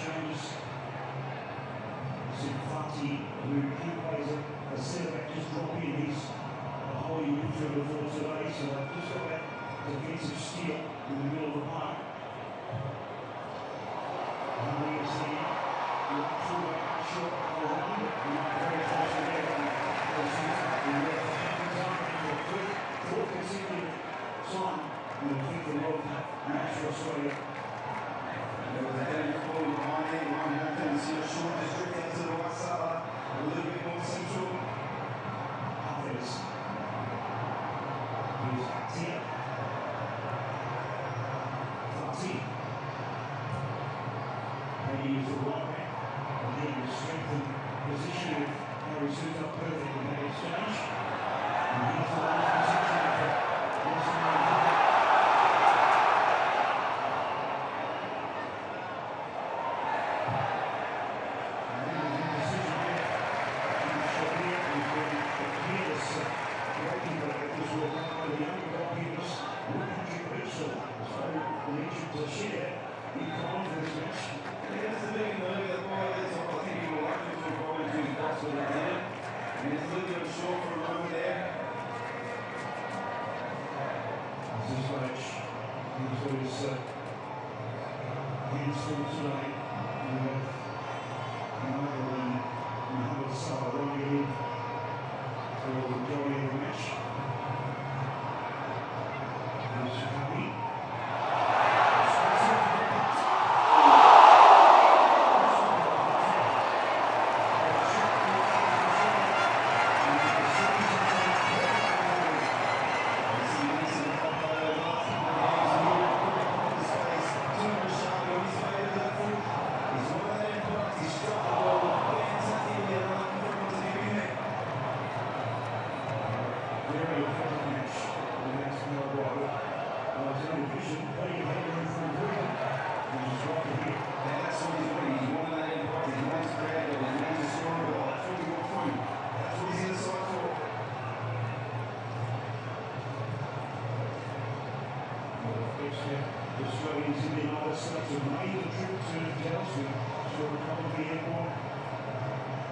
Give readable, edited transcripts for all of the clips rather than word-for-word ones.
changes. Party who plays a centre-back just drop in. He's a holding midfielder for today, so they've just got that defensive steal in the middle of the park. There's the full-back shot on the line, but very close to there. Fourth consecutive time in the FIFA World Cup match for Australia. There was a header ball behind AD1N, and see a short district into the right side, a little bit more central. Others. Here's Atia. Fati. And he is the right back. And then the strengthened position with Harry Suter perfect in that exchange. And here's the last position for the Australians in the United States have made the trip to Dallas to recover the airport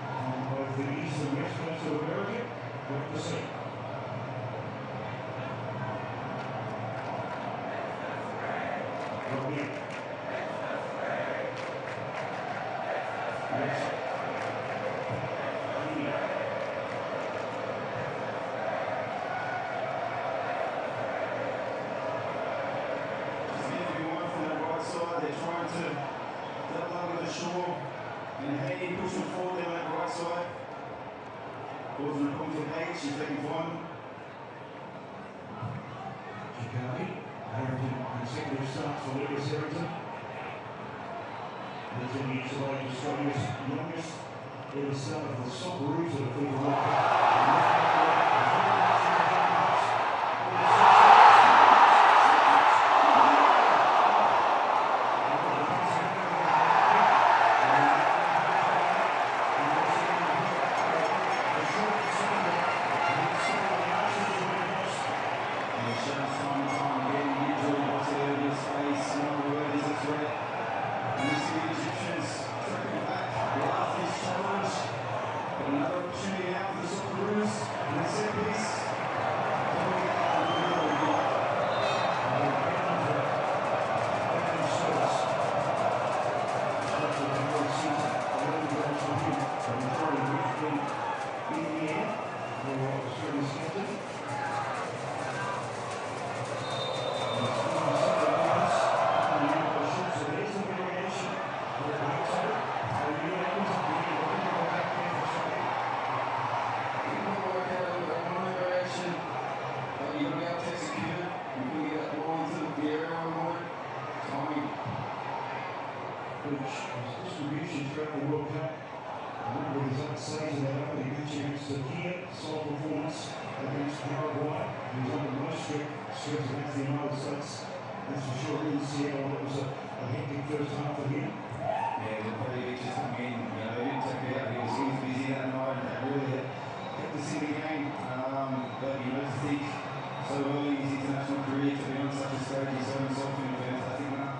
on both the east and west coast of America. Great to see. They're trying to double over the shore, and Hayden pushing forward there on that right side. Causing a point of eight, she's taking one. Chicago, Harrington, consecutive starts for Lewis Harrington. There's in the Australia's youngest ever starter for the Socceroos at the FIFA World Cup. Distribution throughout the World Cup. With his own season, that opening match against Turkey, solid performance against Paraguay. He was under most strict against the United States. That's for sure. In Seattle, it was a hectic first half for him. Yeah, the play just again, they didn't take it out. He was busy that night, and that really kept us in the game. But you know, to think so early in his international career to be on such a stage, he's so himself in a fantastic manner.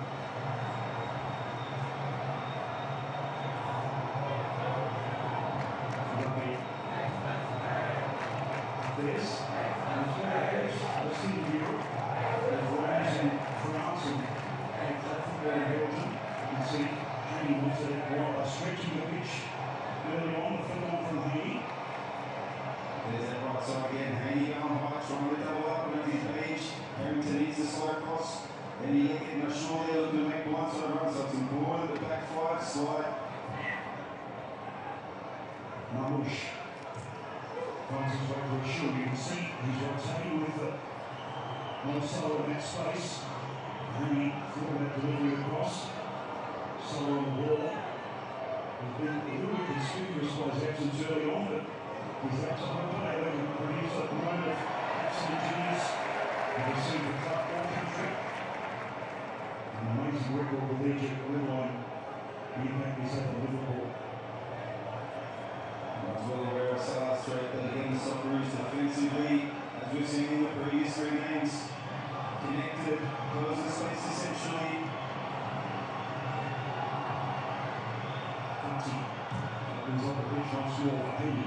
And he getting a short there looking to make blindside runs, so it's important the back five slide. Mamush finds his way to a shoot. You can see he's rotating with the Marcelo in that space. Only through that delivery across. Solo on the ball. He's been a little bit conspicuous by his absence early on, but he's out to holiday. They can produce a moment of absolute genius. You can see the club all country. An amazing record with Egypt, let alone the impact he's had on Liverpool. As well aware of Salah's threat that again the Socceroos defensively, as we've seen in the previous 3 games, connected, closing space essentially. Fati opens up the pitch once more for AD.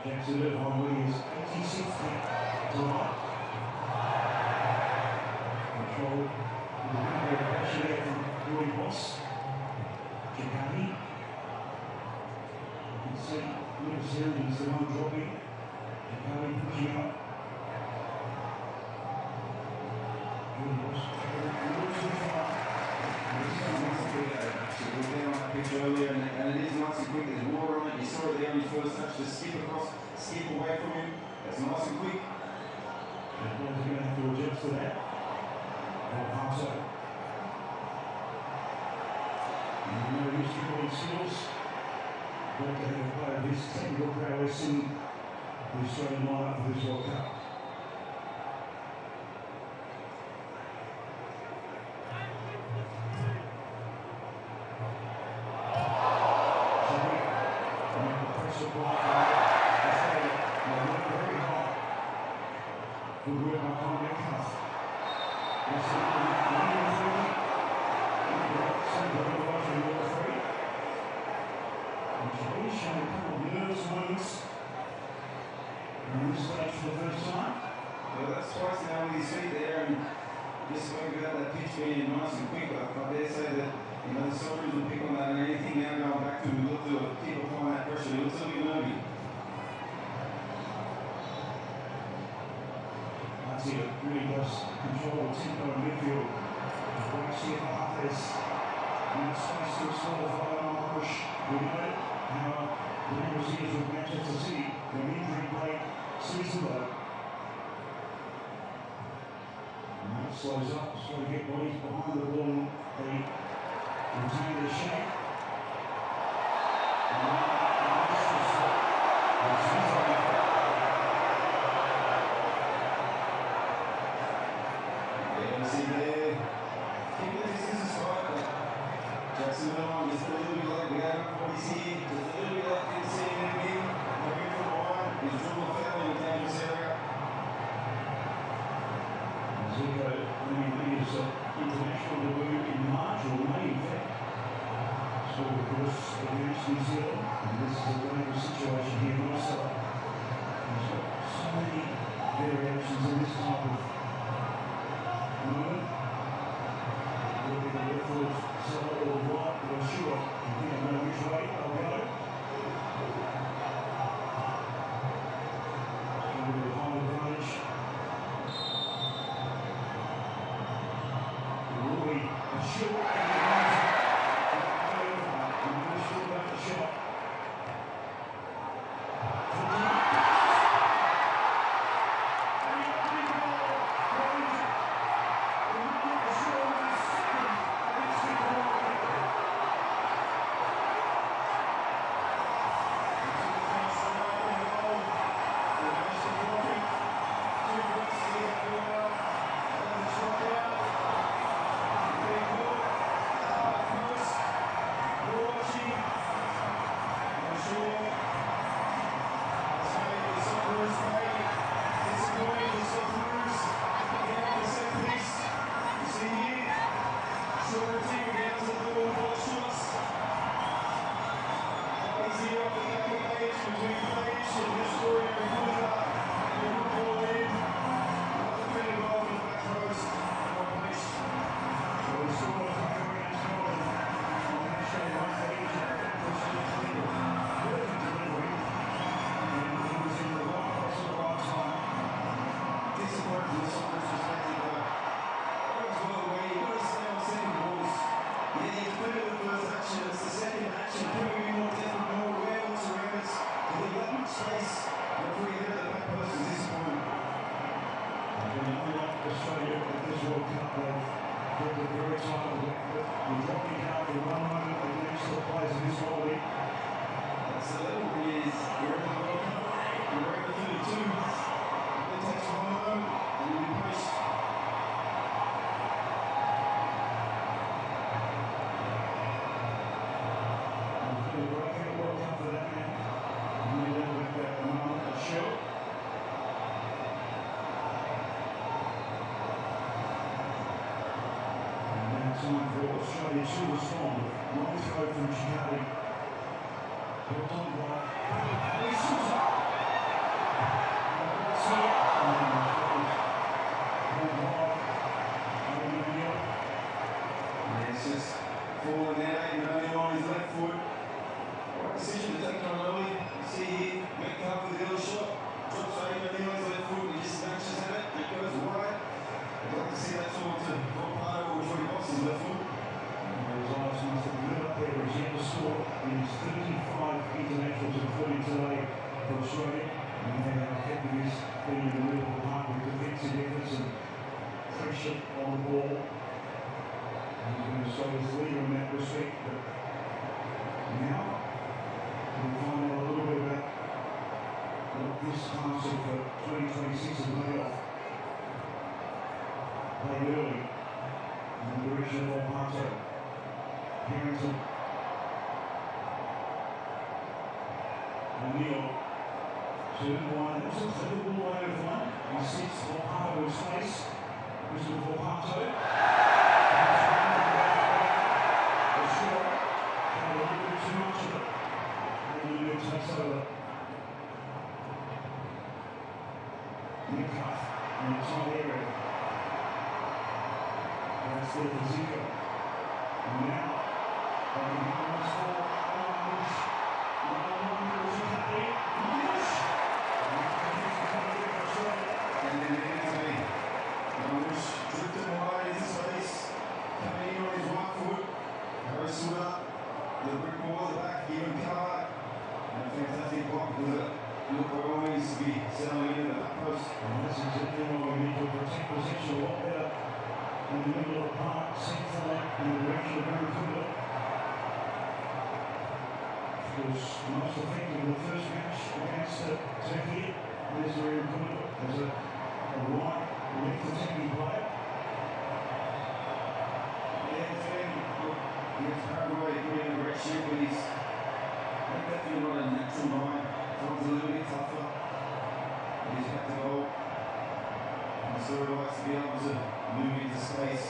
Jackson at home with his 86th tonight. Control with a bit of pressure there from Roy Boss. Chakani. You can see Lucas Hilton's the one dropping. Chakani pushing up. Roy Boss a little too far. We're down on that pitch earlier, and it is nice and quick. There's water on it. You saw it there on his first touch. Just skip across, skip away from him. That's nice and quick. The players are going to have to adjust to that. Paso. No history for his skills. Great to have a player of his technical prowess in the Australian lineup for this World Cup. Good work by Conor Metcalf. He's shown a couple of nervous moments in this stage for the first time. Well, that's twice now with his feet there, and just spoke about that pitch being nice and quick. I dare say that the Socceroos will pick on that, and anything now going back to him, look to keep applying that pressure. It looks a bit nervy. It really does control the tempo in midfield. Breaks here for Hafez. And space to explore for Marsh. We know how the numbers here with Manchester City, when injury break season though. And that slows up, so we get bodies behind the ball and they retain their shape. Jackson Miller, just a little bit like we had what he's here, just a little bit like him seeing him in, moving from wide, he's dribble foul in the dangerous area. Zico, maybe his international debut in March or May, in fact. So, of course, against New Zealand. space. Referee there at the back post is disappointed. Unlike Australia at this World Cup, they've kept it very tight. The dropping card for one moment against the players of this World League. That's the level he is. We're in the World Cup. We're in the 32. They take one moment and we'll be pushed. World Cup for that man. And then with that moment of show. Time for Australia to respond. Long throw from Chicago. Built on by it's just falling there, and only on his left foot. Right decision to take on early. You see here, Metcalf with the other shot. Drops over only on his left foot, and he just snatches at it, and it goes wide. I'd like to see that sort of part of Troy Box's left foot. His eyes must have lit up there as he had to score in his 35 internationals, including today for Australia. And then how effective he's been in the middle of the park with defensive efforts and pressure on the ball. And he's been Australia's leader in that respect. But now we'll find out a little bit about what this class of 2026 is made of. Played early in the direction of Alpato. Harrington. O'Neill. 2-1. That's a clever ball out of one. He sits Alpato's face. Mr. Alpato. Sure. Had a little bit too much of it. And then it takes over. Metcalf in the tight area. That's there for Zico. And now, the brick wall at the back, even Carr, and a fantastic block with it. Look like always to be settling into the back post. And that's exactly why we need to protect possession a lot better in the middle of the park, central in the direction of Barracuda. It was most effective in the first match against Turkey. There's Barracuda as a right left attacking player. Against Paraguay, putting in a great shape, but he's definitely not a natural nine. Tom's a little bit tougher, but he's back to goal. And so he likes to be able to move into space.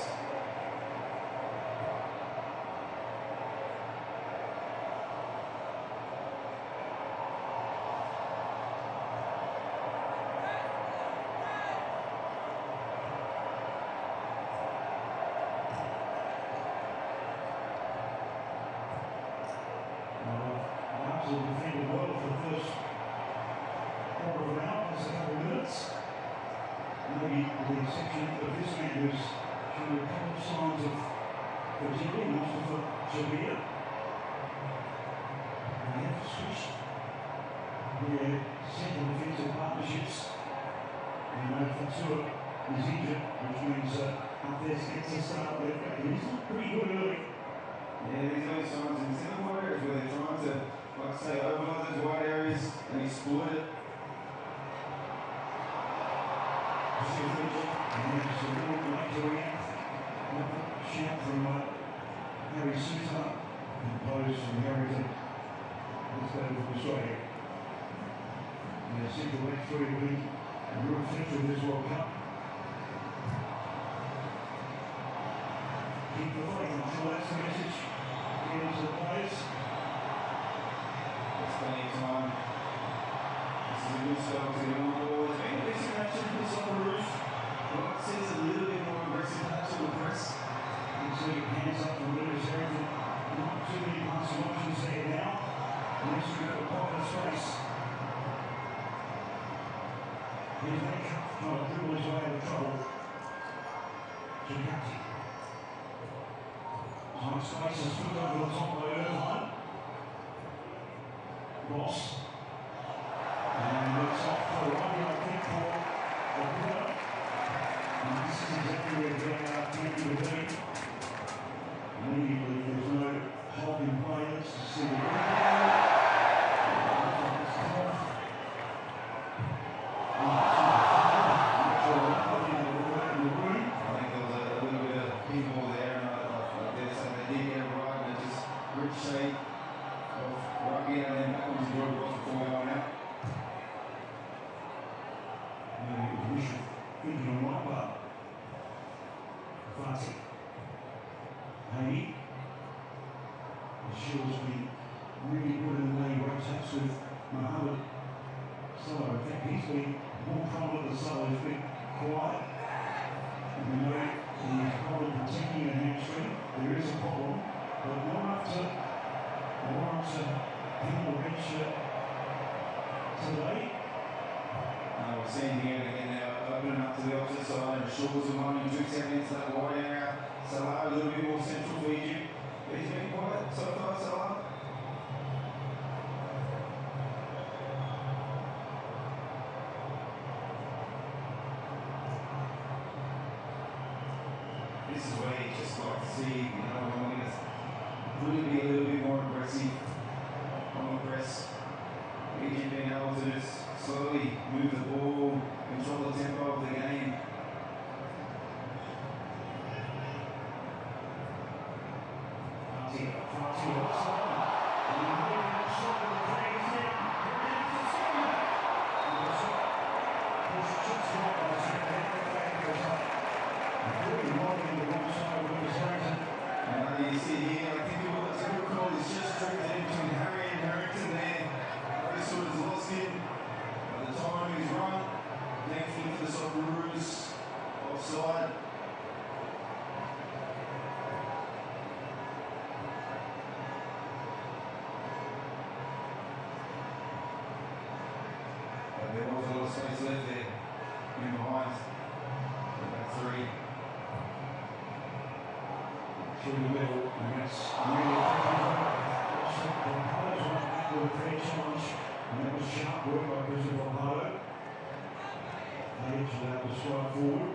Defended well for the first quarter of an hour, just a couple of minutes. Maybe with the exception of this man who's showing a couple of signs of fatigue, Mustafa Jabir. And they have switched their central defensive partnerships. And Fatua is injured, which means Hafez gets a start left back. And he's looked pretty good early. Yeah, these early signs in some areas where they're trying to, like I say, overload those wide areas and exploit it. And there's a little late to react. Shout from Harry Suter and pose from Harrington. Let's go for Australia. And the central back three will be a real feature of this World Cup. Keep the fight, I'm sure that's the message. Getting to the players. There's plenty of time. This is a good start to get on board. It's been a decent action for the Socceroos. Well, I'd say it's a little bit more aggressive patch on the press. You can see hands up from Lewis Harrington. Not too many passing options there now. Needs to go to the pocket of space. Here's Metcalf trying to dribble his way out of trouble. Gigatti. Tight space is put over the top by Irvine. Ross. Marcelo. I think he's been more prominent than Marcelo. He's been quiet. We know he's probably protecting a hamstring. There is a problem, but not enough to warrant him on the bench today. We're seeing here again now, opening up to the opposite side, and Showbiz with 1 and 2 seconds into that wide area. Salah a little bit more central for Egypt, but he's been quiet so far, Salah. This is where you just like to see, you know, when we just really be a little bit more aggressive on the press. Egypt being able to just slowly move the ball, control the tempo of the game. You see here, I think what the technical call is just drifted in between Harry and Harrington there. Harry sort of lost him. By the time he's run, thankfully for the Socceroos, offside. But there was a lot of space left there in behind. About 3. Through the middle, and that's really Pompado's run back with a fair challenge, and that was sharp work by Brisbane Pompado. Page allowed to strike forward.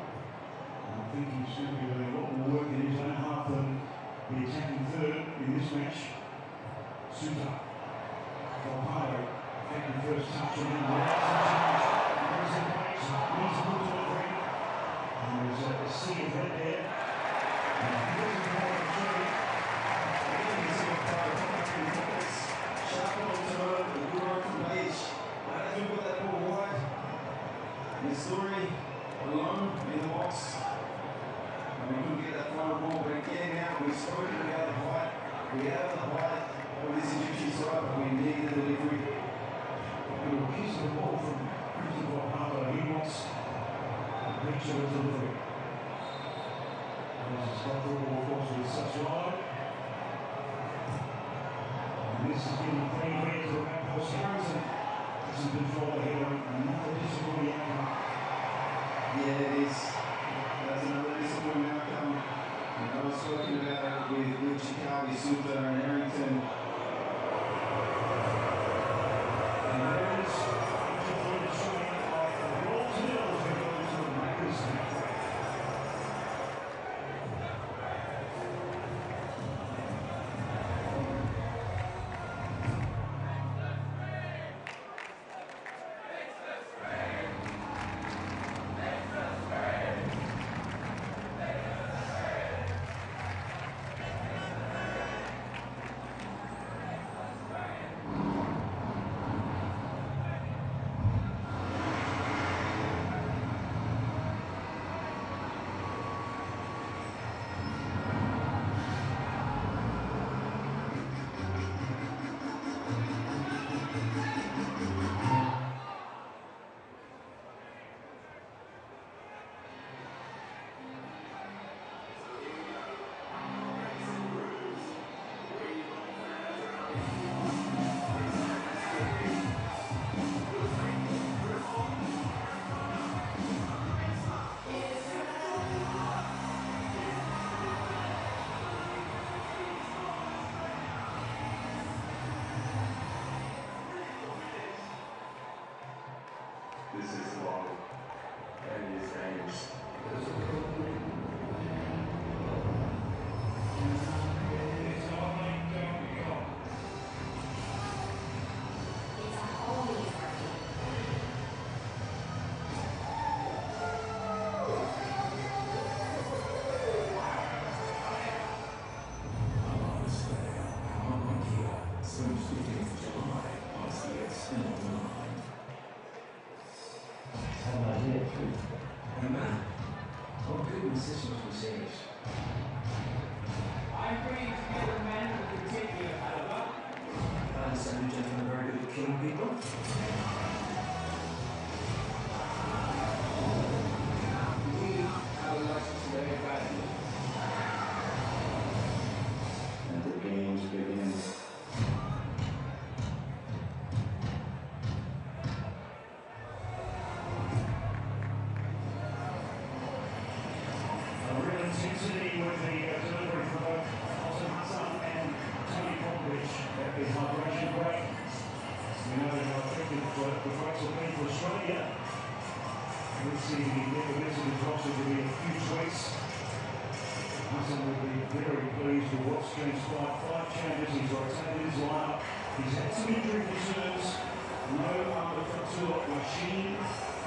I think he's going to be doing a lot more work in his own half than the attacking third in this match. Suter, Pompado, taking first touch and then the last touch. Brisbane Page needs a good delivery. And there's a sea of red there. Story alone in the box. And we couldn't get that final ball, but again now we've spoken about the height. We have the height of this Egyptian side, but we need the delivery. He will kiss the ball from Brisbane Pompado. He wants a picture of delivery. There's a spot for the ball, of course, with such low. And this is getting clean here to the back post. Harrison doesn't control the header, and not the disappointing outcome. Yeah, it is. That's another disappointing outcome. And I was talking about it with Chikabi, Suter, and Harrington. And there is Egypt showing the ball to Mills who goes to the Mackers now. This is long and it's dangerous. What goodness, this must be serious. I'm bringing together men of particular caliber. I understand you gentlemen are very good at killing people. City with the delivery for both Austin Hassan and Tony Popovich at the hydration break. We know how effective the breaks have been for Australia. We'll see the never visited roster to be a few tweaks. Hassan will be very pleased with what's transpired. 5 changes, he's rotated his lineup. He's had some injury concerns. No Fatua Machine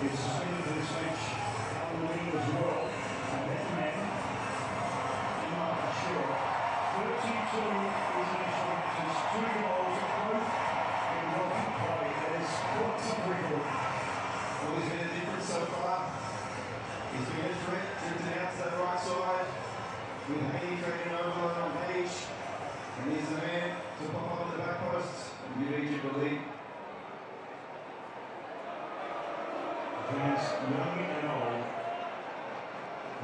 is suspended for this match. Alan as well. And that man, Imam Ashura, 32 international matches, 2 goals, both in World Cup play. That is quite some record. Well, he's been a difference so far. He's been a threat, drifting out to that right side. With Haney creating an overload on Page. And he's the man to pop up the back post and give Egypt the lead. Fans, young and old,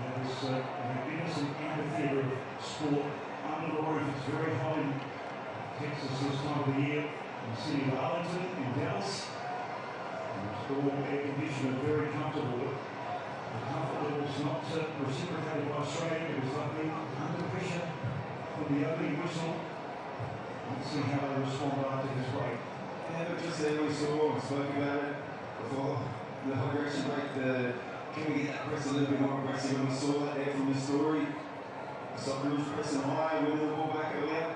there is a magnificent amphitheatre of sport under the roof. It's very hot in Texas this time of the year. In the city of Arlington, in Dallas. And it's all air conditioned, very comfortable. The comfort level's not reciprocated by Australia because they've been under pressure from the opening whistle. Let's see how they respond after this break. Yeah, but just there we saw and spoke about it before the hydration break. Can we get that press a little bit more aggressive? When we saw that there from the story, the Socceroos pressing high, winning the ball back earlier.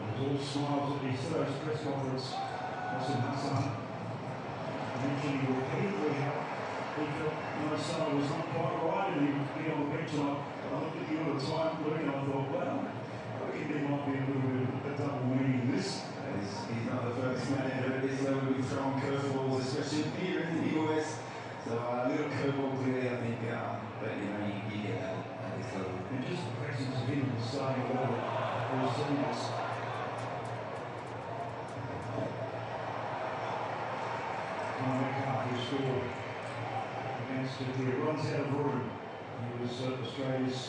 It was all smiles at yesterday's press conference. Austin Hassan mentioning repeatedly how he felt Minnesota was not quite right and he would be on the bench. And I looked at you at the time, Luke, and I thought, well, I reckon there might be a little bit of a double meaning in this. He's not the first man ever at this level to be throwing curveballs, especially here in the US. So a little curveball clearly, I think, but you know, you get that at this level. And just the presence of him starting over for his teammates. McCarthy scored against the runs out of room. He was Australia's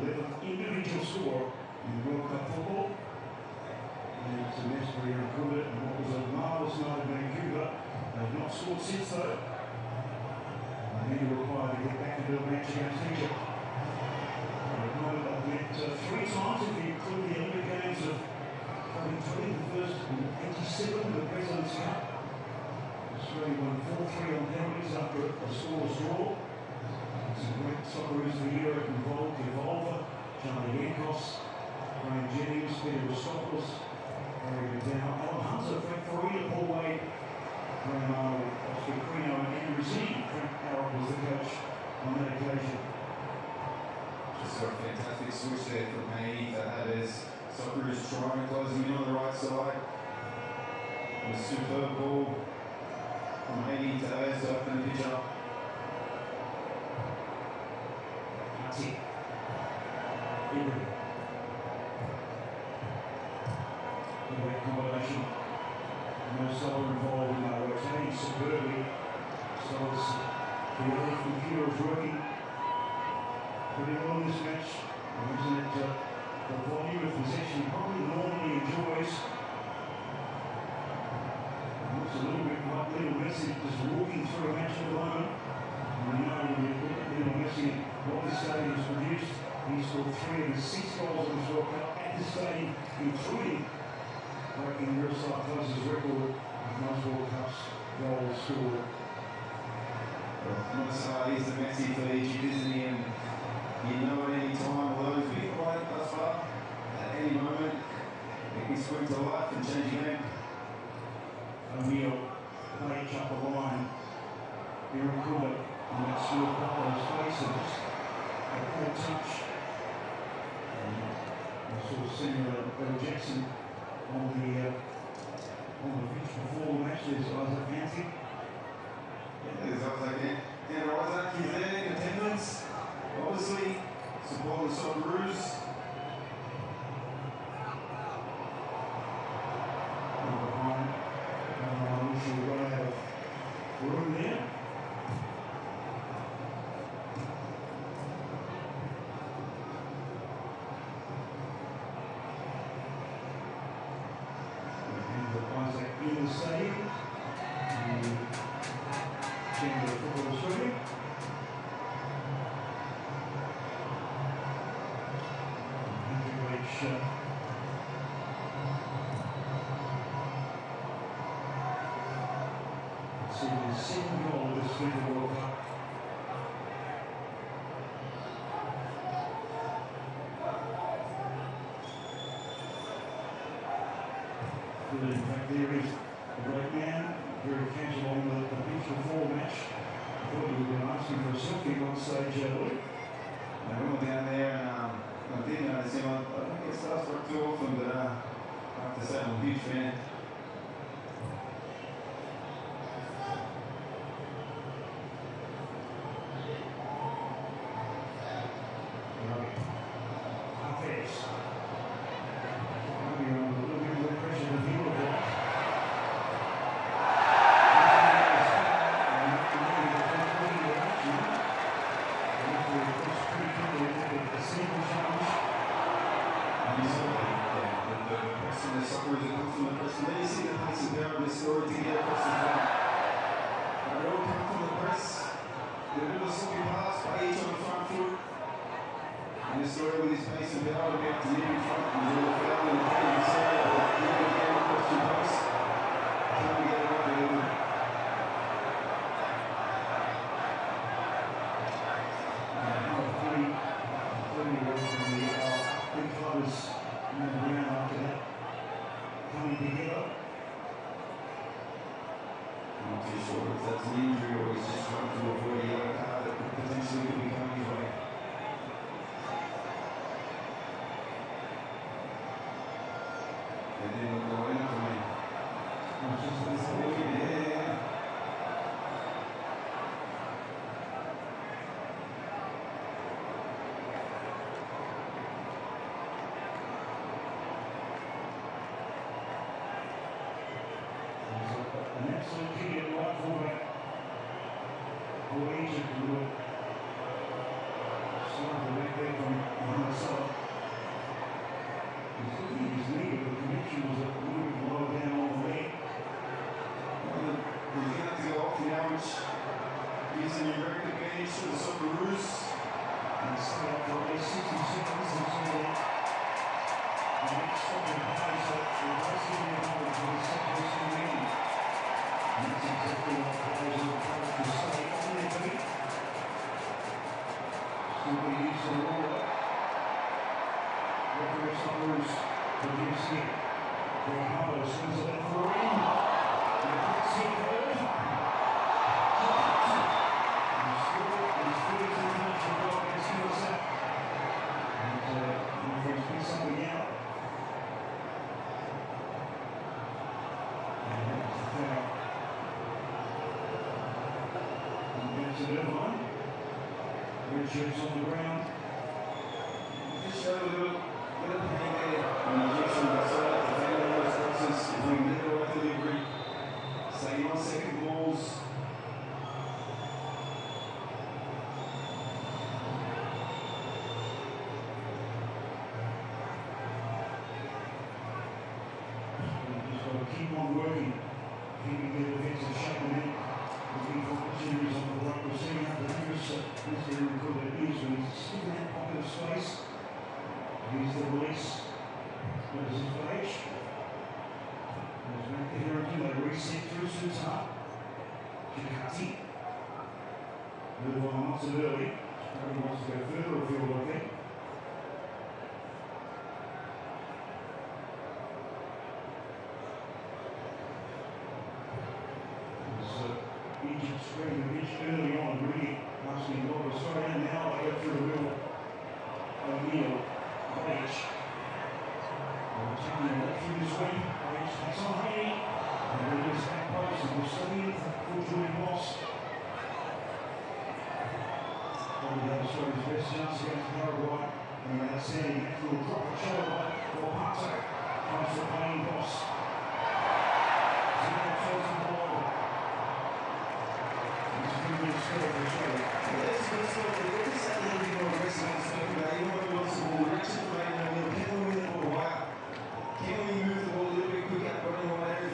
11th individual score in World Cup football. And it's a mess for Vancouver, and what was a marvellous night in Vancouver. They have not scored since though. And they are required to get back into a match against Egypt. They've met 3 times if you include the Olympic Games of 2020, the first in 87 in the President's Cup. Australia won 4-3 on penalties after a scoreless draw. Some great Socceroos of the year involved: Evolver, Charlie Yankos, Graham Jennings, Peter Rostopoulos, Harry McDowell, Alan Hunter, Frank Farina, Paul Wade, Graham Arnold, Oscar Crino, and Andrew Zee. Frank Arrow was the coach on that occasion. Just got a fantastic switch there from Haney to Abbas. Socceroos trying to close him in on the right side. And a superb ball from Haney to Abbas to open the pitch up. Hati. Ibrahim. Great combination. No Solar involved in that rotating superbly. So it's the early computer is working pretty well in this match. Isn't it the volume of possession he probably normally enjoys? It looks a little bit like Lionel Messi just walking through a match at the moment. And we know when you look at Lionel Messi, what this stadium has produced, he scored 3 of his 6 goals in this World Cup at this stadium, including breaking Miroslav Klose's record of most World Cups goals scored. He's the Messi for Egypt, isn't he? And you know at any time, although he's been quiet thus far, at any moment, he can spring to life and change the game. O'Neill, Page up the line. Miracle on that small Barlow's face and just a poor touch. And I saw Samuel L. Jackson on the pitch before the match. There's Isaac Antic. There's Isaac and Isaac, he's there in attendance, obviously, supporting the Socceroos. Behind, we've run out of room there. his second goal of this FIFA World Cup. But in fact, there is a great man, very casual on the pitch before the match. I thought you were going to ask him for a selfie on stage, Luke. I went down there and I think I don't get starstruck too often, but I have to say I'm a huge fan. The Socceroos that come from the press, and then you see the pace and power of this story to get across the front. They all come from the press. They're a little sloppy pass by each on the front foot. And the story with his pace and power to be able to lead in front and do a foul in the defending side or give a game across your post. Can we get it right there? Big clubbers around after that. Coming together. I'm not too sure if that's an injury or he's just trying to avoid a yellow card that potentially could be coming his way. They didn't go in for me. Yeah. An absolute key at right fullback for Egypt who will start the back there from Mohamed Salah. He's looking at his knee, but the connection was a little bit lower down on the leg. Well, he's going to have to go off now, which gives an indirect advantage to the Socceroos. And stay up for at least 60 seconds until the next stopping plays that will most give you a moment for the Socceroos to win. And that's exactly what players are encouraged to stay on their feet. Still being used to the ruler. Referee Socceroos produce here. Ronaldo swings it left for in. And it's hit third. And still is in touch with God against USA. And referees pick something out. And that's the foul. To Irvine. Red shirts on the ground. Just showed a little bit of pain there. An injection by Salah to defend all those crosses. If we can get the right delivery. Staying on second balls. We've just got to keep on working. Keeping the defensive shape and then looking for opportunities on the right. We're seeing how dangerous Mr. Nkuba is when he's still in that pocket of space. Here's the release. What is his page? There's back to Harrington. They reset through Sultan. Chikati. Move on, not so early. Probably wants to go further afield, I think. Egypt spreading the pitch early on, really asking what was thrown in. Now they go through a real O'Neill, Page. Taking it through this way. Page takes on Haley. And then it's back post and we're still in for Julian Moss. Probably had to show his best chance against Paraguay. And an outstanding natural drop of shoulder for Pato. Comes to playing boss. Zero shows the ball. Let's go slow. Look at that little bit more aggressive and stuff like that. You know what he wants the ball. Reaction right now. Can we move the ball? Wow. Can we move the ball a little bit quicker? Running on everything.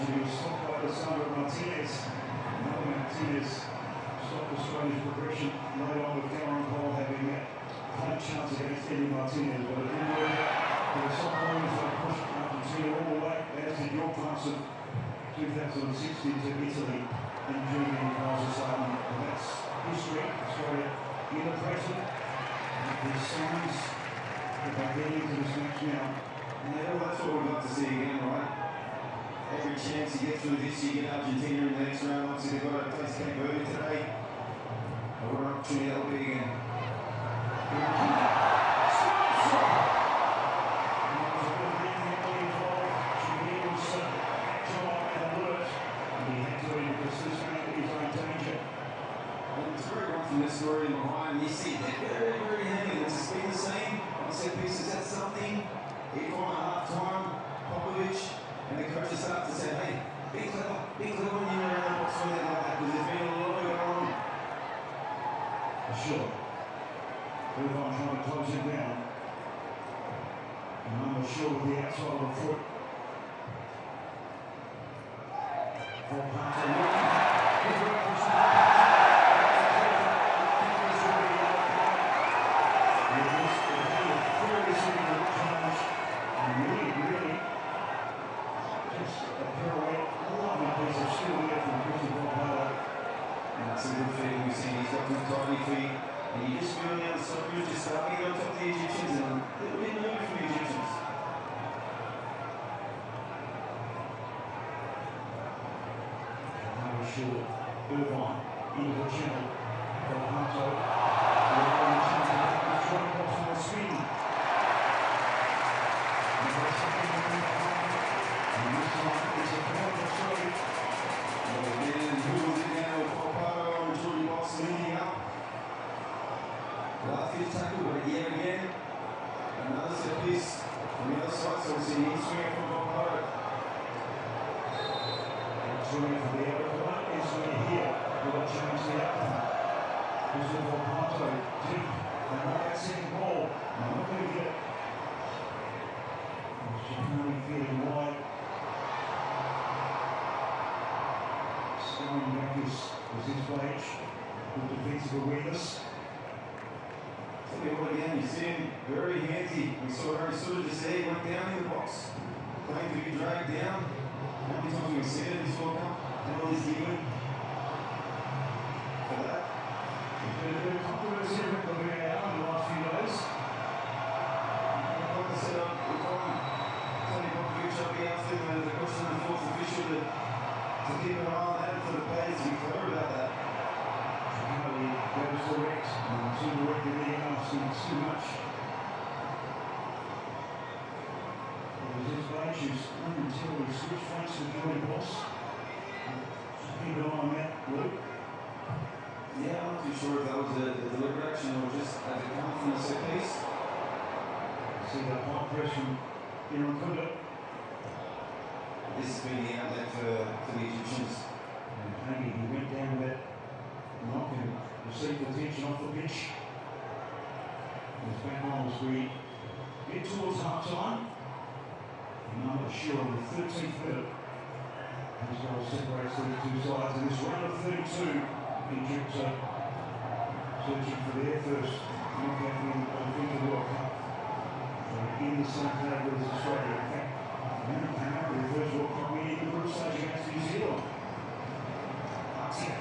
he was stopped by Alessandro Martinez. Another Martinez stopped Australia's progression late on with Cameron Cole having that close chance against Eddie Martinez, but it didn't work out. The Socceroos pushed Argentina all the way, as did your class of 2016 to Italy in June in Kaiserslautern. And that's history. Australia in the present. These signs that they're getting into this match now. Yeah, well, that's what we've got to see again, right? Every chance you get through this, you get Argentina in the next round. Obviously, they've got to face Cape Verde today. But what an opportunity that'll be again. It's a great run from this story in behind. You see, they're very, very heavy. It's been the same. On set pieces, that's something. 8-1 at half time. Popovic and the coaches start to say, hey, be clever when you're around the box when they're like that, because there's been a lot going on. Sure. Irvine trying to close it down. And I'm sure with the outside of the foot. For That's a good feeling we've seen. He's got good tiny feet. And you just feel now the Socceroos just starting on top of the Egyptians and a little bit nervous for the Egyptians. Short, Irvine into the channel. Delhato, the chance to get the strong box on the spin. And this one is a point of straight. Oh man, who was it now? Popado and Jordy Box leaning up. Last hit tackle, but yet again, another set piece from the other side. So we see the in-swing from Popado. Swinging for the other one is here. Will change the outcome. This is Delhato deep. And not that second ball. Not going to get it. Chicani feeling wide. Scoring back is his page. Good defensive awareness. Tell you what, again, you see him very handsy. We saw Harry Suter just there, he went down in the box, playing to be dragged down. How many times have we seen it in this World Cup? Penalties given for that. There's been a bit of controversy with the VAR in the last few days. Like I said, we've got Tony Popovic up here after the question of the fourth official to keep an eye on that for the players to be clear about that. Chicani goes direct. Too direct in the asking too much. His bench is momentarily switched fronts with Jordy Boss. Keep an eye on that, Luke. Yeah, I'm not too sure if that was a deliberate action or just as it comes from the set piece. See that high press from Aaron Kunda. This has been the outlet for the Egyptians. And maybe he went down with that knock and received attention off the pitch. He's back on as we get towards half time. And I'm not sure on the 13th minute. This goal separates the two sides in this round of 32. Egypt searching for their first knockout win of the FIFA World Cup. In the same category as Australia. In fact, America came out with the first World Cup win in the group stage against New Zealand. That's it.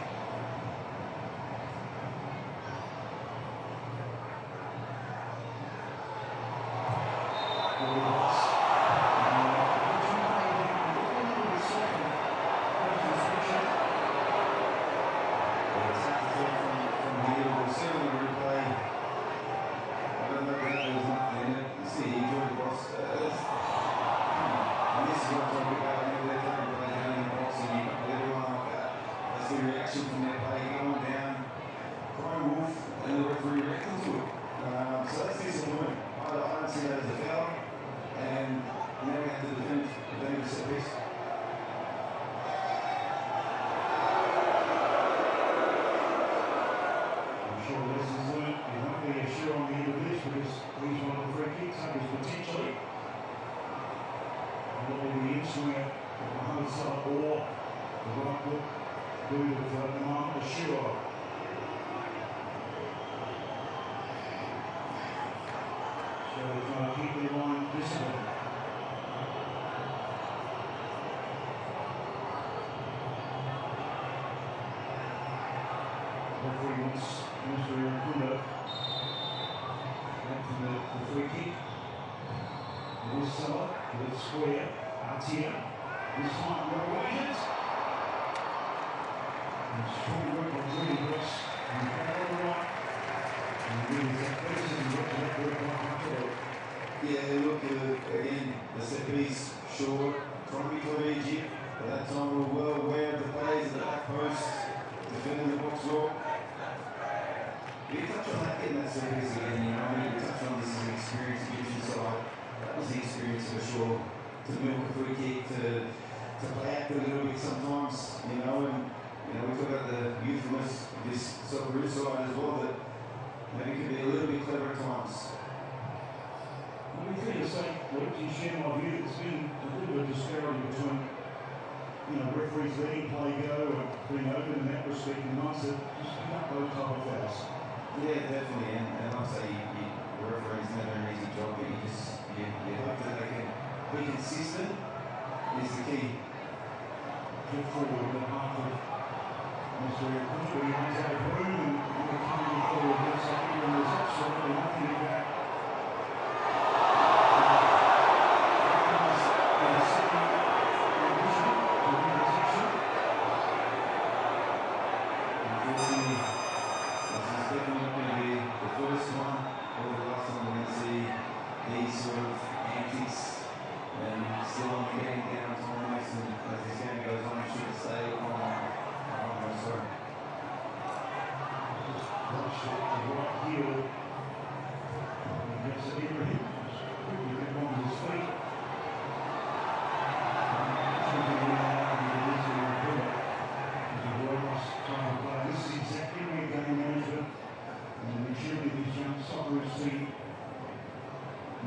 Reaction from their play going down, crying wolf, and the referee reacting to it. So that's disappointing. I don't see that as a foul, and now we have to defend the set piece. I'm sure lessons learned. You won't be sure on the end of this because he's one of the free kick takers potentially. Probably the in-swinger of Mohamed Salah do with the mark assure. So they're trying to keep their line disciplined. Referee wants Mr. Irakundo back from the free kick. It is Sella with square. Artia. This time Norwegians. And strong work on Willie Brooks. And all the right. And really that person and got to that work right after. Yeah, look, again, the set piece, short, trying to be Egypt. At that time, we were well aware of the plays at the back post, defending the box well. We touched on that getting that set piece again, you know, we touched on this as an experience Egyptian side. That was the experience for sure. To milk a free kick, to play act a little bit sometimes, you know, and you know, we talk about the youthfulness of this Socceroos side as well, that maybe can be a little bit clever at times. Well, we feel the same, Luke, you share my view. There's been a little bit of disparity between, you know, referees letting play go and being open in that respect, and ones that just pick up those type of fouls. Yeah, definitely, and like I say, the referee's never an easy job, but you hope that they can be consistent is the key. Get forward with the half of Mr. Irakundo. He runs out of room and we're coming forward with something, and there's absolutely nothing about.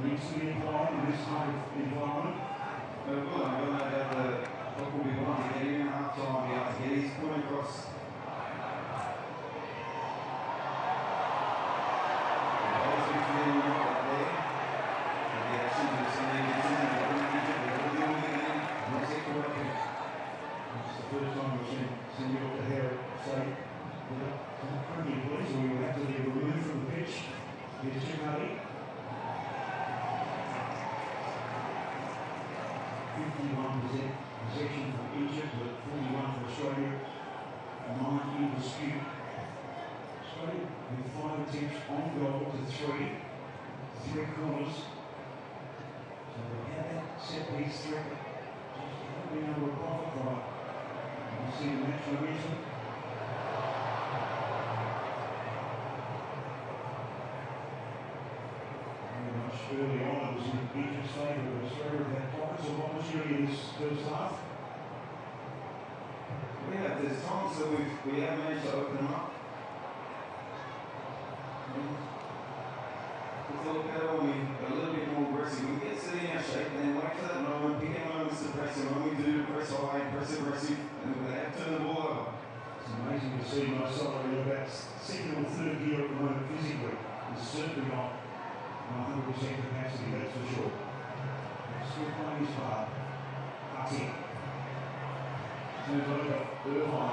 Needs to be applied in this kind of environment. Well, I don't know about what will be wanting to get in half time, be able to get his point across. Possession for Egypt, but 41 for Australia. 9 in dispute. Australia with 5 attempts on goal to 3 corners. So they had that set piece threat. Just haven't been able to profit from it. You see the match momentum. Very much early on, it was in Egypt's favour, but Australia had pockets of opportunity in this first half. Yeah, there's times that we have managed to open them up. It's a little better when we're a little bit more aggressive. We get set in our shape and then wait for that moment, pick our moments to press, and when we do, press high, press aggressive, and they have to turn the ball over. It's amazing to see myself in about second or third gear at the moment physically. It's certainly not 100% capacity, that's for sure. But still playing his part. Artie. Turns over, Irvine.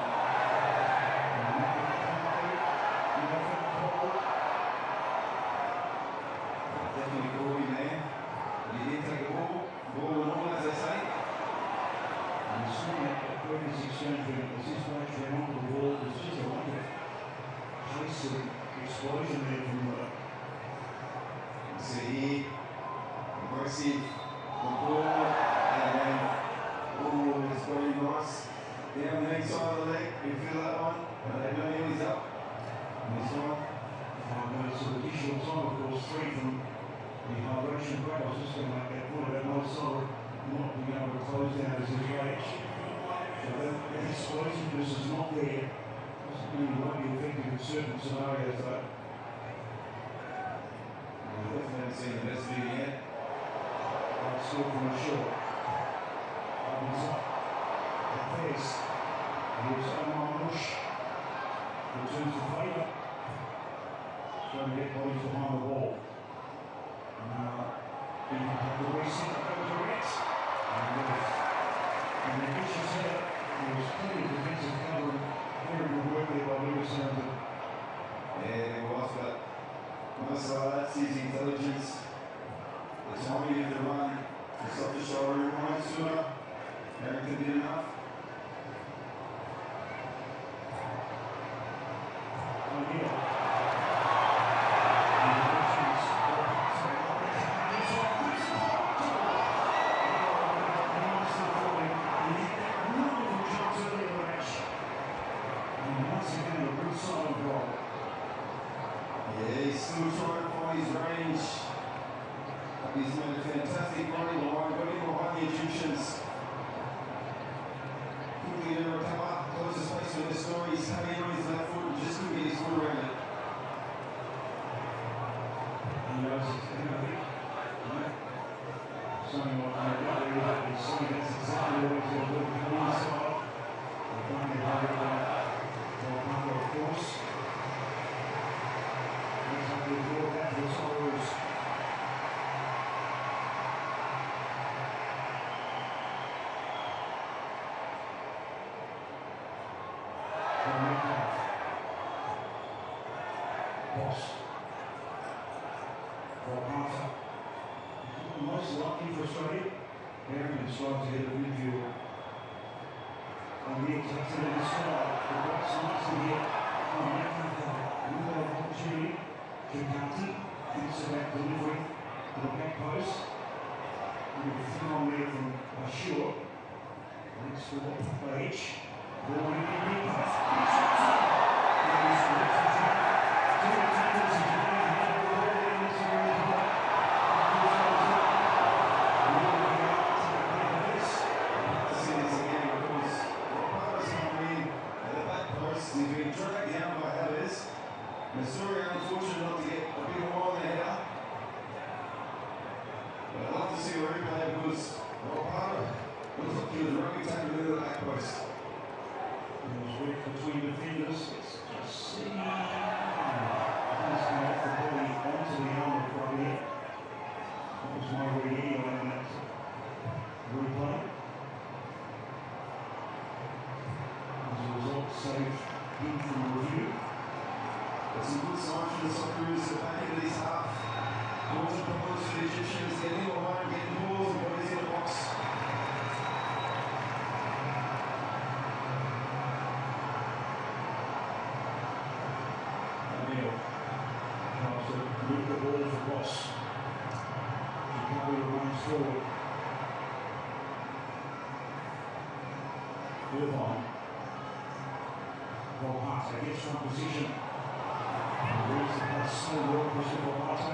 Definitely caught him there. But he did take a ball and all, as they say. And you saw that previous exchange when as this bloke came onto the ball, there's just a lack of pace and explosion there from see here, aggressive, the ball, and then, oh, it's very nice. Down the inside of the leg, you feel that one, but they don't know he's up. And this one. 5 minutes of additional time, of course, 3 from the hydration break. I was just going to make that point about Marcelo not being able to close down as his age. So that explosiveness is not there. Doesn't mean he won't be effective in certain scenarios, though. I definitely haven't seen the best of him yet. Right score from a short. Opens up. Pace. Here's Omar So that's exactly what it's going to do inside. They're going to have it of course. Looks like they brought that to the Socceroos. Boss. Most lucky for Australia. Aaron strives to get a midfield. And the takes it in the sky. The box nicely here. With an opportunity. Kikati thinks about delivering to the back post. And a thing on there from Ashur. Next for Page. Ball in the mid post. He's been dragged down by Havertz. Missouri unfortunate not to get a bit more on the header. But I'd love to see a replay because Opara looks like he was running tackle into the back post. It was work between defenders. It's just see. He's come off the body onto the arm right here. That was my reading on that replay. As a result, saved him from review. That's some good signs for the Socceroos at the back end of this half. Causing problems for the Egyptians, getting the line, getting balls and bodies in the box. O'Neill tries to move the ball for Ross. Chicago remains forward. Irvine. Volpato gets from position. Reads the pass so well, Christian Volpato.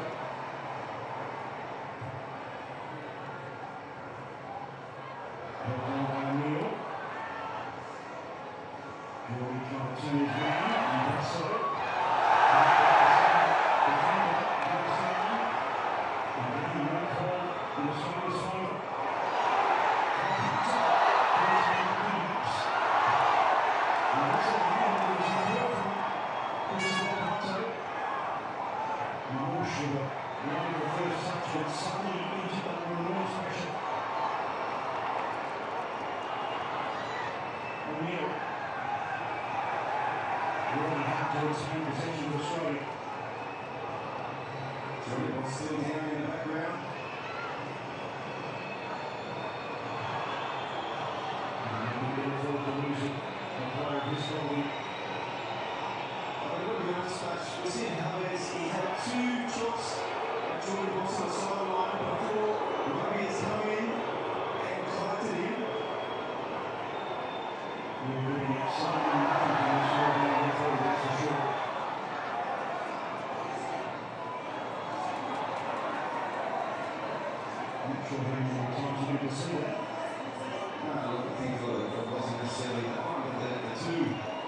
O'Neill. Here we come to his man, and that's it. Still down in the background. We're seeing Havertz. He had two shots at Jordan Boss on the sideline before the rugby has come in and collected him. Not sure how many times you need to see that. No, I think it wasn't necessarily that one, but the two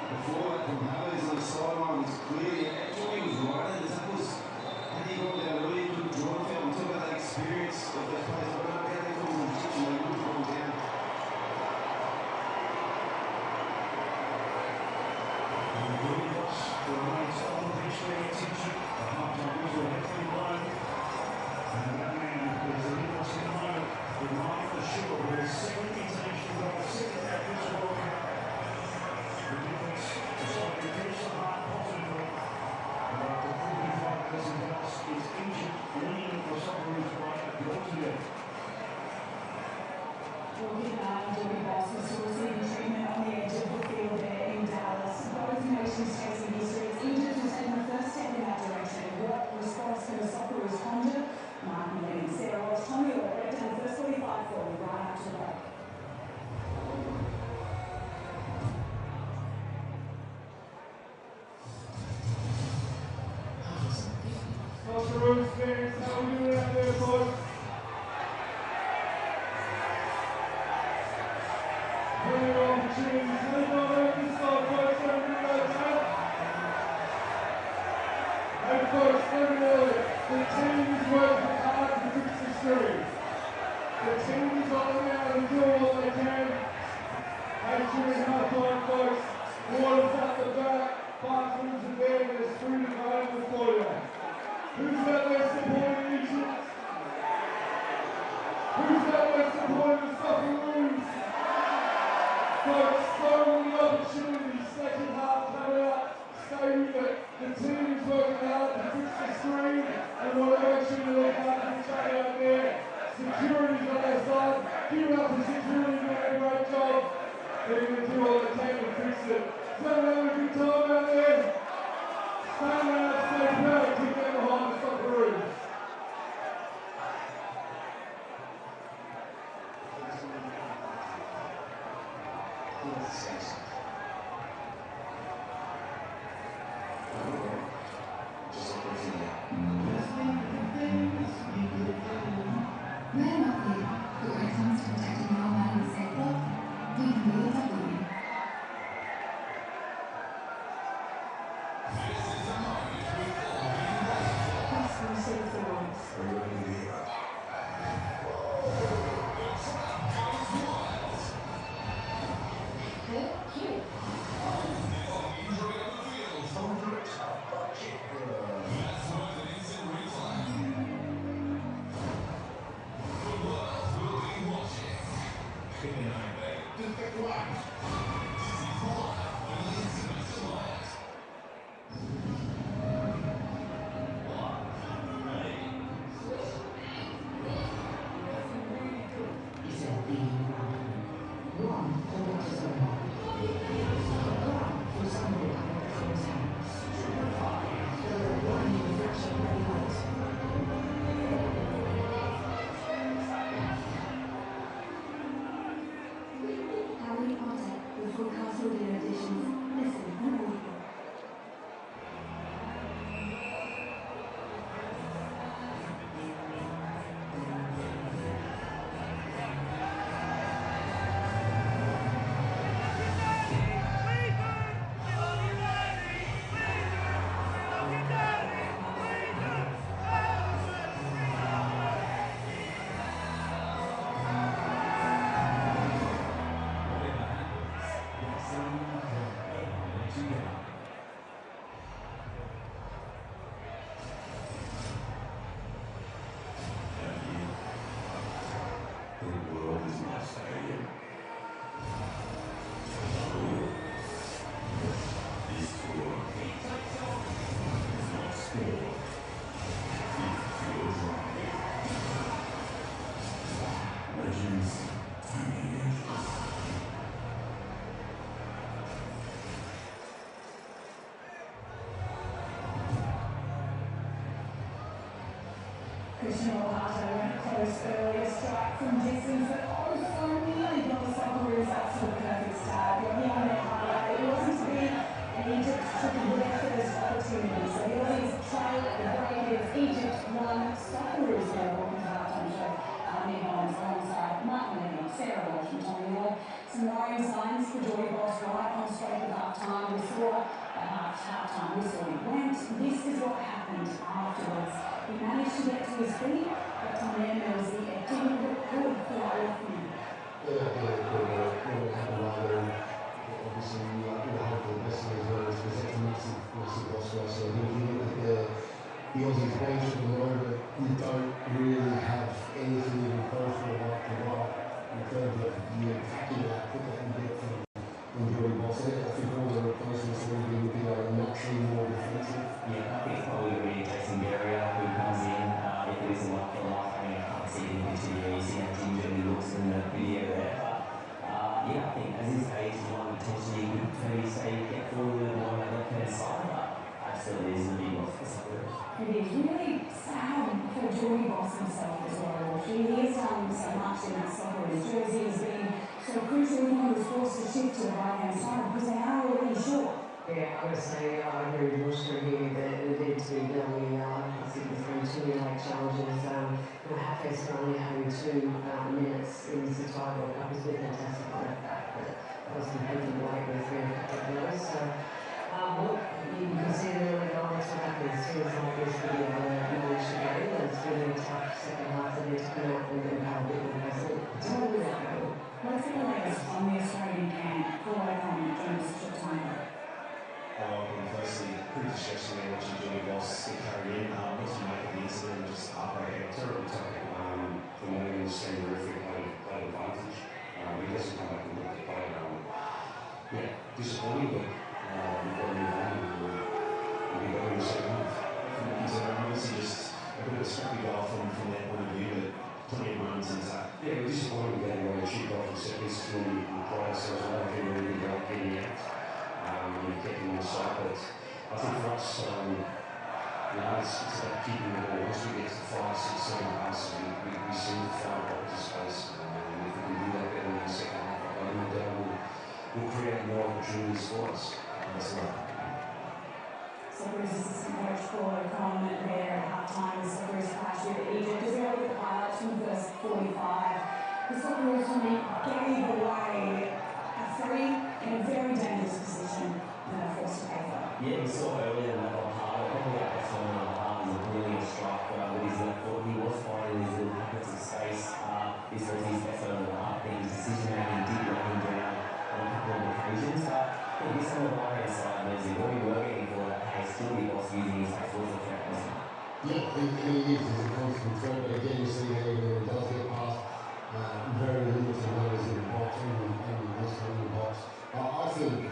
before that from Havertz on the sideline was clearly actually was right. The tackles had he gone down really good drawn field. We talk about that experience of those players. I don't know how they call them Egyptian, they would have gone down. And the Ross remains on the pitch for attention. The half-time whistle has been blown. And that man is the Ross in the moment. With Mark for sure, with his second international goal, second at this World Cup. The difference is on the pitch the heart positively. And after 45,000 goals is injured, leading for Socceroos by a goal to go. Boss was receiving treatment on the edge of the field there in Dallas. Both nations chasing history. It's Egypt has taken the first step in that direction. What response can the Socceroos conjure? Martin Lee and Sarah Ross, Tommy will break down the first 45 for you right after the break. Socceroos fans, how are you doing out there, boys? Plenty of opportunities. Let's not let this start, folks. Don't do that. Hey, folks, let me know it. The team is working hard to fix the series. The team is on now and got so many opportunities, second half coming up. Stay with it. The team is working hard to fix the screen and whatever actually they look after each other out there. Security's on their side. Give it up for security, doing a great job. They're going to do all they can to fix it. So having a good time out there. Stay loud, stay proud, keep them behind the Socceroos. We're not here, but when it comes to protecting our money and safety, we can be the W. That's from Socceroos. Good, cute. Cristiano Ronaldo went close earlier, strike from distance, but oh so nearly got the Socceroos up to a perfect start. But beyond their highlight, it wasn't to be, and Egypt took their first opportunity. So the Aussies trail at the break. It's Egypt 1, Socceroos 0. Welcome to the halftime show. Nick Owens alongside Martin Levy, Sarah Walsh and Tommy Moore. Some worrying signs for Geordie Boss right on straight at halftime. We saw at halftime whistle went. This is what happened afterwards. He managed to get to his feet, but Tommy Mills, it didn't look good for that left man. Obviously, we hope for the best of his present to massive loss for us. So if you look at the Aussies bench at the moment, we don't really have anything even close to like the right in terms of the attacking output that we get from Geordie Boss. I think all the replacements will be naturally more defensive. Yeah, I think it's probably going to be Jason Guerrier who comes in. If it isn't like for life, I mean, I can't see anything too easy. That gingerly looks in the video there. Yeah, I think as his age, you might potentially maybe say get forward on the left-hand side, but absolutely is a big loss for Socceroos. It is really sad for Geordie Boss himself as well. He has done so much in that Socceroos jersey. He's been so crucial when he was forced to shift to the right-hand side because they are already short. Yeah, I would say I agree with Bushra here that it needs to be done. I think there's been too many late challenges. Half-face only having 2 minutes in this entire World Cup has been fantastic for that fact that I was completely late with 3 and a couple of those. So, look, you can see the early goal, that's what happens. Teams like this really manage the game, and it's really a tough second half that they need to come out and have a bit more present. Particularly without goal. What's the latest on the Australian camp for Icon during such a time? Firstly, pretty distressing there watching Geordie Boss get carried in. What's the make of the incident? Just heartbreaking, terrible topic. The Morgan Stand referee played advantage. He doesn't come back and look at the play. disappointing, but we've got to move on and we'll be better in the second half. He's obviously just a bit of a scrappy goal from their point of view, but plenty of moments in that. Yeah, we're disappointed with getting away cheap off the set piece. We pride ourselves on having a really great getting out. We've kept them on the side, but I think for us, it's about keeping the ball. Once we get to 5, 6, 7 passes, we seem to find pockets of space. And if we can do that better in the second half, I no doubt we'll create more opportunities for us. That's right. Socceroos assistant coach Paul O'Connor there at half-time. The Socceroos clash with Egypt. As we look at the highlights from verse 45, the Socceroos gave away a free in a very dangerous position and are forced to pay for it. Yeah, we saw earlier in that one half, probably at that time in the half, was a brilliant strike with his left foot. He was finding his little pockets of space. This was his effort on the half. His decision making did let him down on a couple of occasions, but I think this on the right-hand side means that when we were getting for that pace, still be boss using his pace was a threat, wasn't it? Yeah, he is a constant threat, but again, you see how when he does get past, very limited numbers in the box, and this in the box. I think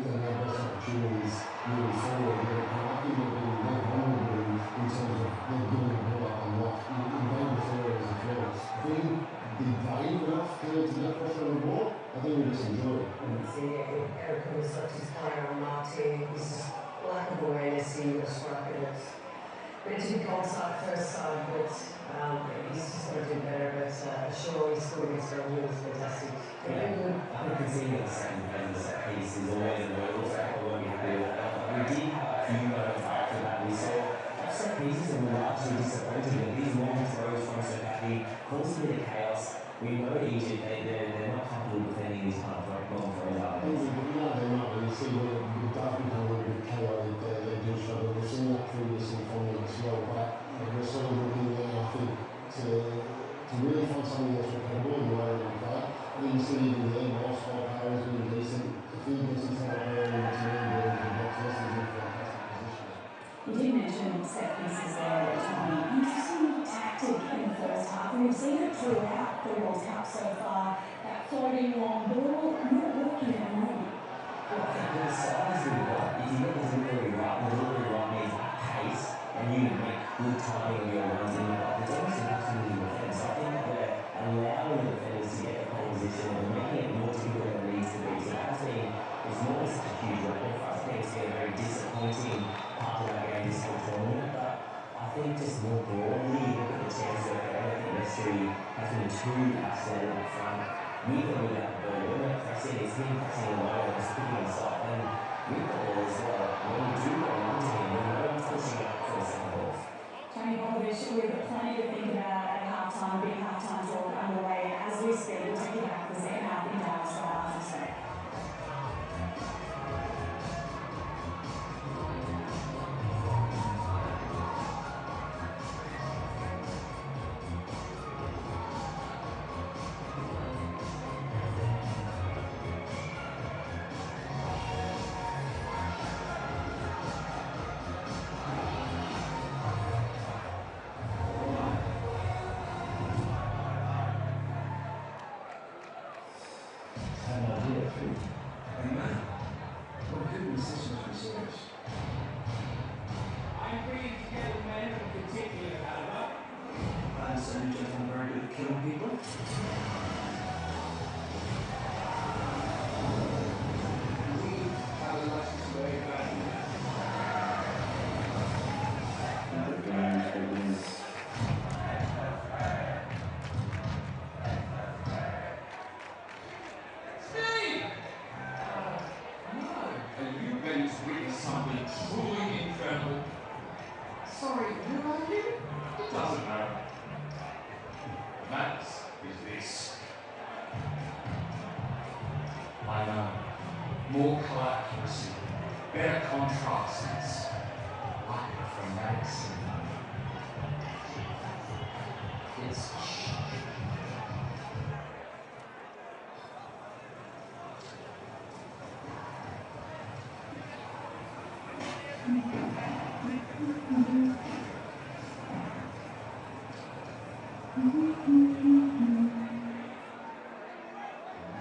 that our best opportunities moving forward, I think they've been very vulnerable in terms of them giving the ball up a lot. In game before as well. If we didn't be brave enough to get pressure on the ball, I think we just enjoy it. See, Eric was such his player on Martin, his just lack of awareness, he was striking it. Meant to be cold side, first side, but he's just got to do better. But sure, he's scoring against Belgium is fantastic. Yeah, I think conceding the second phase of the set piece is always a hurdle factor when we happy with that. We did have a few moments after that. We saw our set pieces and we were largely disappointed that these long throws from Sokati caused a bit of chaos. We know Egypt, they're not comfortable defending these kind of long throws out. No, they're not. You see, when it does become a little bit chaotic, they do struggle. We've seen that previously from them as well, but we're sort of looking there, I think, to really find something that's repeatable in the way that we play. I think you see even there, most of our players being decent. If he gets inside there in the team, the box list is in a fantastic position. You did mention set pieces there, Tommy. Interesting tactic in the first half, and we've seen it throughout the World Cup so far. That floating long ball, not working at the moment. Well, I think the size of the ball, if you get the delivery right means pace, and you make good timing of your runs in the box. It's almost impossible to defend. So I think that we're allowing the defenders to get the pole position and making it more difficult than it needs to be. So that's been, it's not such a huge weapon for us. I think it's been a very disappointing part of our game this whole tournament, but I think just more broadly, look at the chances that they have. I think history has been too absolute up front. With or without the ball, when we're pressing, it's him pressing alone and just picking us up. And with the ball as well, when we do go on to him, we know he's pushing up for the second ball. Tony Popovich, we've got plenty to think about at half-time, big half-time talk underway. As we speak, we'll take you back to the second half in Dallas for our last mistake. More colour accuracy, better contrasts, like from Madison. It's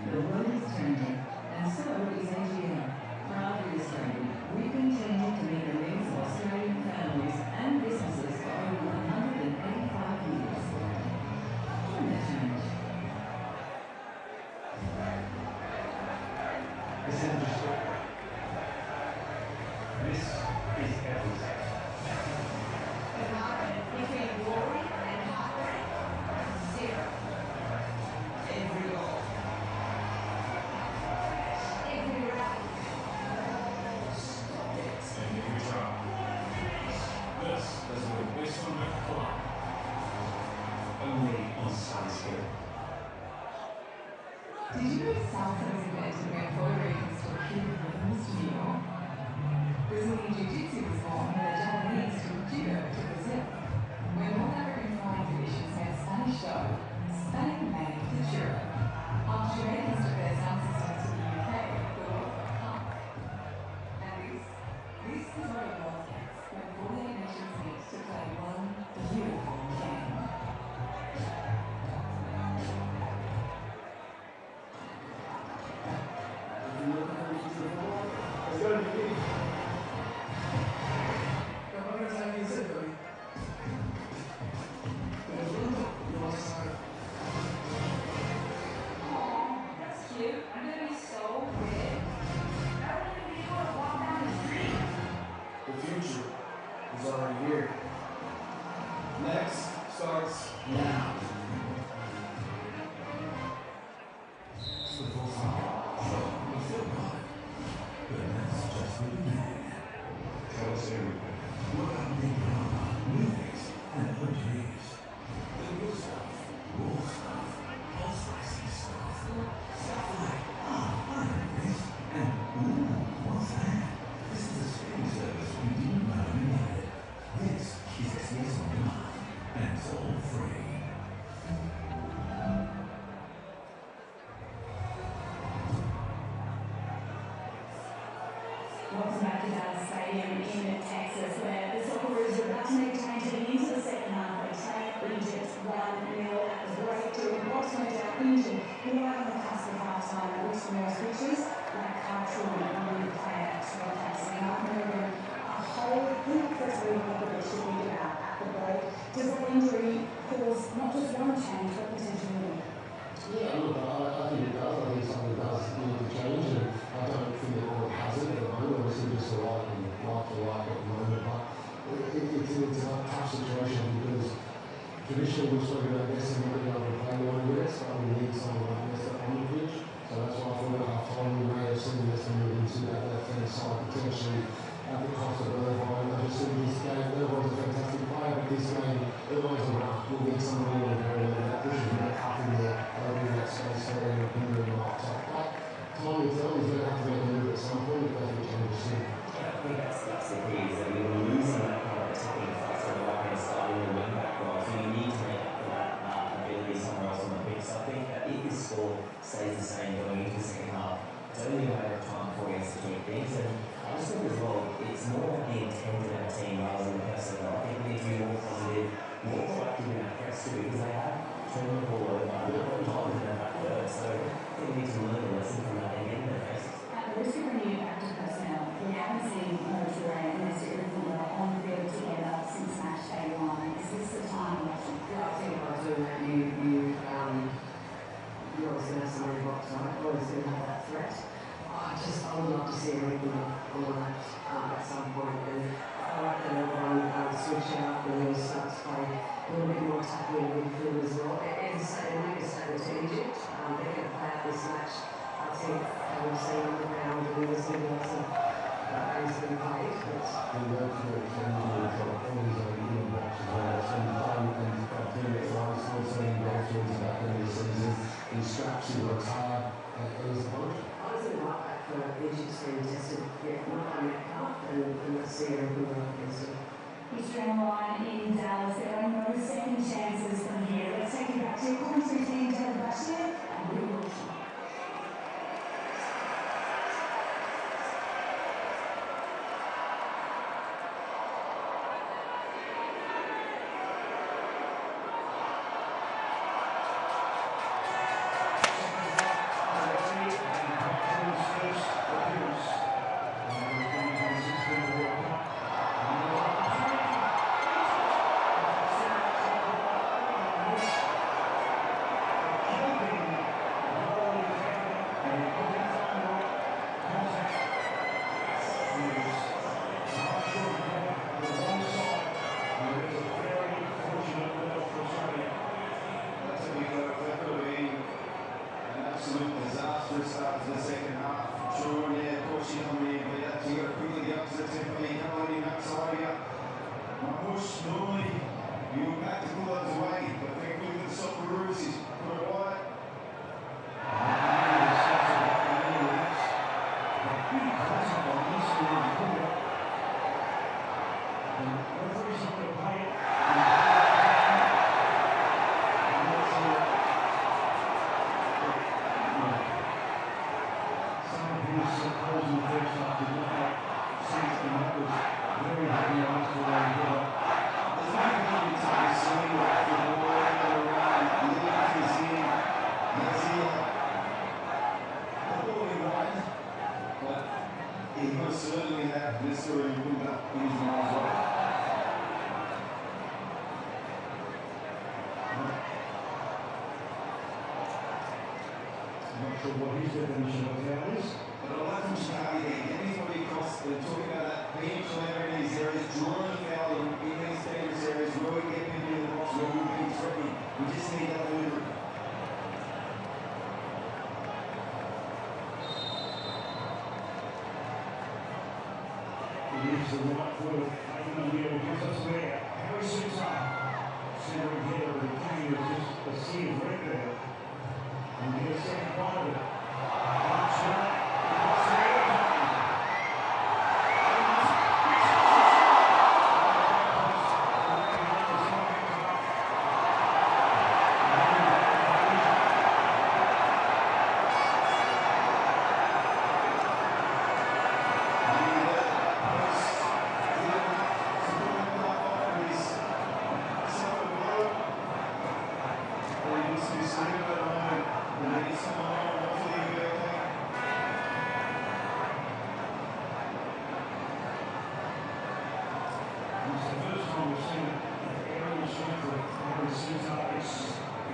the world is changing, and so is AD1N. This isn't just football. This is everything. The margin between glory and heartbreak, zero. Every goal, every rally. Stop it. And every try. This is the West Ham Club. Only on Sunscreen. Did you know salsa is invented when Puerto Ricans took Cuban rhythms to New York? Brazilian Jiu-Jitsu was born when the Japanese took judo to Brazil. When North African flying traditions met Spanish dough, Spain made the churro. After Jamaicans took their sound systems to the UK, the World Cup. And this is what it was when 48 nations meet to play one beautiful game. It's going to be big. Come on, let's have you sit, buddy. There's room. You want to start? Aw, that's cute. I'm gonna be so big. I don't even be able to walk down the street. The future is already here. Next starts now. Tell us everything. What about big drama, movies, and OGs? The good stuff, cool stuff, all spicy stuff. Stuff like, I heard this, and ooh, what's that? This is a streaming service we didn't know we needed. This is SBS On Demand, and it's all free. Welcome back to Dallas Stadium in Texas, where the Socceroos are about to make a change heading into the second half. They train Egypt 1-0 at the break during what's no doubt injured. We are on the cusp of half-time, and we've seen those pictures like Cartoon, a new player, replacing Martin. A whole heap that's really what they should think about at the break. Does that injury cause not just one change, but potentially more? Yeah, look, I think it does. I think something does need to change, and I don't think it really has it at the moment. Obviously, just a like for like at the moment, but it's a tough situation because traditionally we've spoken about Messi not being able to play 90 minutes, but we need someone like Messi on the pitch. So that's why I thought at half time we may have seen Messi move into that left-hand side potentially at the cost of Irvine. I just think this game, Irvine's a fantastic player, but this game, Irvine's a rough. We'll need someone really very well that pushes back up in there, opening that space for him and putting him up top. But time will tell, he's going to have to make a move at some point if they can change the scene. Yeah, I think that's the key, is that we were losing that kind of attacking thrust on the right hand side in the wing back role, so you need to make up for that ability somewhere else on the pitch. So I think that if this score stays the same going into the second half, it's only a matter of time before he has to tweak things. And I just think as well, it's more about the intent of our team rather than the personnel. I think we need to be more positive, more proactive in our press too, because they have turned the ball over a lot of times in their back third. So I think we need to learn a lesson from that and get in their faces. At the risk of bringing it back to personnel, we haven't seen Motorway and Mr. Irvine on the field together since match day 1. Is this the time of action? Yeah, I think by doing that, you're obviously going to have somebody box, right? You're always going to have that threat. I would love to see everything on the left at some point, and I like that everyone switch out and really start to play a little bit more attacking in midfield as well. It make a statement to Egypt. They're going to play out this match. I think we've seen on the ground and we've seen lots of games that we played. But And that's where it's going to be a drop. Always a new box as well. It's been fun and doing it right. It's not saying goals towards the back end of the season. He straps, he works hard, and he's a bunch. I was in the right back for Egypt's being tested, not by Metcalf, and let's see everything we're up against it. History on the line in Dallas. There are no second chances from here. Let's take you back to your commentary team, David Bashir, and we will keep. not sure what his definition of a foul is. But I like from Chicago, anybody across, they're talking about that, being clever in these areas, drawing a foul in these dangerous areas, where we get people in the box, where we're being threatening. We just need that move. He leaves the right foot of making the wheel, gives us where Harry suits up. Centering here, but the king is just a sea of red there. And we get a second part of it. That's right. That's the other time.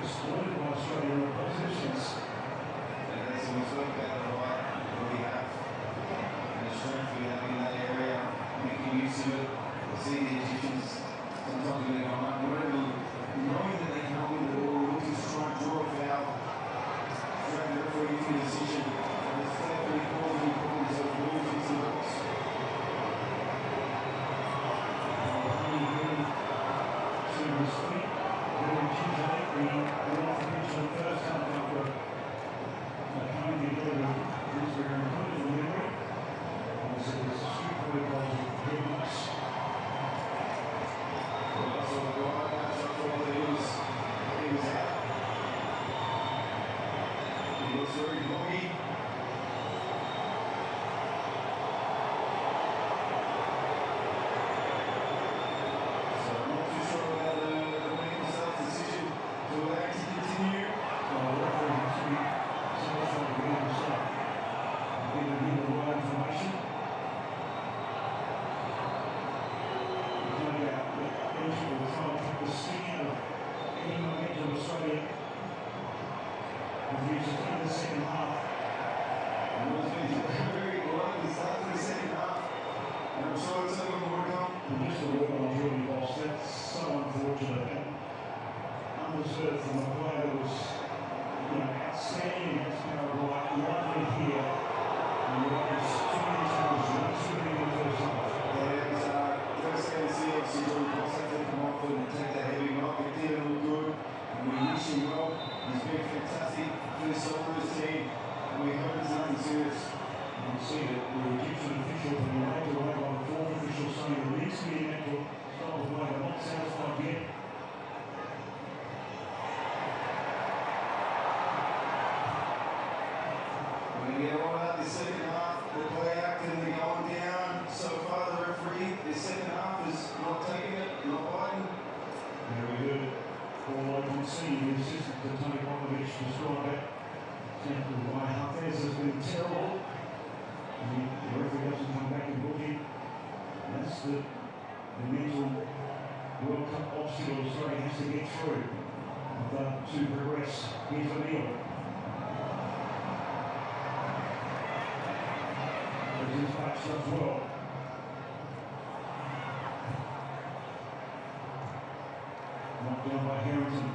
Exploited by Australia in positions. And that's when we talk about the right that we have and the strength we have in that area, making use of it. We see the Egyptians sometimes when they go up, knowing that they can't win the ball, looking to try and draw a foul, drag the referee into a decision, and it's definitely causing problems of balls into the box. To his feet, very gingerly, the off the pitch in the first half after coming together with Brisbane and Clinton in memory. Obviously, it's a strict protocol to head knocks. Well, that's all right. That's all that he was out. He looks very groggy. So I'm not too sure about the medical staff decision to allow him to continue. Well, the referee has to be satisfied with the other side. Given him the right information. There's no doubt that Egypt will try and take the sting out of any momentum Australia with users in the second half. And it was very good start to the second half. And I'm sure it's only more to come. And just the work on Jordan Boss, that's so unfortunate and undeserved from a player that was, outstanding against Paraguay, lovely here. And the others, too many times, once we in the first half. Yeah, it was devastating to see obviously Jordan Boss had to come off and take that heavy knock. It didn't look good. And we wish him well. He's been fantastic for the Socceroos team. And we hope it's nothing serious. You can see that the Egyptian official from the right away by the fourth official saying there needs to be a mental style of play. They're not satisfied yet. We're going to get all out this second half. The play act and they're going down. So far, the referee, this second half is not taking it, not biting. Very good. All I can see, the assistant to Tony Popovich described it. Example why Hafez has been terrible. And the referee doesn't come back and book him. That's the mental World Cup obstacle Australia has to get through to progress. Here's a meal. His back stuff well. Knocked down by Harrington.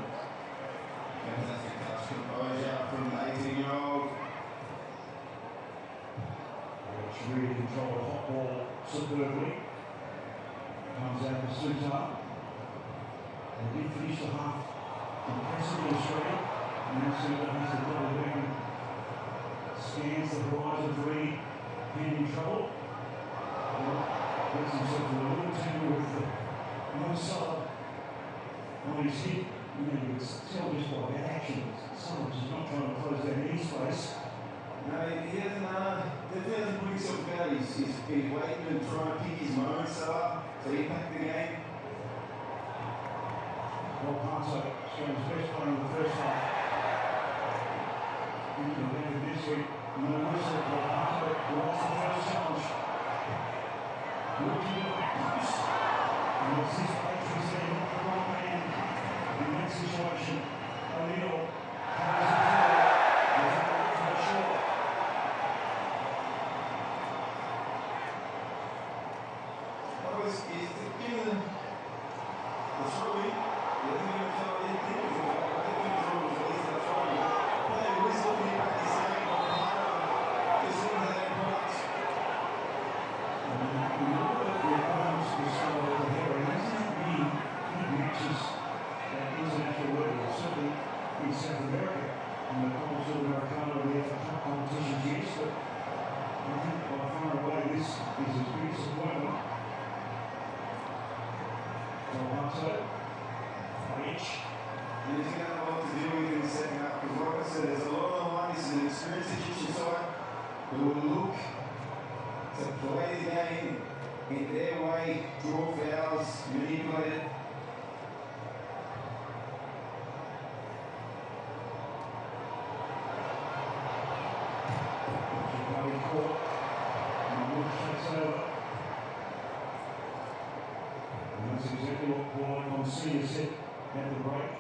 Fantastic touch composure from the 18-year-old. Which really controlled the hot ball superbly. Comes out to Sutar. They did finish the half impressively Australia. And now Sutar has to double back and scans the horizon for any pending trouble. Well, gets himself a little tangle with the one side on his hip. You can tell just by that action. Someone's just not trying to close down any space. No, he hasn't, definitely hasn't put himself out. He's been waiting and trying to pick his moments up to impact the game. Well, Parto showed his best play in the first half. Into the end of this week, no whistle for Parto, who lost the first challenge. Looking at that post. And it's his patron saying, not the right man in that situation. O'Neill carries it forward. There's a who will look to play the game in their way, draw fouls, manipulate it. And that's exactly what Paul Senior said at the break.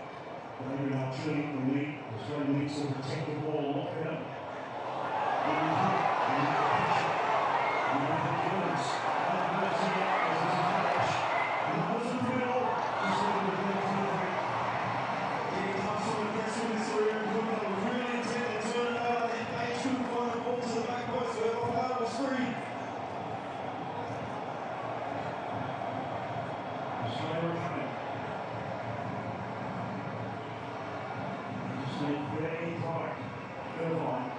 They are now treating the lead. Australia needs to protect the ball a lot better. Very tight. Irvine.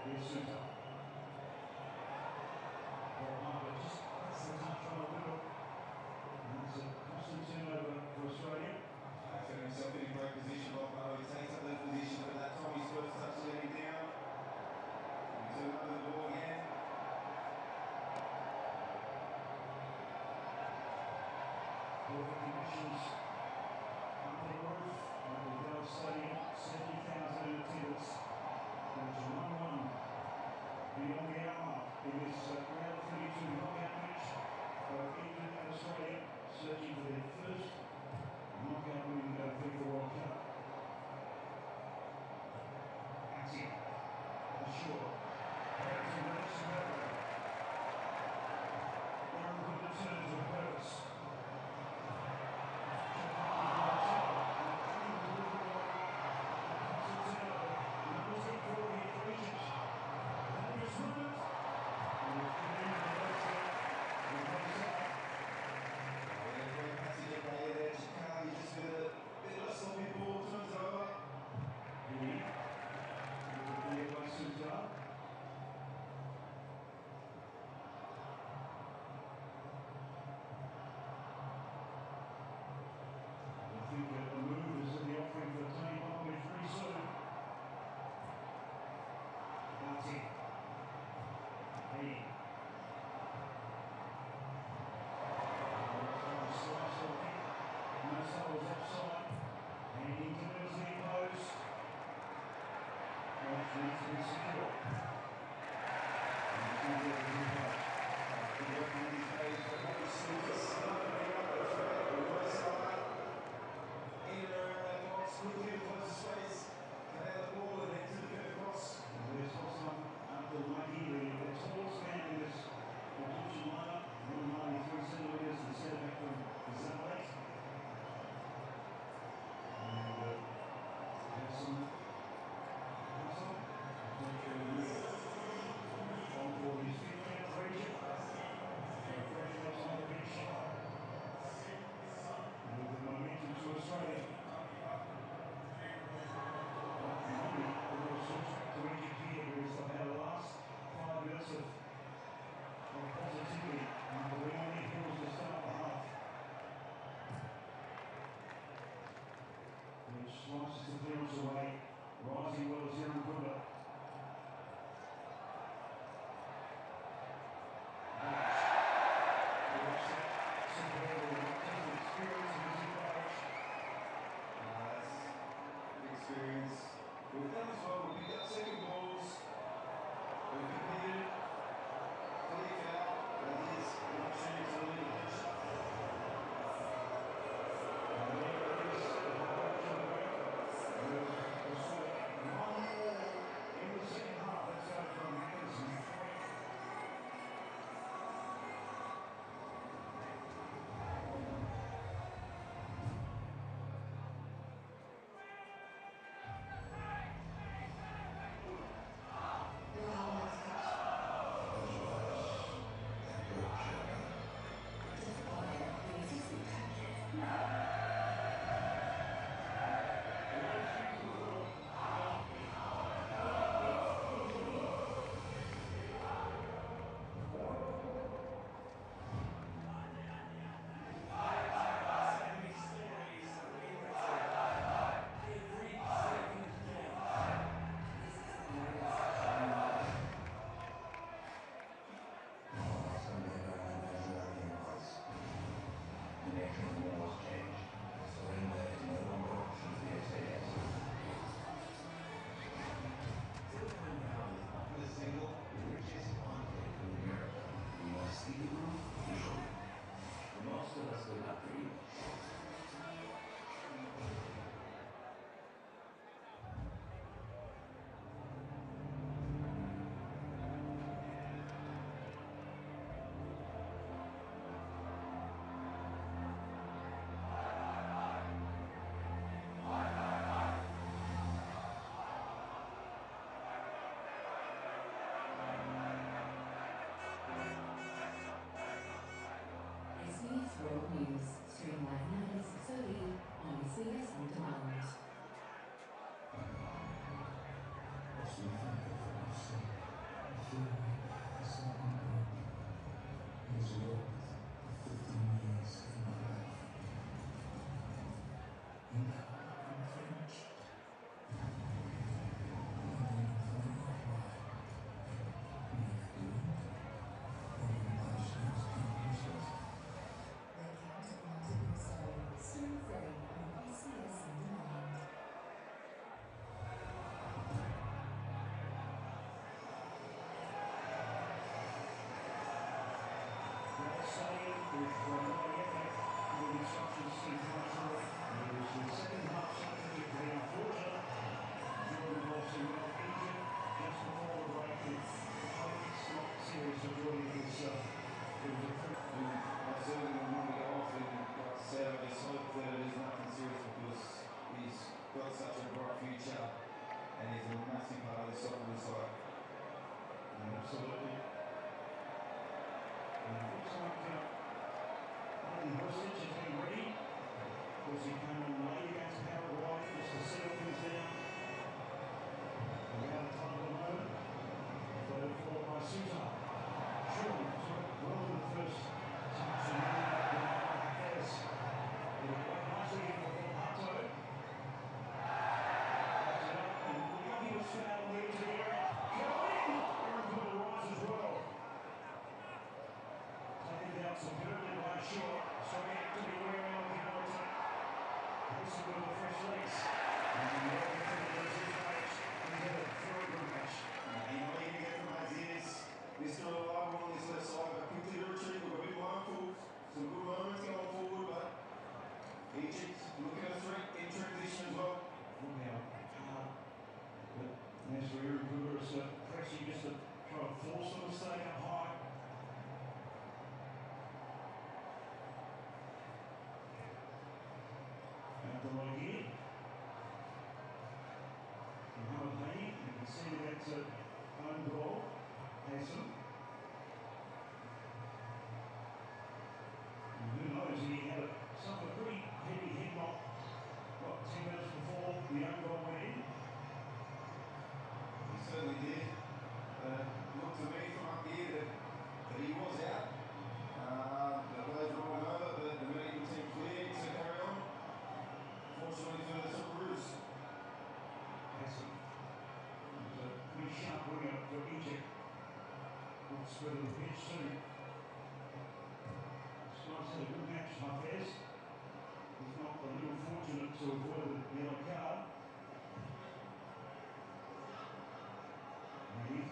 Here's Suter. Paul Harper just that's the touch on the middle. And that's a constant turnover for Australia. Found himself in a great position. Lockhart he takes up that position, but that time his first touch let him down. He's under the ball again. Perfect conditions under the roof at the Dell Stadium, 70,000 in attendance. There's 1-1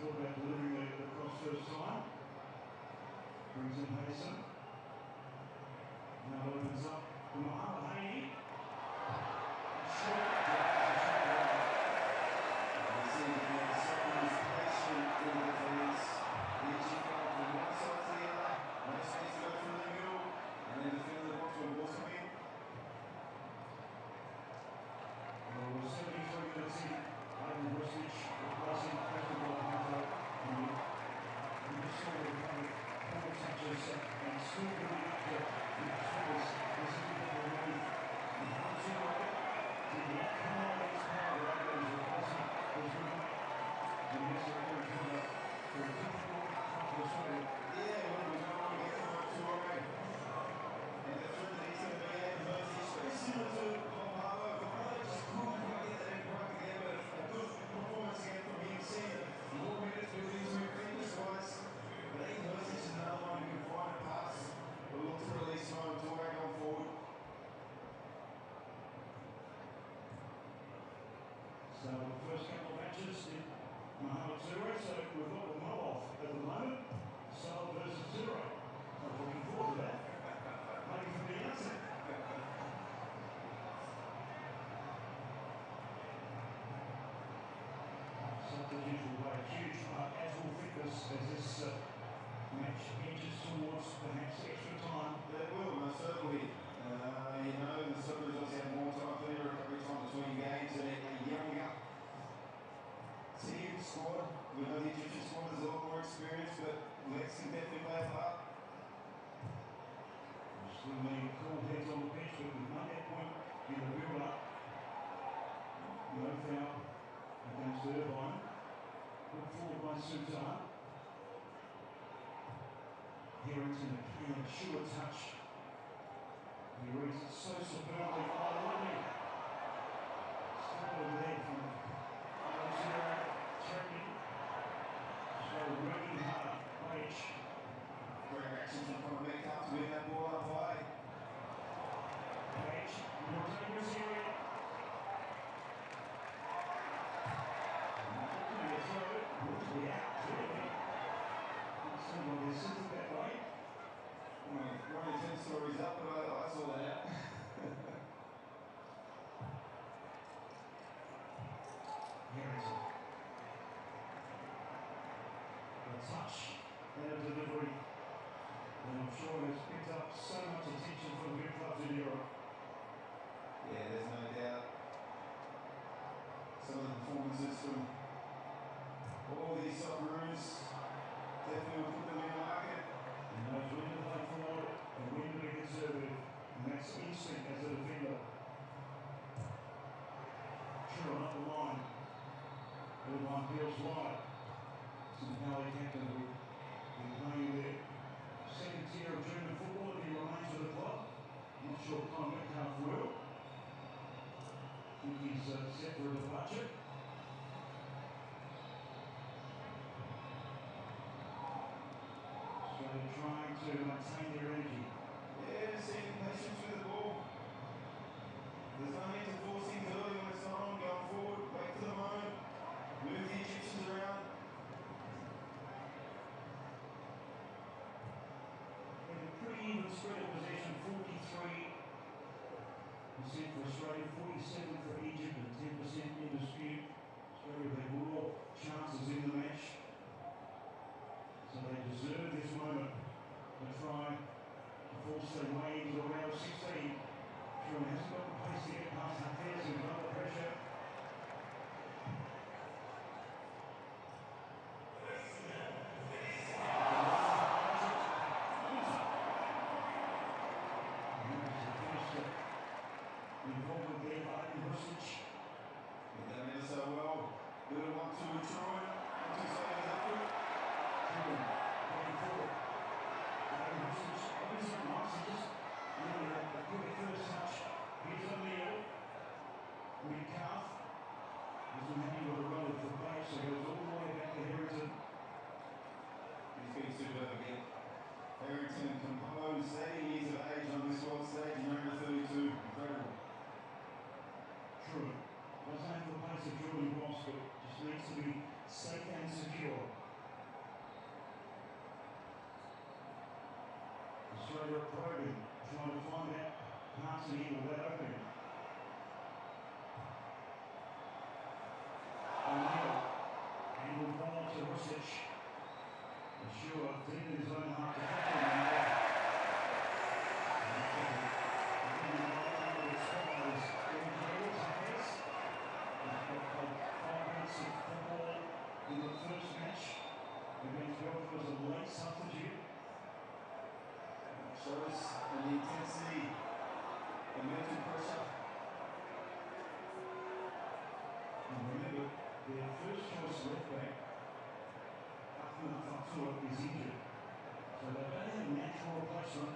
thought about delivering the cross first time. Brings in Mason. Now opens up to Mohamed Haney. So the first couple of matches in Mohamed Zero, so we've got the one-off at the moment. Sal versus Zero. I'm looking forward to that. Maybe from the outset. Substitutes will play a huge part, as will fitness, as this match inches towards perhaps extra time. They will, most certainly. You know, the Socceroos obviously have more time, plenty of recovery time between games, and a younger team squad. We know the Egyptian squad has a lot more experience, but Lex can definitely play a part. Still many cool heads on the pitch, but we've made that point in the build-up. No foul against Irvine. Put forward by Sultan. Harrington, a clean, sure touch. He reads it so superbly. Oh, lovely. Still over there from Zero, threatening. So working hard. Page. Great action from Beck up to win that ball up high. Page, more dangerous area. Woodley out, clearly. Somebody sits that way. We're only 10 stories up, but I saw that out. Harrington. A touch and a delivery. And I'm sure has picked up so much attention from big clubs in Europe. Yeah, there's no doubt. Some of the performances from all these Socceroos definitely will put them in the market. And knows when to play forward and when to be conservative. And that's instinct as a defender. True on up the line. Irvine feels wide. Some Pally captain who will be playing their second tier of German football if he remains with the club. Not sure Con Metcalf will. I think he's set for a departure. So they're trying to maintain their energy. Yeah, seeing patience with the ball. There's no need to force things early when it's not on. Going forward, wait for the moment, move the Egyptians around. And a pretty even spread of possession, 43% for Australia, 47% for Egypt, and 10% in dispute. Australia had more chances in the match. So they deserve this moment to try to force their way into the round of 16. Sure, hasn't got the pace to get past that. under probing, trying to find out parts of him without opening. O'Neill, angled ball to Rustic. And sure, deep in his own half to tackle him. In the first match against Belfast as a late substitute. Shows the intensity, the mental pressure. And remember, their first choice left back, Ahmed Fatua, is injured. So they don't have a natural replacement.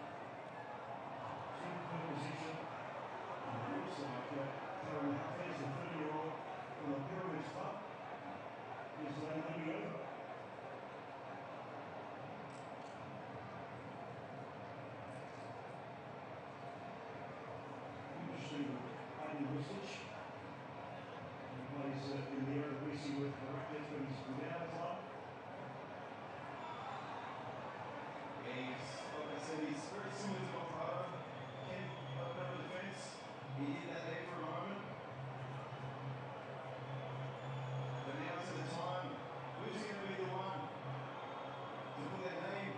Super position. And it looks like Karen Hafez, the 30-year-old from the Pyramids Club, is maybe over. Interesting, AD1N. He plays in the Eredivisie with the Raptors, but he's without a club. He's, like I said, he's very similar to Alfaro. Can open up the defense. He did that there for a moment. But now to the time, who's going to be the one to put that name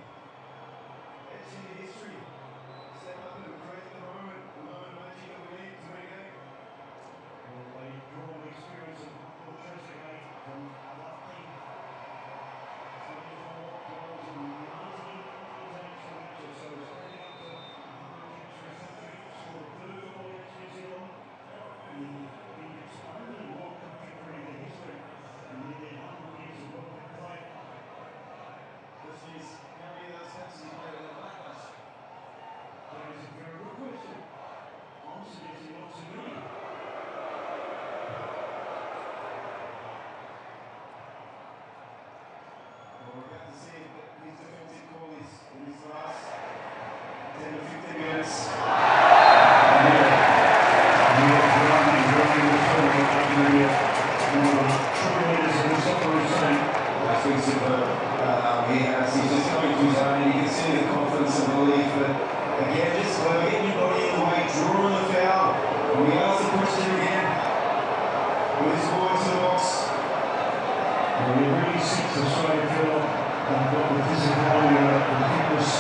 etched into history? Step up and create the moment magic that we need to win a game. Well, they draw the experience of Paul Trezeguet from Alapti. 24 goals in 19 international matches, so it's already up to 100 caps for a century. Scored a third goal against New Zealand. It's only World Cup victory in the history. And nearly 100 years of World Cup play. Question is, how many of those caps has he played in the backlash? That is a very good question. I'm suggesting not too many. Well, we're about to see if his defensive call is in his last 10 to 15 minutes. He's just coming to his own, and you can see the confidence and belief. But again, just getting your body in the way, drawing the foul. And we ask the question again. Will this ball into the box? Well, he really seeks the straight field and got the physicality, the fitness,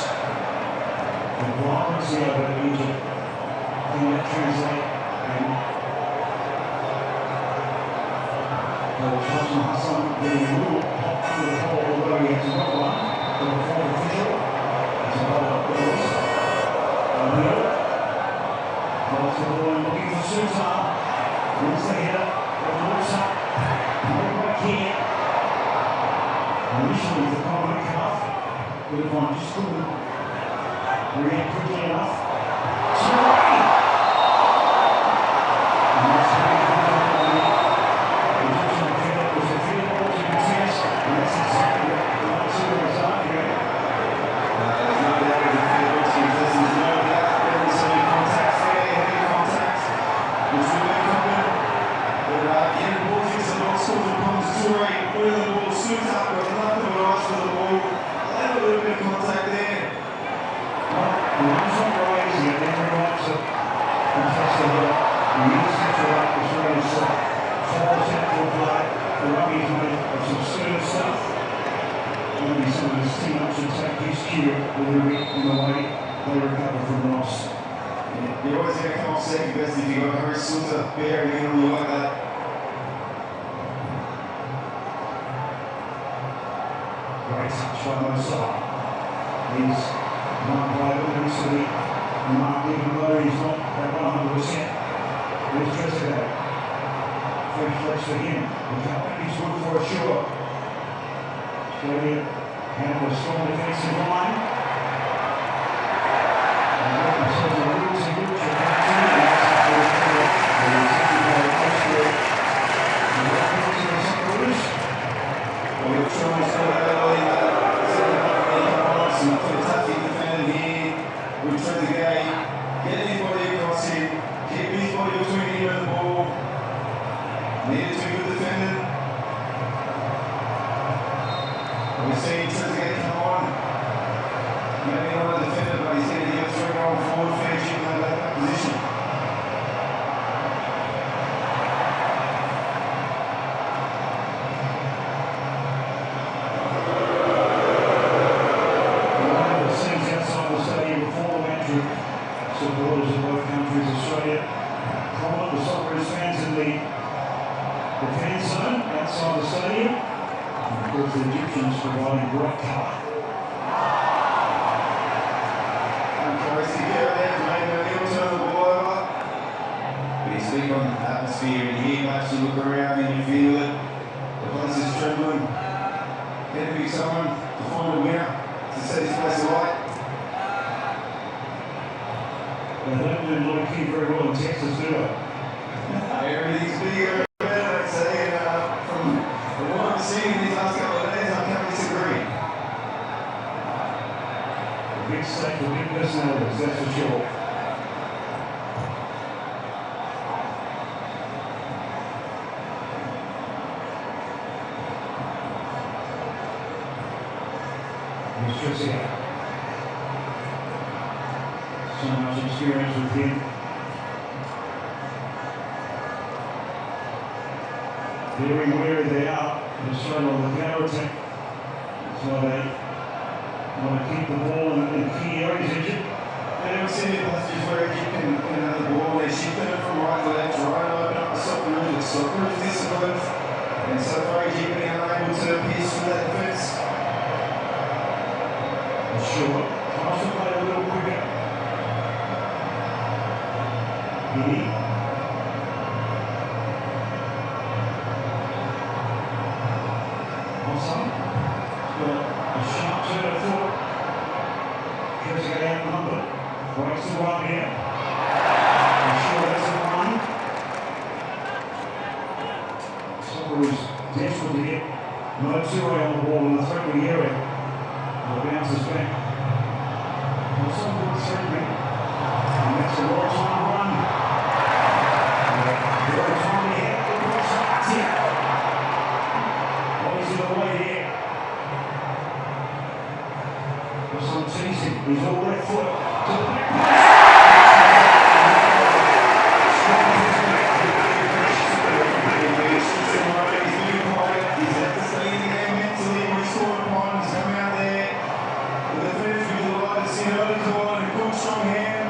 the vibrancy of it into thing that translate. And Hassan getting a little pop through the ball, although he has got one. The fourth official, it's a hold up goals. O'Neill holds the ball and looking for Sutar. Wins the header, but looks up. Hold back here. Initially the common calf, but if one just couldn't react quickly enough. Sorry! And that's very good on the Egyptian field. It was a field ball to the test, and that's exactly what the Socceroos was arguing. There's no doubt with the field ball to the test, there's no doubt there was some contact there, heavy contact. Which we were covered. But again, the ball takes a lot of sort of comes to right, putting the ball suits up, but nothing but eyes for the ball. A little bit of contact there. Well, the one's not right, easy, and everyone's a contested here. The music for that was really falls out for play. The rugby's made of some stern stuff. Maybe some of his teammates should take his cue with the win in the way they recover from loss. You're always going to come off second best if you've got Harry Suter bearing in on you like that. Great touch by Mosar. He's not quite looking to be marked, even though he's not at 100%. Here's Trezeguet. Free flex for him. The cutback is good for a sure. Australia have a strong defensive line. And got themselves a little too good to get to. And that's the and welcome to the Socceroos. Well, we've shown us how early some fantastic defending here with Trezeguet. Getting his body across him, keeping his body between him and the ball. Needed to be good defending. We're seeing Trezeguet come on. Maybe not a defender, but he's going to give a throw going forward, fair chip in that position. Supporters of both countries, Australia, prominent the Socceroos fans in the fan zone outside the stadium. And of course, the Egyptians providing great colour. And tries to get it there, maybe a little turn the ball over. But he's big on the atmosphere in here, much to look around and you feel it. The place is trembling. Can it be someone to find a winner to set his place alight? They don't do low-key very well in Texas, do they? Everything's bigger and better, I'd say, and from what I've seen these last couple of days, I can't disagree. A big state for big personalities, that's for sure. He's stressing out. So much experience with him. Very wary they are. They're straight on the counter attack. That's why they want to keep the ball in key areas. Egypt. I never seen any passages where Egypt can have the ball, they shifted it from right to left, trying to open up the Socceroos. The Socceroos disciplined, and so far Egypt being unable to pierce through that defence. Sure. Tries to play a little quicker. Awesome. Got a sharp turn of foot. Tries to get outnumbered. Breaks the run here. I'm sure that's a run. Socceroos desperate to get no two-way on the ball in the threatening area. And it bounces back. Well, some good threatening. And that's a right time run. Very timely hit. That's it. He's in the way here. There's some teasing. He's all left foot to the back post. He's had to stay in the game mentally when he scored upon. He's come out there with a finish with a lot of sin early to one and a good strong hand.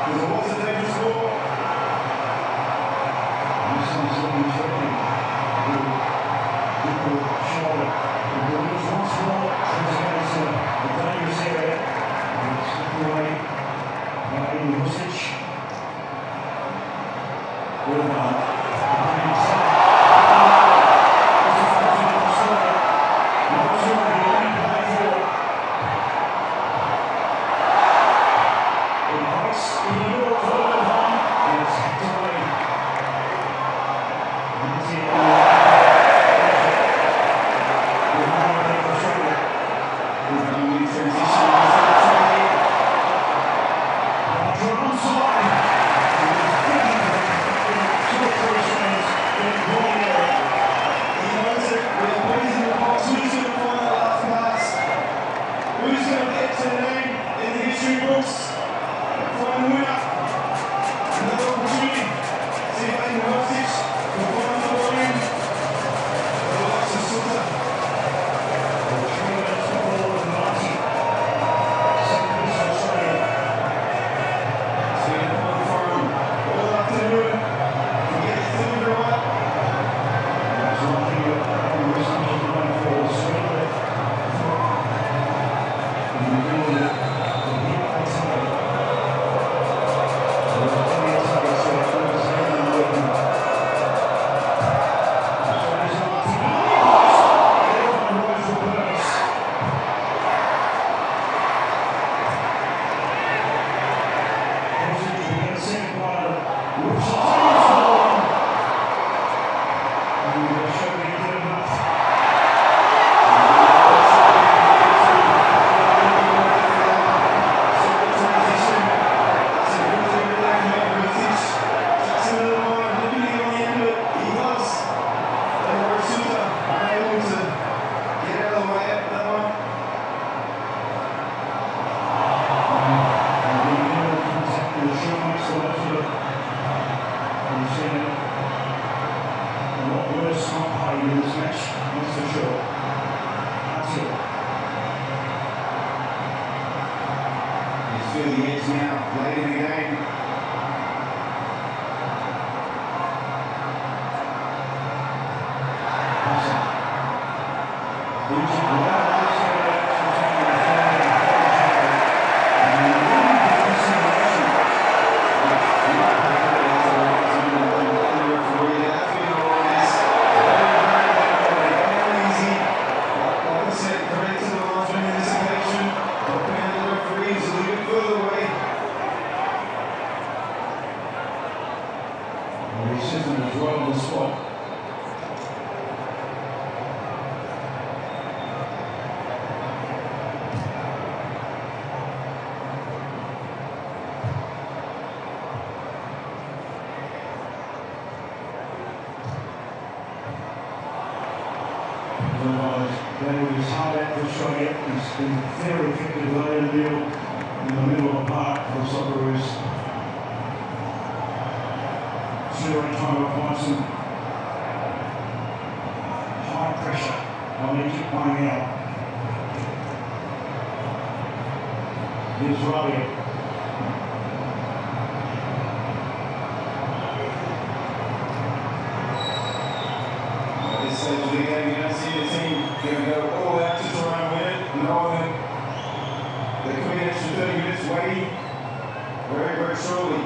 Because it was a dangerous ball. This one's looking threatening. Good shoulder. And the loose once more. Turns against the dangerous area. And it's He's been very effective late in the deal in the middle of the park for the Socceroos. Shooting trying to apply some high pressure on Egypt playing out. Here's Rabia. At this stage of the game, you don't see the team going to go all out to try and win it. No, they could be an extra 30 minutes waiting very, very shortly. I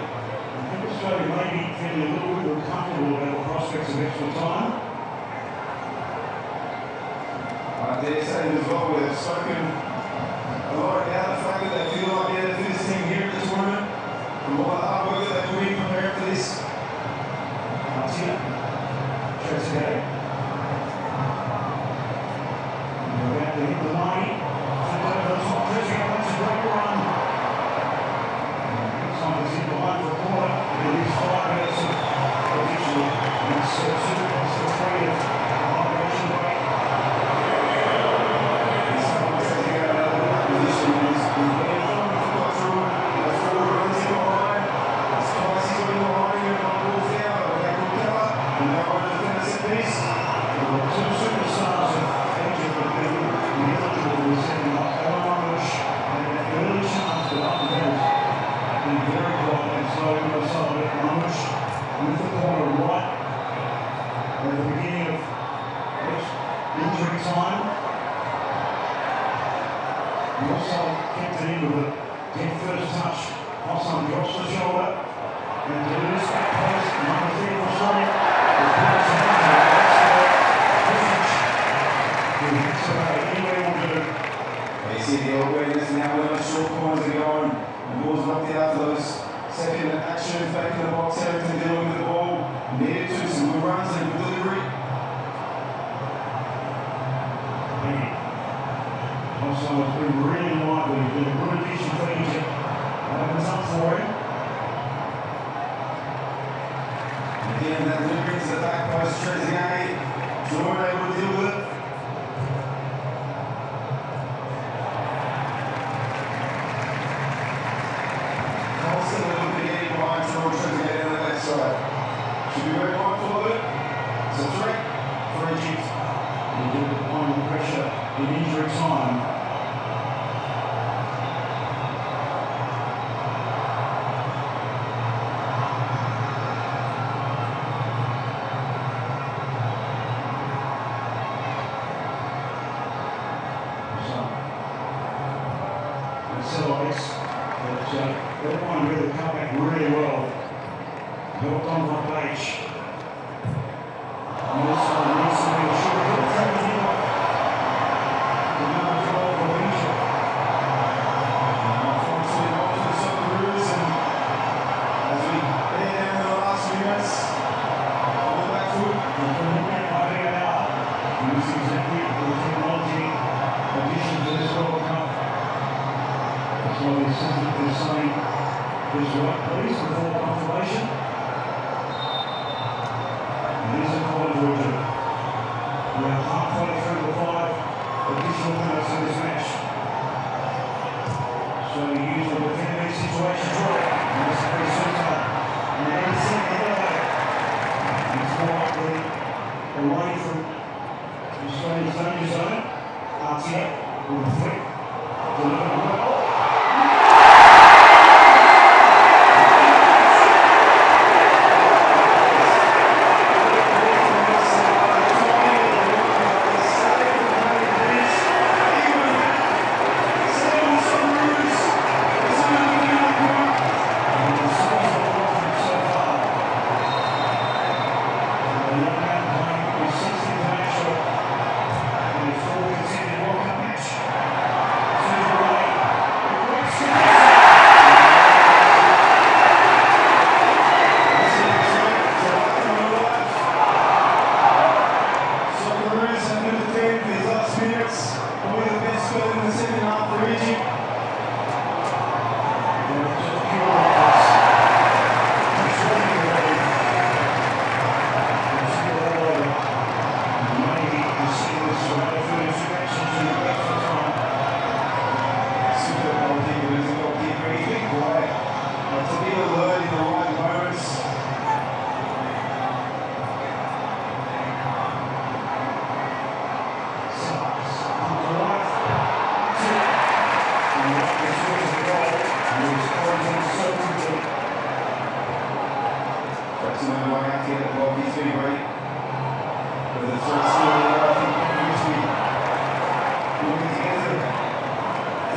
think Australia may be feeling a little bit more comfortable about the prospects of extra time. I dare say as well, we've spoken a lot about the fact that they feel like they're the fittest team here at the tournament. And all the hard work that they've put in preparing for this. Martina, Trezeguet. They're about to hit the 90. Sent over the top. Trezeguet makes a great run. Looks like he's hit the line for a corner. It is 5 minutes of additional. That's 2 minutes for 3 of operation break.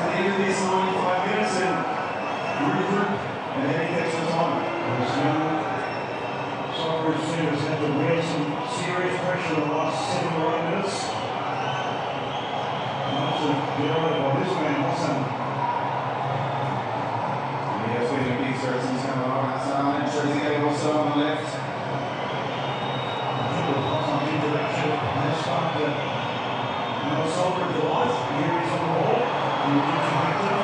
the end of this 95 minutes and regroup and then he takes the time. Socceroos team has had to wear some serious pressure in the last 7 or 8 minutes. Much of Gerard by this man, Hassan. Yeah, it's been a big search he's come along outside and Trezeguet also on the left. Hassan introduction has sparked another soldier to life. Here he is on the ball. And he keeps him active.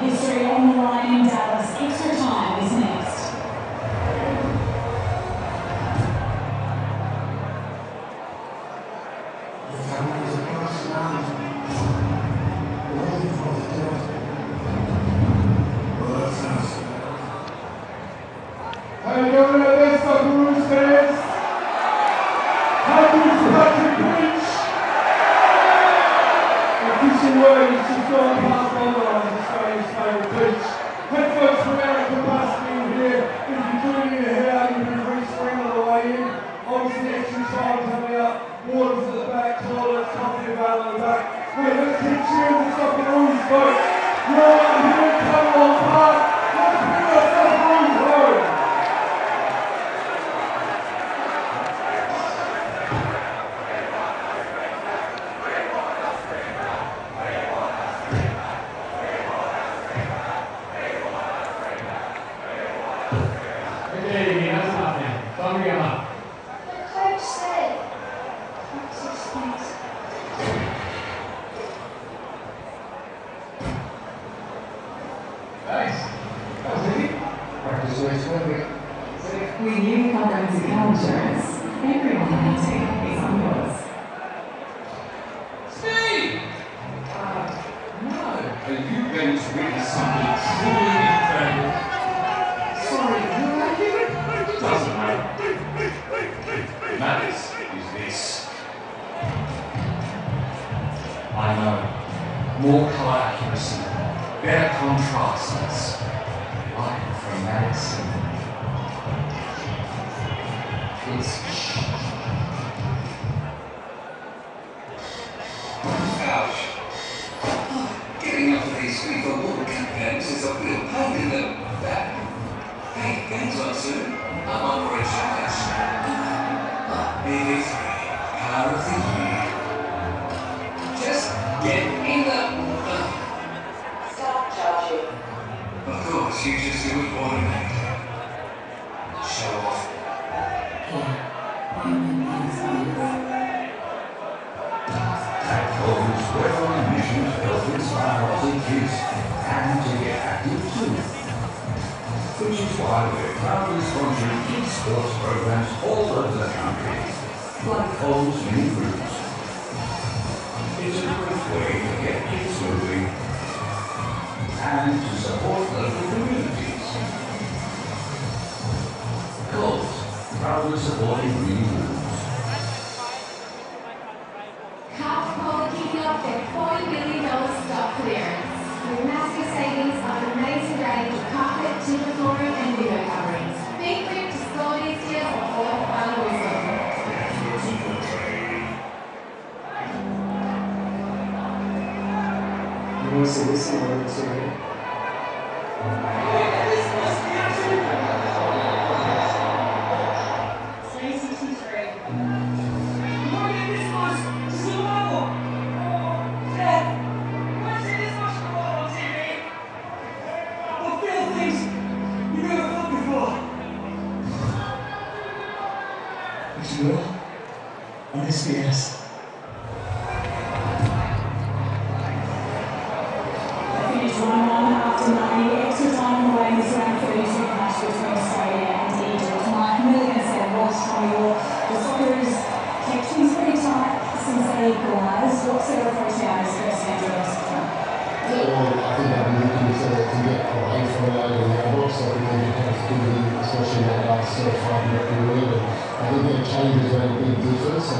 History on the line in Dallas. Extra time is next. How you doing out there, Socceroos fans? How good's Patrick Lynch? Official word is just gone past the line, Australia's favourite beach. Headphones from American capacity here. If you're doing your hair, you've been re-spring on the way in. Obviously, extra time coming up. Waters at the back, toilets, coffee available at the back. We're going to keep cheering the Socceroos, folks. You're out here at Tumbalong Park. Let's bring the Socceroos home. Okay, that's enough now. Time to go up. The coach said practice makes Thanks. That was easy. Practice makes perfect. With new comprehensive health insurance, everyone hunting is on yours. Steve! No. Are you going to witness something truly incredible? Sorry, you're right here. It doesn't matter. What matters is this. I know. More color accuracy, better contrasts, like from Madison. It's ouch. Getting up to these FIFA World Cup games is a real pain in the back. Hey, games on soon. I'm on for a challenge. AD1N, power of the year. Just get in the... Stop charging. Of course, you just do it automatically. Show off. Actors work on a mission to help inspire other kids and to get active too. Which is why we're proudly sponsoring kids sports programs all over the country, like Cole's mini groups. It's a great way to get kids moving and to support local communities. Coles, proudly supporting green groups. Coca-Cola kicking off their $40 million stock clearance. With massive savings on an amazing range of carpet, timber flooring and window coverings. Big grip disability deals on all final whistle. You want to see this one? It's real. On SBS. Finished 1-1 after 90 extra time away in this round 32 clash between Australia and Egypt. Mike Milligan said Ross equalise. What sort of Fortiano's first game of this time? Well, I think they'll be looking to get away from it over the box. I think they've had to do, especially in that last 5-minute period. I think their changes made a big difference.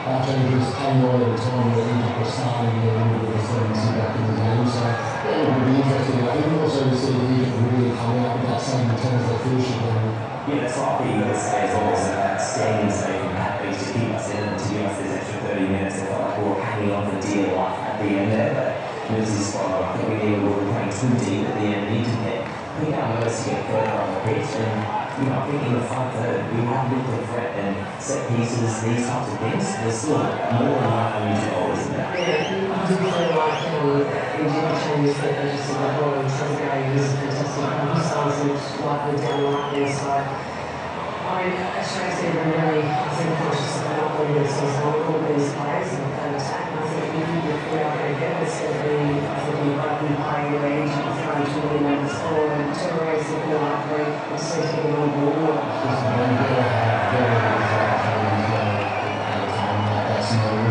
Our changes came on at a time where Egypt was starting to get a little bit of ascendancy back in the game. So it will be interesting. I think also we see Egypt really come out with that same intent as they finish it. Yeah, that's what I think you could say as well, is that standing saving happy to keep us in and to give us this extra 30 minutes. It felt like we were hanging on for dear life at the end there, but this is spot on. I think we needed, we were playing too deep at the end. We need to get, I think our nerves to get further on the pitch, and you know, I think in the front third we have looked at threat and set pieces, these types of things. There's still more than one unusual goal, isn't there? Yeah, I do feel like Egypt changes that they just said that well in Trezeguet is a fantastic stars which likely down the right hand side. I mean, Australia's been really, I think, conscious of not letting themselves on all these players and attack. And I think if we are going to get this, it's going to be, I think, the open play where Egypt is trying to win over the score and Socceroos are going to likely see taking on ball. Just one bit of that's known.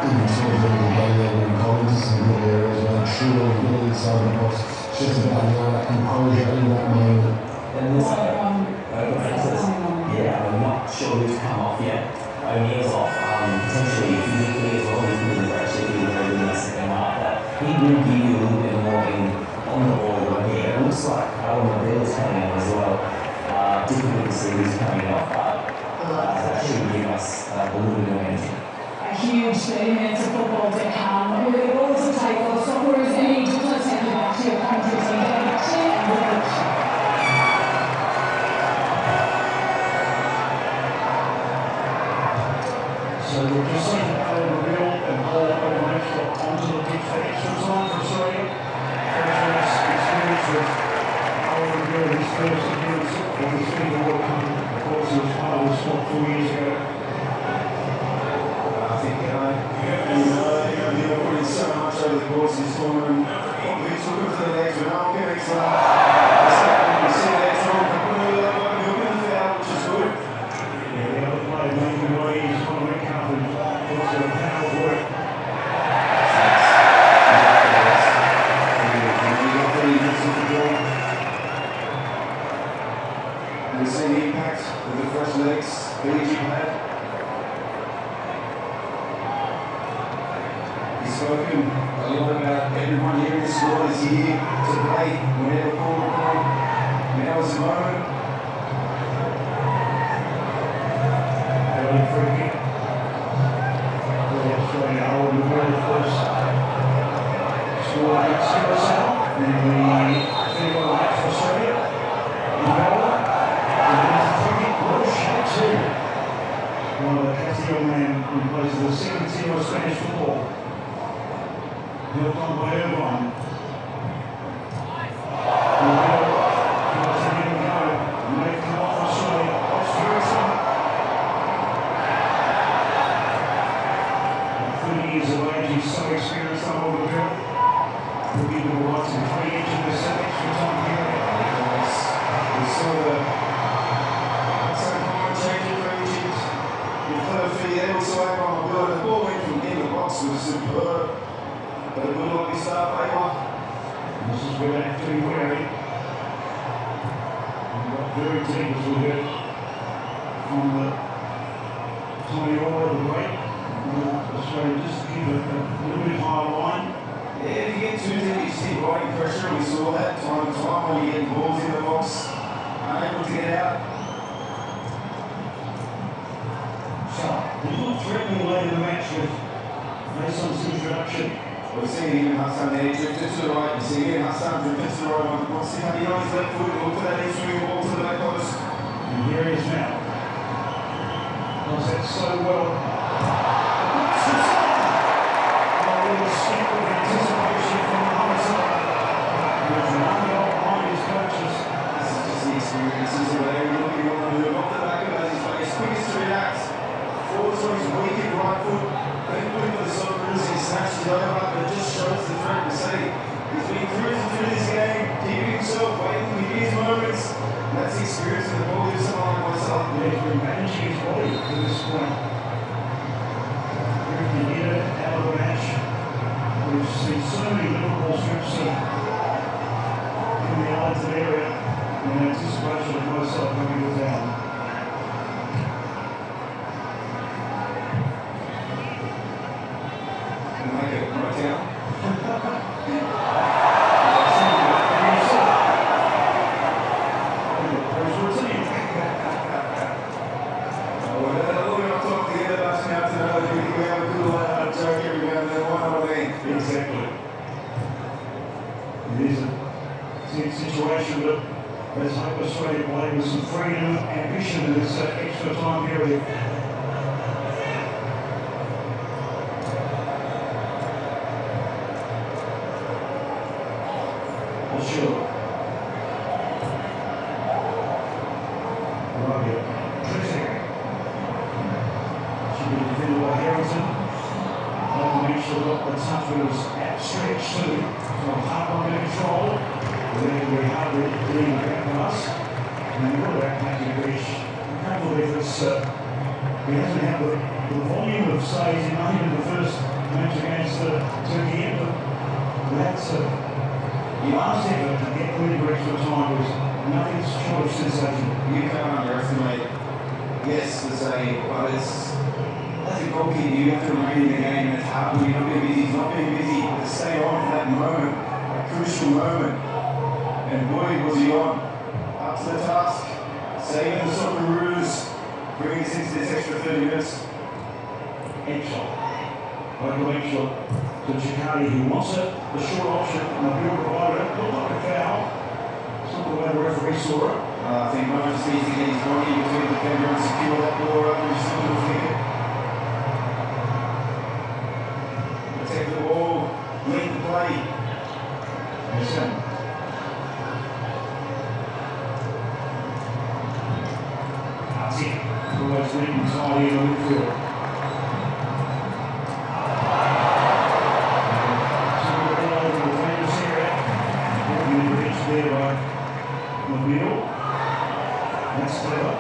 Even towards the end of the game, they were in Collins in good areas, made sure of getting inside the box. Just about that composure in that moment. And this, yeah, I'm not sure who's come off yet. O'Neill's off, potentially physically as well. He's really actually doing very good in the second half. But he will give you a little bit more on the ball right here. It looks like Tumbalong coming on as well. Difficult to see who's coming off, but that should give us a little bit of energy. A huge 30 minutes of football to come. With the ball to take off, Socceroos and Egypt, let's hand it back to your country team. Get it back to you and we'll So we'll just see the ball revealed and ball over onto the pitch for extra time for Australia. First experience with ball revealed his first appearance in the FIFA World Cup. Of course, he was part of the squad 4 years ago. I think they're putting so much over the course of this tournament. He's looking for the legs, but now getting some. You see that strong, which is good. Yeah, the other player making the way, he's going to make up and also a power work. You see the impact of the fresh legs that Egypt had. He's spoken a lot about everyone here in the squad is here to play whenever called upon. Now is the moment. Early free kick. Australia are on the world first. Score against Curacao in the FIFA World Cup for Australia. One of the Castillo man who plays the second tier of Spanish football. Held on by Irvine. Making off Australia. Australia. 30 years of age, he's so experienced on all the field. We'll give him a right to play each of the set extra time period. We saw the changing for Egypt. The third feet there was so on the board. The ball went from in the box was superb. But it would not be start paper. This is where they have to be wary. Very deep as we heard from the Tommy Orr of the break. Australia just keep a little bit higher line. Yeah, if you get too deep, you see riding pressure. We saw that time and time when you get balls in the box, unable to get out. So, they look threatening late in the match with Mason's introduction. We've seen even Hassan there, drifted to the right. You see again Hassan drifted to the right. We'll see how he on his left foot. Look for that in swinging ball to the back of us. And here he is now. Does that so well. Step of anticipation from the other side. There's one goal behind his coaches. This is just the experience. This is what they're looking on the move. Off the back of us, he's quickest to react. Forwards on his weak right foot. Thankfully for the Socceroos, he snatches it over, but it just shows the threat to say he's been cruising through this game, keeping himself, waiting for his moments. That's the experience of the ball of someone like myself. He's been managing his body to this point. Everything here see so many Liverpool strips in the Arlington area in anticipation of myself coming to town. Can I make it right down? Exactly. It is a situation, but let's hope Australia play with some freedom and ambition in this extra time period. Well, sure. Right. Should be defended by Harrington. Make sure that the touch was outstretched too. So hard on the control. Then we have it leading back from us. And then what about Patrick Rich? A couple of efforts. He hasn't had the volume of saves he made in the first match against Turkey. But that's the last effort to get clear extra time was nothing short of sensational. You can't underestimate, yes, the save, but it's. As a goalkeeper, you have to remain in the game. It's hard when you're not being busy. He's not being busy to stay on for that moment, that crucial moment. And boy, was he on. Up to the task, saving the Socceroos, bringing us into this extra 30 minutes. Edshot. Local Edshot to Chicani, who wants it. The short option, and the bill provider. Looked like a foul. It's not the way the referee saw it. I think Moses needs to get his body between the defender and secure that ball over his single figure. Take the ball, lead the play. Yes, sir. That's it. Always leading tidy in the midfield. So we're all over the defender's area. Walking into reach there by Mobile. That's clever.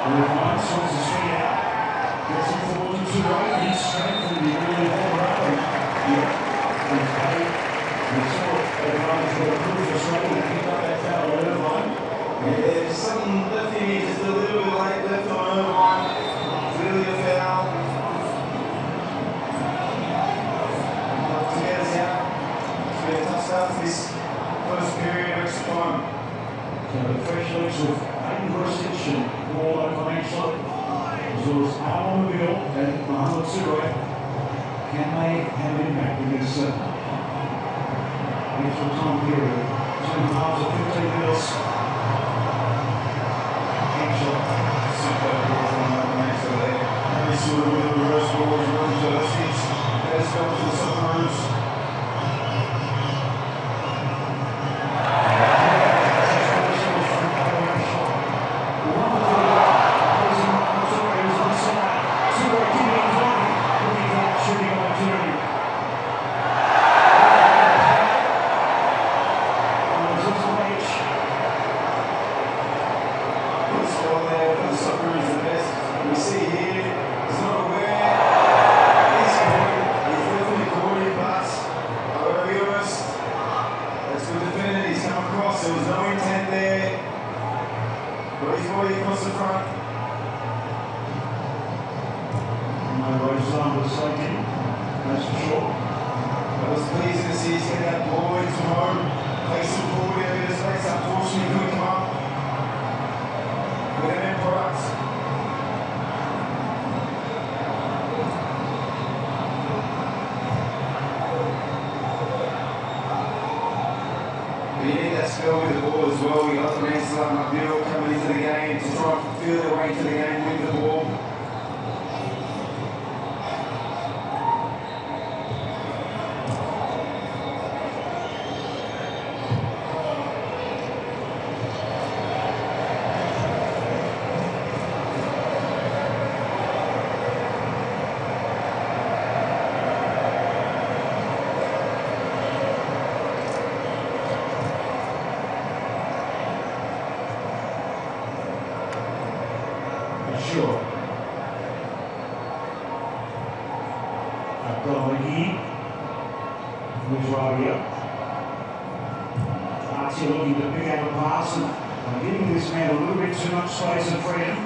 Irvine sorts his feet out. Gets it forward to right. He's strength and he really hold up. Yeah, there's something left in here, just a little bit late left on Irvine. Clearly a foul. To get us out. It's been a tough start to this first period of extra time. So the fresh legs of Aiden Grosich and Paul O'Connell, as well as Alan Mobile and Mohamed Surai. Can they have an impact in this extra time period? 2 halves of 15 minutes. Edshot. Super ball from O'Connell there. Very sort of with a reverse ball, runs to the stitch. Let's go to the Socceroos. Here's Rabia. Archie looking to pick out a pass and giving this man a little bit too much space and freedom.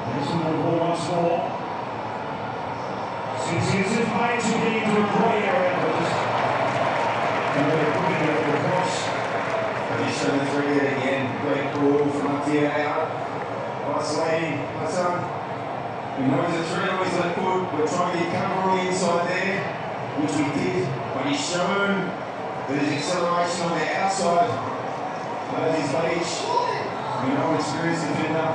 There's the ball once more. Since he's made to get into a great area, but just another quick at the cross. He's shown the three there again. Great ball from up here out. Isolating Hassan. We know he's a three, always left foot. We're trying to get cover on the inside there, which we did. But he's shown that his acceleration on the outside of his age. We know experienced defender.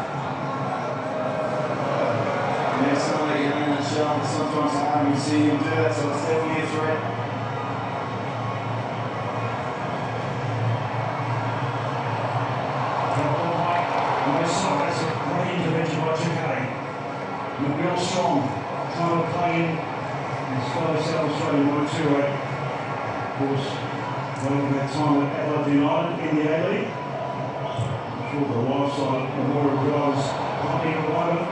Yeah, some of the young and sharp, but sometimes it's hard to see him do that, so it's definitely a threat. On this side, that's a great intervention by Chikane. McNeil strong, trying to play in. And South Australia 1-2-8. Of course, waiting that time at AD1N in the A-League. I'm sure the live side, the more of guys pumping at the moment.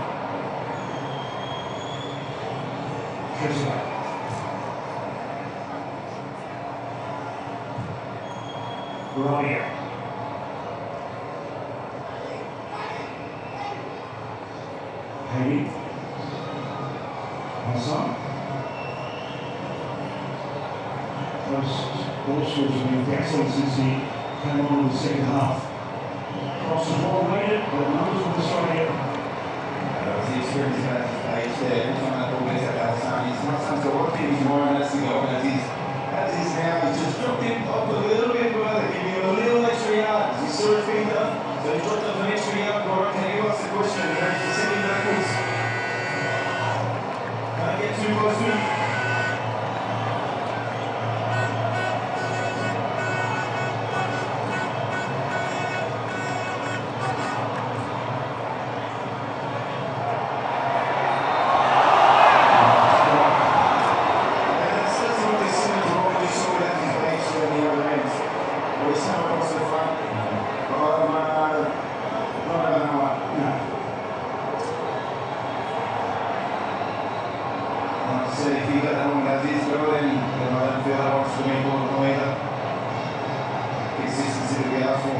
Right here. Hayden. Hassan. Those ball scores have been excellent since he came on in the second half. Cross the ball made it, but numbers with Australia. That was the experience at his age there. Every time that ball gets at that time, he's not something to watch him, he's more or less to go. And as he's now, he's just dropped him up a little bit further, giving him a little extra yard. He saw his feet up, so he dropped up an extra yard. Goran, can you ask the question? He managed to send him backwards. Can't get too close to him. If he got that one as this go, then I don't feel that wants to make all the way either. Consistency to be out for.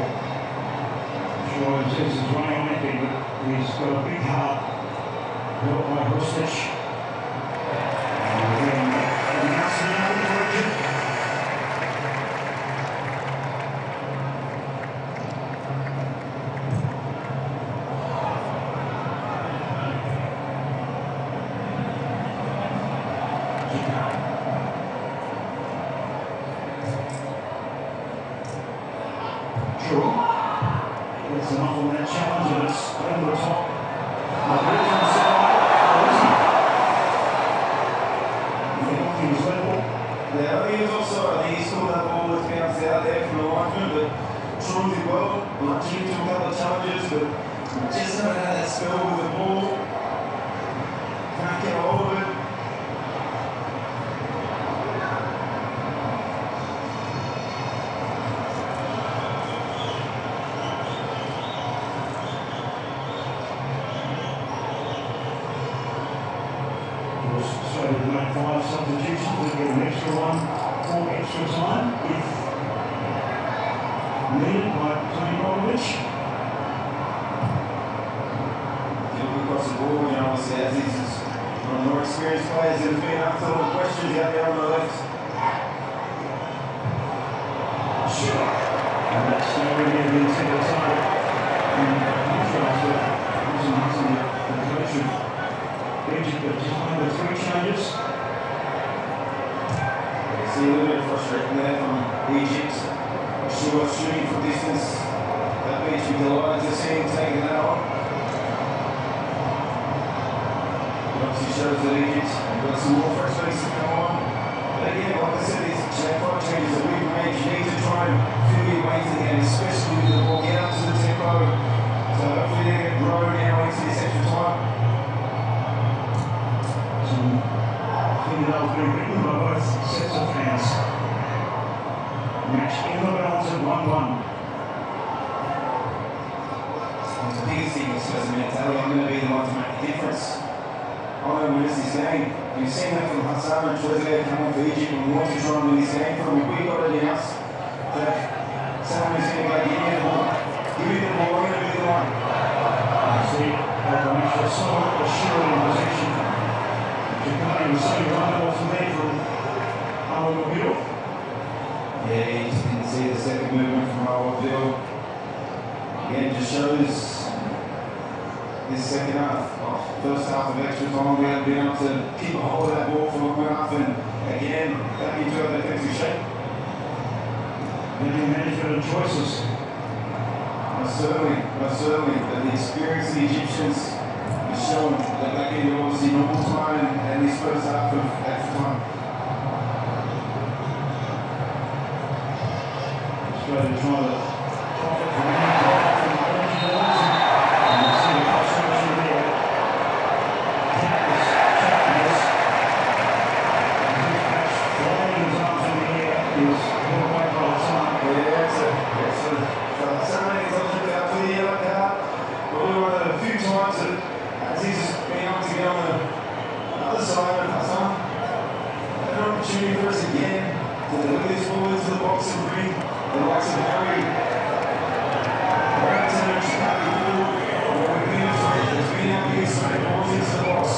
Sure, this is running on anything, but he's got a big heart. Built by Hostich. And again, announcing out in the region. True. That's enough on that challenge, and it's over the top. He was level. Yeah, I think he was also, I think he scored that ball that's bounced out there from the linesman, but True did well. Launching into a couple of challenges, but just haven't had that spell with the ball. Can't get a hold of it. Australia to make 5 substitutions, we get an extra one for extra time if needed by Tony Roglic. Looking across the ball, you know, obviously as these one of the more experienced players that have been asked a lot of questions out there on the left. Sure. And that's nowhere near the intended target. And contrast with Wilson Hudson, the coach of Egypt, but just under 3 changes. You see a little bit of frustration there from Egypt. Sure, shooting from distance. That beach would be delighted to see him taking that on. It obviously shows that Egypt have got some more fresh legs to come on. But again, like I said, these 5 changes that we've made, you need to try and fill your weight again, especially with the ball. Get up to the tempo. So hopefully they get grown now into this extra time. Finale being written by both sets of fans. Match in the balance at 1-1. The biggest thing is the mentality. I'm going to be the one to make a difference. on win this game. We've seen that from Hassan and Trezeguet coming for Egypt and want to try and win this game from him. We've already announced that someone is going to go, give me the ball. Give me the ball, I'm going to be the one. You see, Albanese somewhat assured in position. Jakarta was saying right ball from there from Automobile. Yeah, you just didn't see the second movement from Automobile. Again, just shows this second half, first half of extra time, we haven't been able to keep a hold of that ball for long enough, and again, back into our defensive shape. Making management of choices. Certainly, but the experience of the Egyptians is shown that back into obviously normal time and this first half of extra time. Australia trying to profit from any drop from the originals, and you see the construction there. Countless challenges. Flying his arms in the air is put away by the time. Yeah, that's it. Saturday is up to the out for the yellow card. Probably one of the few times that Aziz has been able to get on the other side of Hassan. An opportunity for us again to deliver this ball into the box and bring the likes of Harry, Brampton and Chicago through. Where we've been afraid there's been out here straight balls into the box.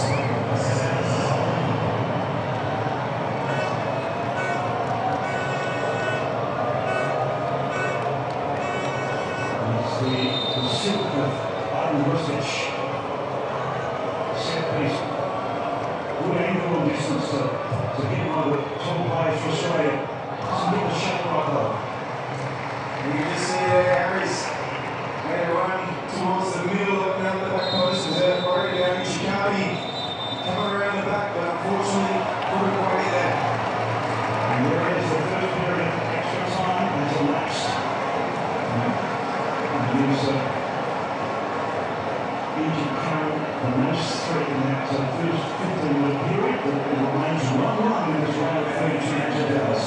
The silk of unbiased set piece. Good angle and distance to hit one of the top players for Australia. Doesn't get the shot right though. You can just see there, Harry's made a run towards the middle of the back post. There's already down in Chicago coming around the back, but unfortunately couldn't quite get there. And there is the first period of extra time and elapsed. Egypt current the most threat in that first 15-minute period, but it remains 1-1 in this round of 32 to Dallas.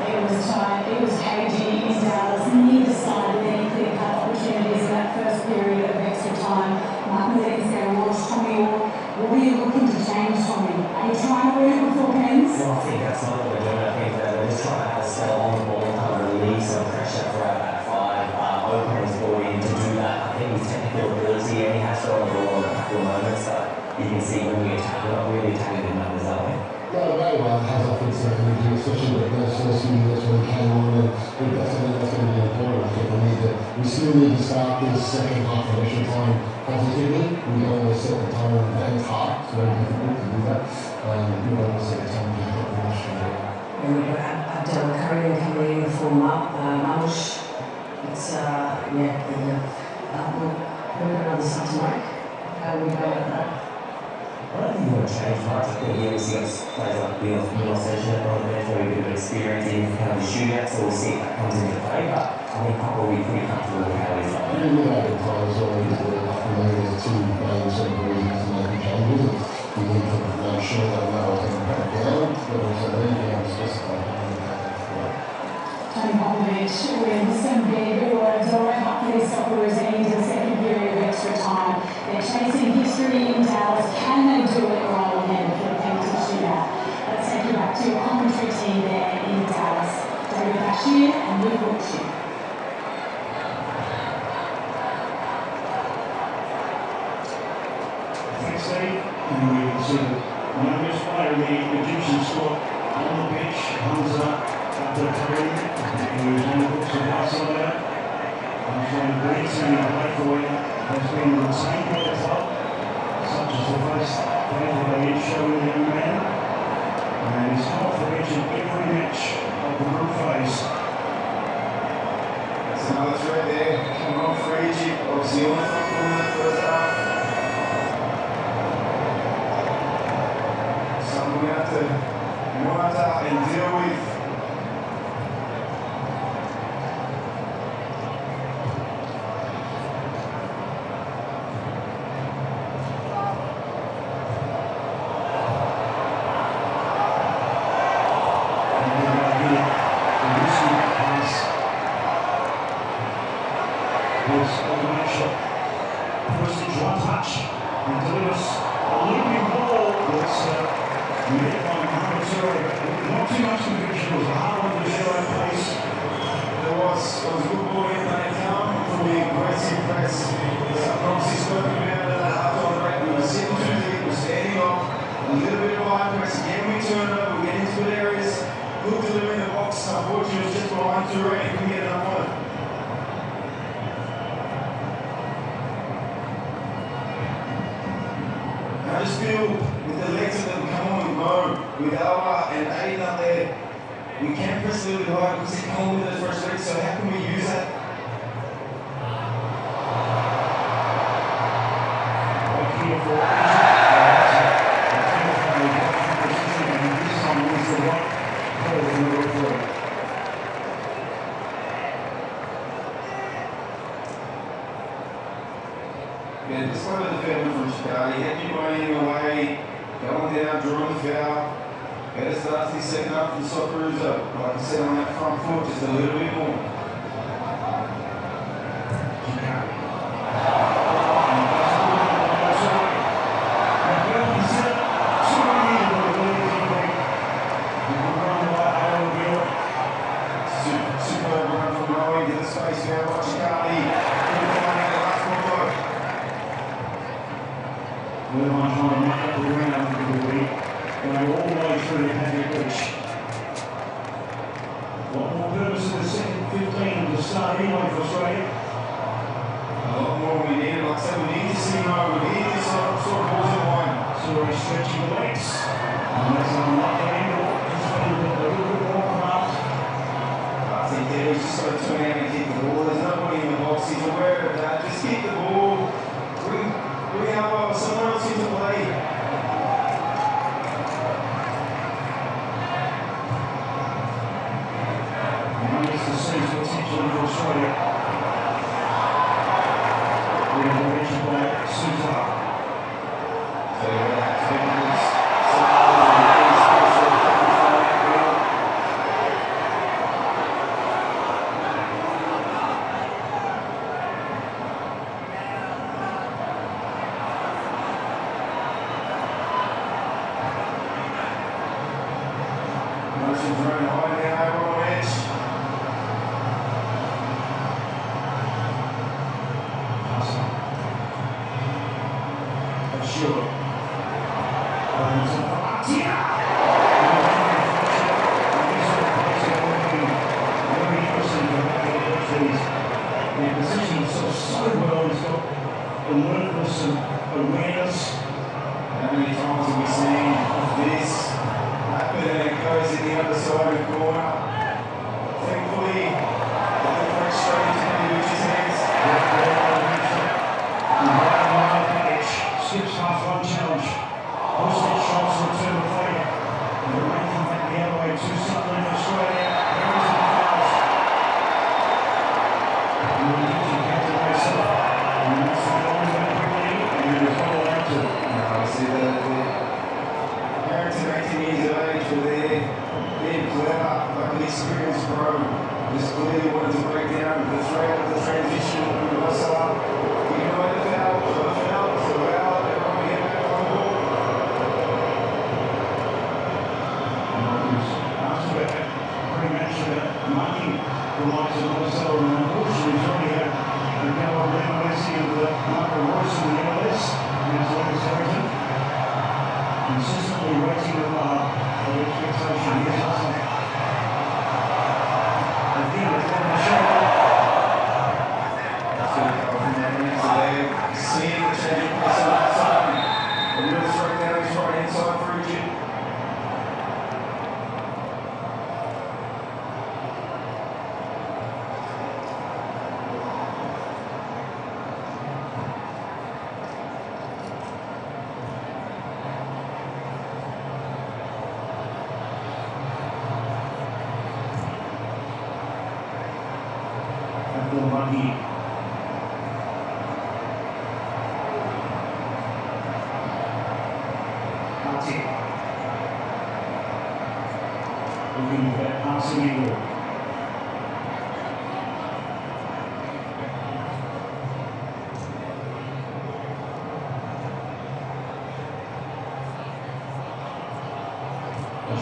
It was tight, it was cagey in Dallas. Neither side with any clear-cut opportunities in that first period of extra time. Martin Lee's going to launch Tommy Orr. What are you looking to change, Tommy? Are you trying to win before pens? Well, I think that's not what we're doing. I think that we're just trying to have a spell on the ball and kind of release some pressure for our back five. Open his ball in to do that. I think his technical ability, and he has shown the ball on a couple of moments, but you can see when we attack, we're not really attacking the numbers, are we? Yeah, very well has I think certainly, especially with those first few minutes when he came on, and I think that's going to be important. I think we still need to start this second half of extra time positively. We don't want to set the tone, and it's hard, it's very difficult to do that. We don't want to set the tone to get the rush. And we've got Abdel Karim coming in for Mamush. It's, we've got another sub to make. How do we go about that? I don't think you want to change much. I think you see players like Milos Session on the bench, very bit of experience in kind of the shootout, so we'll see if that comes into play. But I think Papa will be pretty comfortable with how he's like. We know the players always there's two playing certain reasons to make changes. We need to make sure that we're not going to back down, but also anything else just Tony Popovich with some big words all up for these Socceroos into the second period of extra time. They're chasing history in Dallas. Can they do it right again for the penalty shootout? Let's take you back to your commentary team there in Dallas. David Bashir and Luke Wiltshire. Thanks, Steve. And we can see the youngest player in the Egyptian squad on the bench, Hamza Abdelkarim, who's on the books of Barcelona. From Greece and play for him, has been retained by the club, such as the first play for the show the young man. And he's come off the bench in every match of the group phase. That's another threat there, coming on for Egypt. Obviously on the front corner in the first half. Something we have to monitor and deal with. One touch and delivers just feel with the legs that we come on and go, with Alba and Aiden up there, we can press a little bit higher because they come on with those first legs, so how can we use that? Yeah, this one of the defender from Chicago, he had people running away, going down, drawing the foul. Better start this second half for the Socceroos up. Like I said, on that front foot, just a little bit more. Superb run from Rowan to the space now by Chicago. We're on trying to make up the ground for the week, going all the way through the Patrick Beach. What more purpose in the second 15 to start anyway for Australia? A lot more we need. Like I said, we need to see more. We need this sort of balls in line. So we're stretching the legs. And that's an unlucky angle. Just a little bit more craft. I think there he's just got to turn out and kick the ball. There's nobody in the box. He's aware of that. Just kick the ball. Bring out someone else into play. And this is the potential for Australia. We have a rich player, Suter. Motion's running high now, over on edge. Sure. The position so well, he's got alertness and awareness. How many times have we seen this happen and it goes in the other side of the corner? Thankfully, the different straight into his hands. Skips half-run challenge. Hostage shots return the favour. And the ranking back the other way to Sutherland for Australia. There is the fouls. And the Egyptian captain myself. And that's the goal very quickly. And it is all out to. I see that parents at 18 years of age were there, being clever, like an experienced pro. Just clearly wanted to break down the threat of the transition and also up. You know what the foul, marking the likes of Marcelo and unfortunately he's already had a go on Leo Messi and Marco Royce in the MLS in his latest origin. Consistently raising the bar of expectation. Here's Hassan. Again, it's on the shoulder. That's going to go from that into there. Seeing the change of pace on that side. A real straight down his right hand side for Egypt. Lucky. Looking for that passing angle.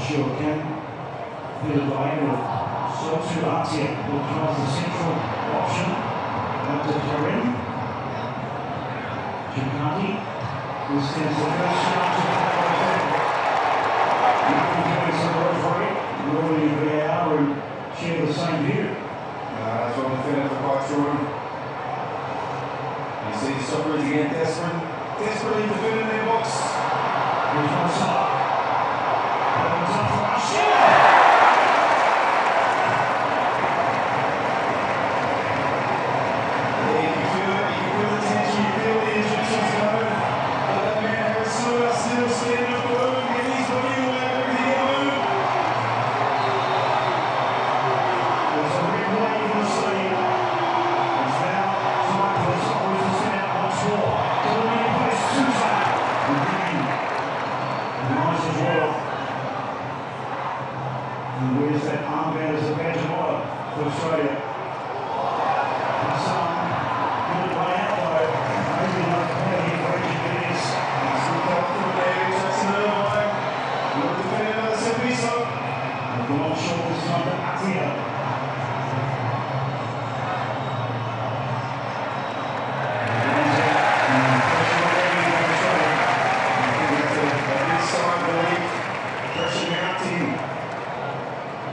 Sure can. Headed by angle. So to Artie, who tries the central option. Up to Karim. Chikati, who stands the first shot to Normally VAR and share the same view. That's what we feel for quite sure. You see the Socceroos again desperately defending their box. Here's one side. Opens up for Ashia. Yeah, you can feel it. You can feel the tension. You feel the Egyptians going. But that man, Socceroos, still standing up alone. And he's running away everything alone. There's a red light you can see. It's now time for the Socceroos to set out once more. Delivering in place Susan. And Green. Nice as well. And where's that armband as a badge of honour for Australia? Hassan, good way out though. Maybe not quite here for engineers. It's the doctor there. Jackson Irvine. You're defending another set piece up. And the long shot this time to Atia. Pressure mounting.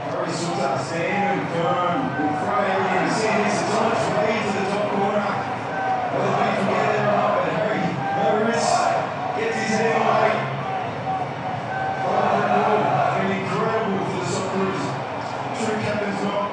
Harry Suta standing firm in front of everything. You see this, it's on its way to the top corner. Whether we can get there or not, but Harry, no risk, gets his head away. 500 ball, been incredible for the Socceroos. True captain's knock.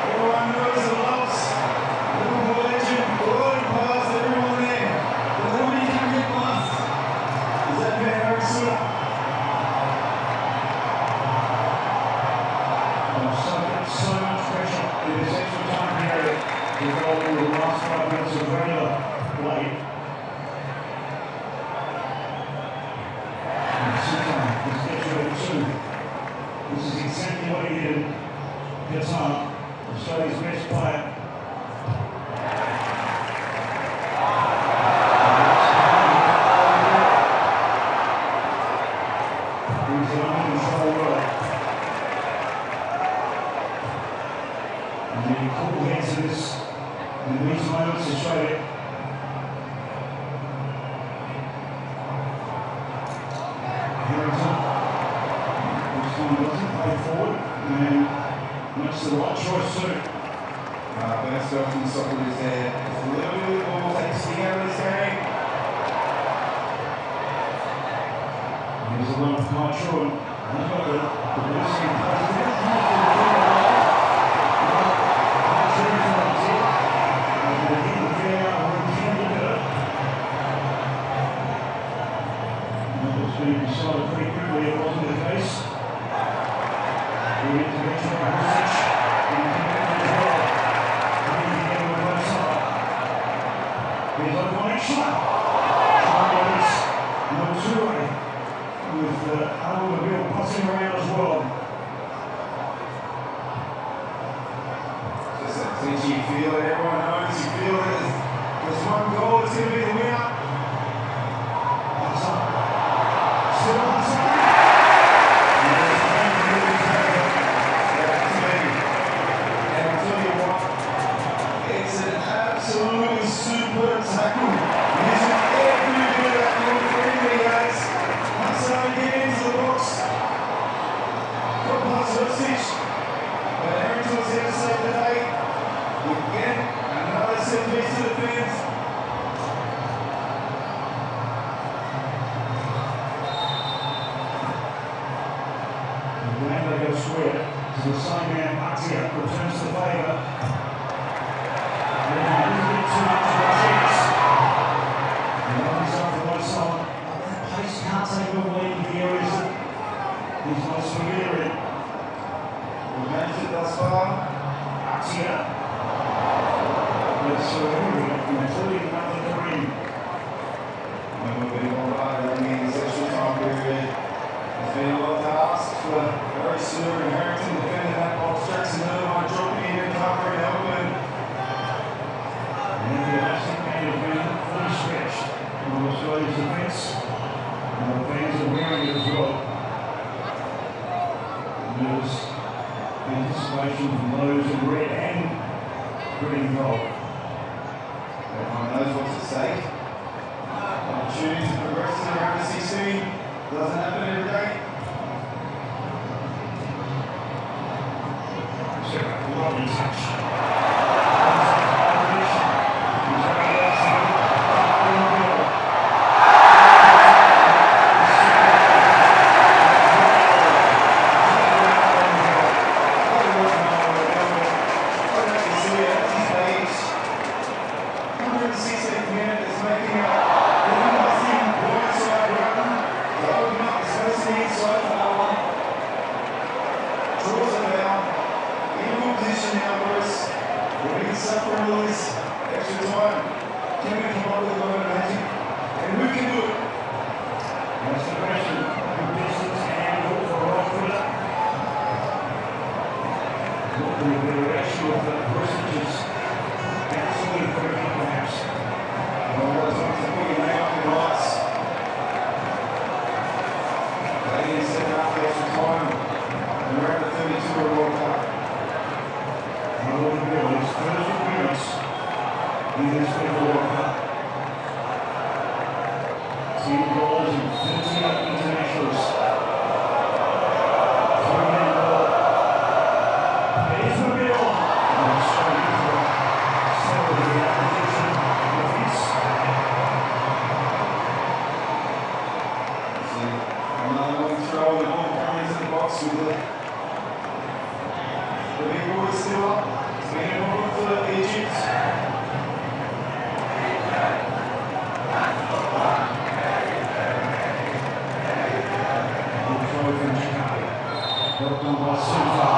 Everyone knows and loves Liverpool legend, going past everyone there. But nobody can get past. Is that man Harry Suta? So much pressure in this extra time period involving the last 5 minutes of regular play. And Suta is getting two. This is exactly what he did in Qatar, Australia's best player. He's under control well. And the cool heads in these moments, Australia. Harrington, this time doesn't play forward, and makes the right choice too. Best off from the Socceroos there. It's a little bit of the ball, take the sting out of this game. Here's a lot of high short. They've got the blessing. Decided pretty quickly it wasn't the case. The intervention by Husic and connected as well. Coming together with both sides. Here's a iconic shot. Showbiz, number 2 with Automobile passing around as well. Just that clinch, you feel it, everyone knows, you feel it. There's one goal, it's going to be the winner. Still on side. And I'll tell you what, it's an absolutely superb tackle. Using every bit of that little freedom he has. Hassan getting into the box. Got past Husic. But Harrington's here to save the day. We get another set piece to the fence. They go square to the same man, Atia, returns the favour. And a little bit too much of a chance. And opens up for one side. But that pace can't take a lead in the areas that he's most familiar in. We've managed it thus far. Atia. That's everywhere, including another Kareem. And we've been all right, I mean, this extra time period. There's been a lot to ask for Harry Suta and Harrington defending that box. Jackson Irvine dropping in and covering, helping. And the elastic band has been fully stretched on Australia's defence. And the fans are wearing it as well. And there's anticipation from those in red and green gold. Socceroos, extra time. Can we come up with a lot of magic? And who can do it? That's the question. Distance and look for a right footer. Look for a better ratio of the percentages. Absolutely for a perhaps. Well, what time to put your name up in lights? They didn't set it up for extra time. And we're at the 32 World Cup. First appearance in this FIFA World Cup. 10 goals and 38 internationals. 3-man goal. There's the bill. And straight into it. Settled in the opposition defense. Another long throw, and the ball comes in the box with the big boy still up. Been a problem for Egypt. Worked on by Sufa.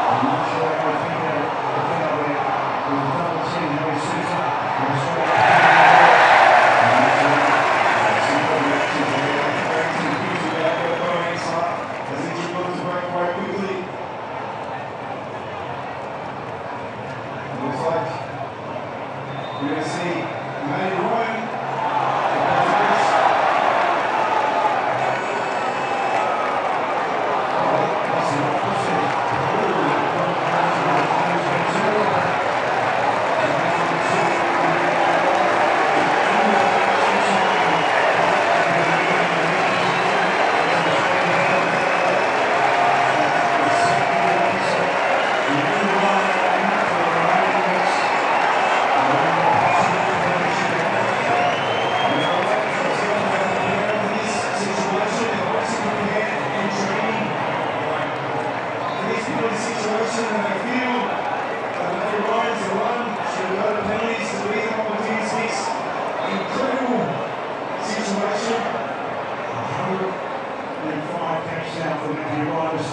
I'm not sure how to think of it. We've double team Harry Sufa. As Egypt looks to break quite quickly. Looks like we're going to see AD1N.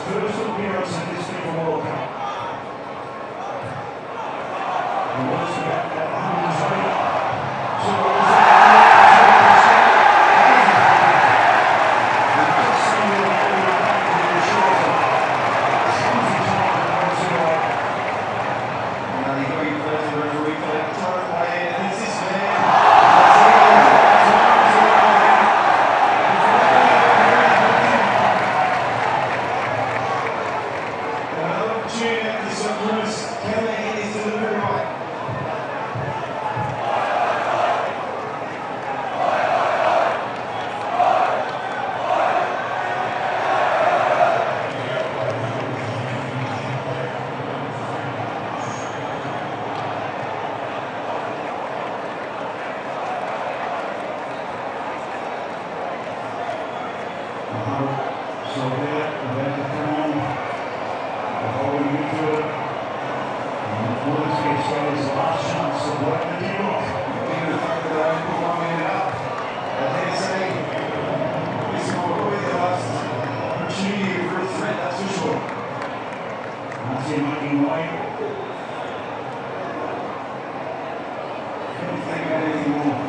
First appearance in this FIFA World Cup. And what's about that 120? Socceroos, can they get this delivery right? So there, about to come on. The holding midfielder. And the Bullets get Australia's last chance of breaking the deadlock. Given the fact that they only put 1 minute up, I dare say this is probably the last opportunity for a threat, that's for sure. That's him making way. Couldn't think about anything more.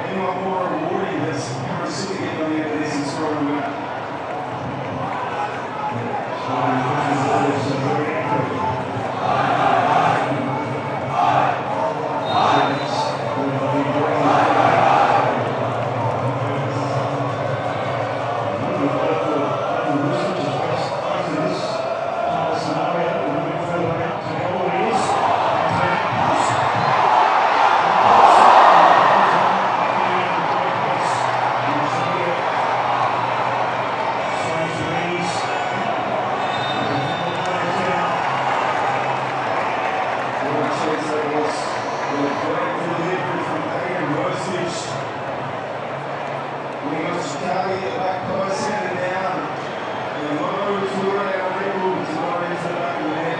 Anyone more rewarding than Harry Sufa getting on the end of this and scoring a winner. chance that was. Great delivery from AD1N. We got Chicago at the back post, handed down. And Lowe Toure unable to go into the back of the net.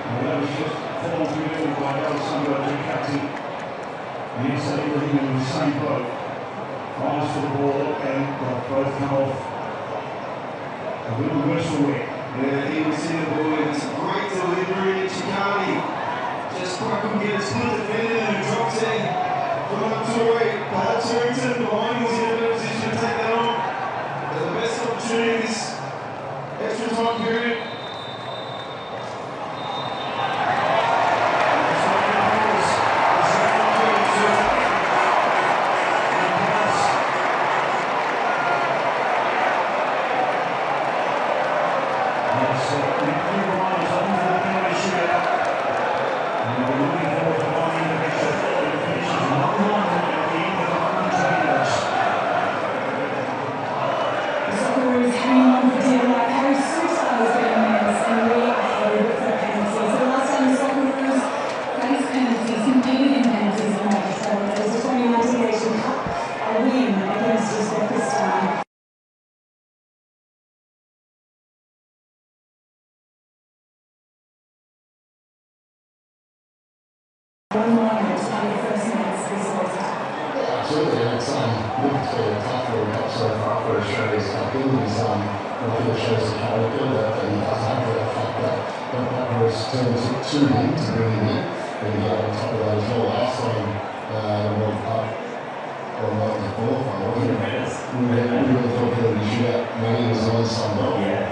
Well, that was just formed beautifully by Alessandro, the captain. And he said everything in the same boat. Eyes for the ball and both come off. A little whistle win. Yeah, he was in the ball. It was a great delivery. Chicago just quite couldn't get his foot defended and it drops in. From Toure, perhaps Harrington behind was in a better position to take that on. But the best opportunity this extra time period. Absolutely, and it's looking to be a tough World Cup so far for Australia's Cup. He's, I think it shows the character that he doesn't have the fact that was turned to him to bring him in. And he got on top of that as well last time the World Cup, or not the qualifier, wasn't it? We were talking that he should have made his own some goal. Yeah,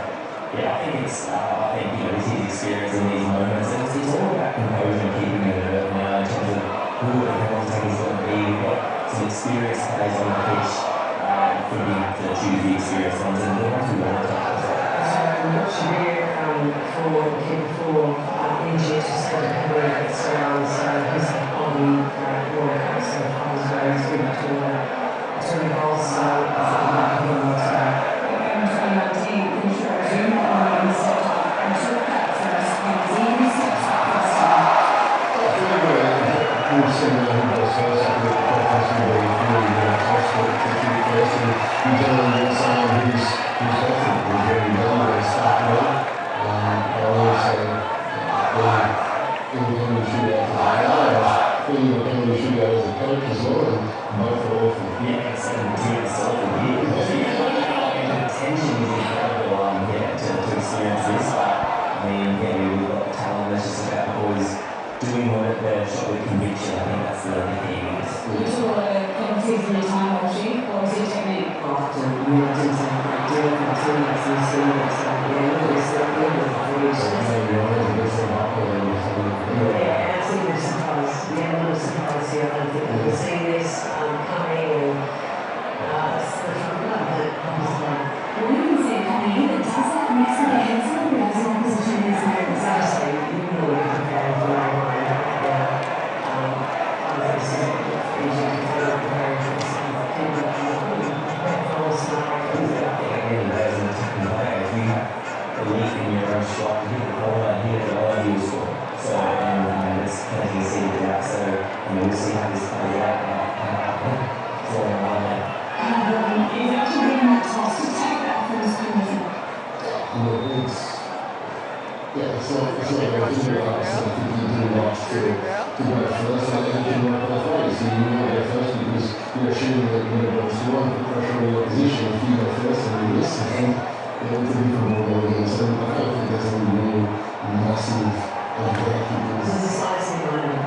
I think it's, it's his experience in these moments. It's all about composure and keeping it alert now in terms of who the penalty is going to be. We've got some experienced players on the pitch for him to choose the experienced ones, and the ones who want to take it. So, for Egypt to set a career at Socceroos, he's on the World Cup so far as well. He's been to the goals, so I think that he will today. In 2019, the Showbiz on set up and took that first and he steps up this time. I think we've seen that he goes first. I think the preference will be really possible to keep first. And you generally get someone who's definitely very young and starting well. I always say, in the penalty shootout as a player, in the penalty shootout as a coach as well, and both are awful. Yeah, it's the team itself in here. The tension is incredible to experience this. We've got talent. That's just about boys doing what they're shot with conviction. I think that's the key. You took a lot of penalties in your time watching. What was your technique? Often, we didn't take a great deal of the team that's in seeing it. So, it's the end of the footage. Yeah, I think we're surprised. The element of surprise here. I think we've seen this coming and it's the front that comes down. Well, we didn't see it coming either. Does that makes me against them because the opposition is there? Exactly. You know we're preparing for that one. Obviously, Egypt is very prepared for this kind of thing. There's an attacking player. If you have belief in your own shot, hit the corner, hit the goal, you score. So, it's plenty to see it out. So, we'll see how this plays out. It's all around there. Is it actually being that tough to take that first penalty? It's not a thing about us. I think you do like to go first, and then you can work both ways. So you want to go first because you're assuming that you're going to score and put pressure on your opposition. If you go first and you miss, then it's a different ball game. So I don't think there's any real massive objective. This is a slice in line of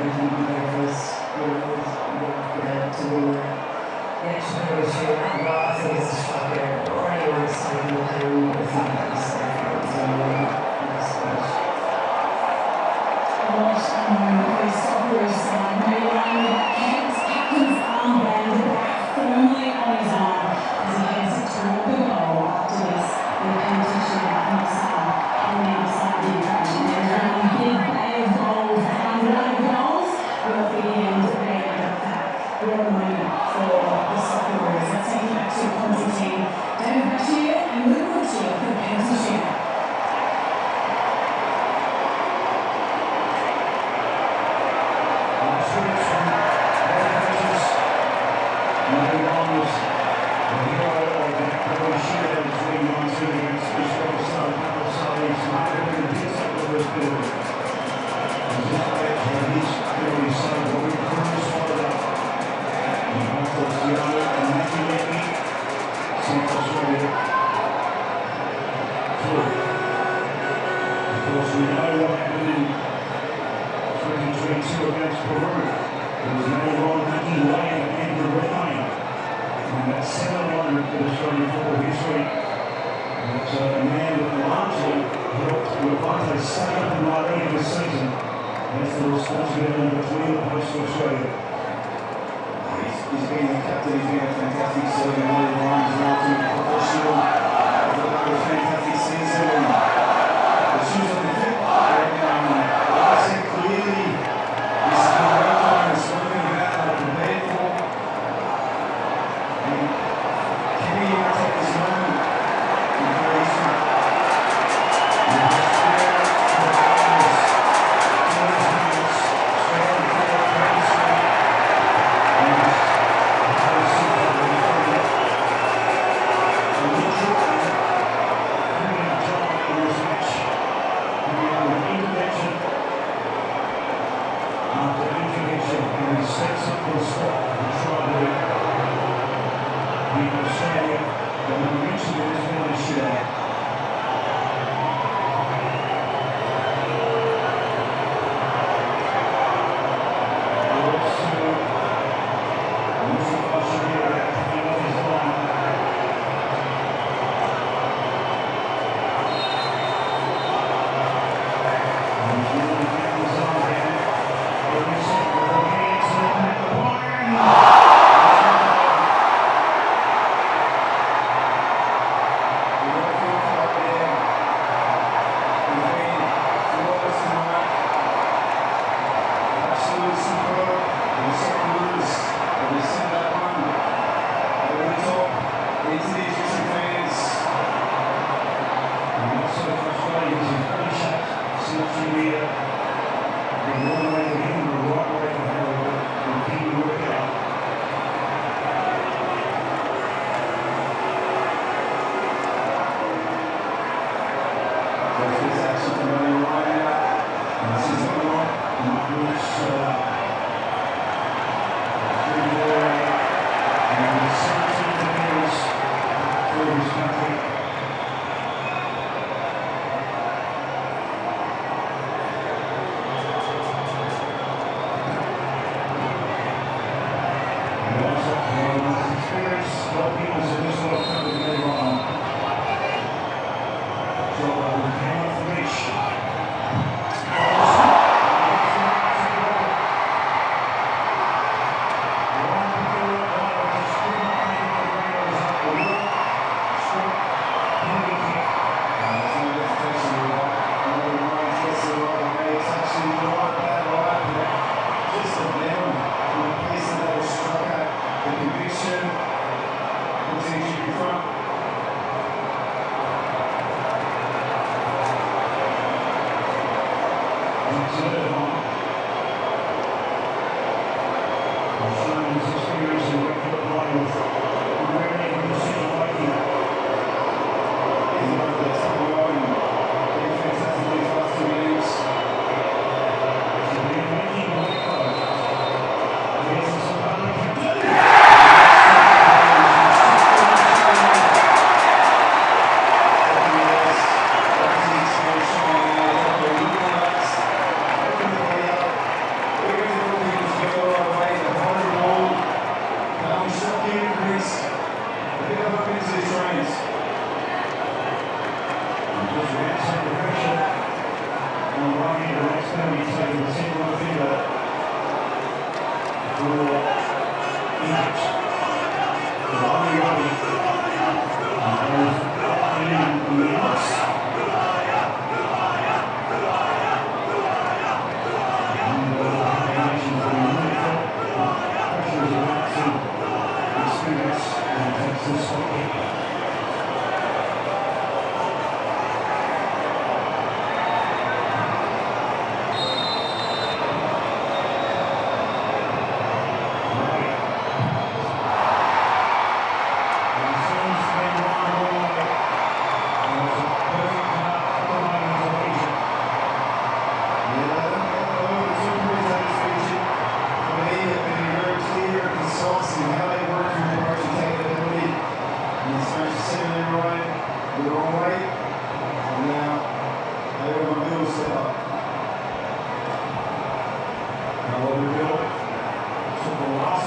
if you go first, to win the extra penalty shootout. But I think it's a shocker. Or anyone's taking the penalty, I think that's safe. The Socceroos side made a run with Kent's captain's armband back firmly on his arm as he heads toward the goal after this. The penalty shootout on the side on the other side of the attraction. There's a big bay of goals, 100 goals. But at the end, they end up that. What a moment for the Socceroos. Let's take it back to Constantine. David Bashir and Luke Butcher for the penalty shootout. We know what happened in 2022 against Peru. It was no Ron Hackey way and the red line. And that's 7-1 for Australian football history. But a man that largely helped Levante stay up in La Liga this season. That's the responsibility between the post for Australia. He's been the captain, he's been a fantastic servant. All the lines are ultimate professional. He's had a fantastic season. The shoes on the foot. I said clearly, this is the right time. It's something that they're prepared for. And can we take this moment before he's sets up for the spot and try to beat Australia, but when we reach it, it's really shootout.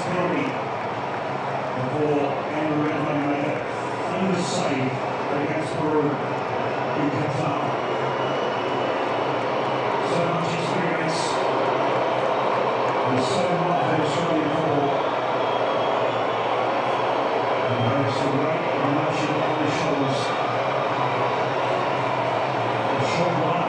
penalty before Andrew made a famous save against Peru in Qatar. So much experience and so much for Australian football. And there's some great emotion on the shoulders. A short one.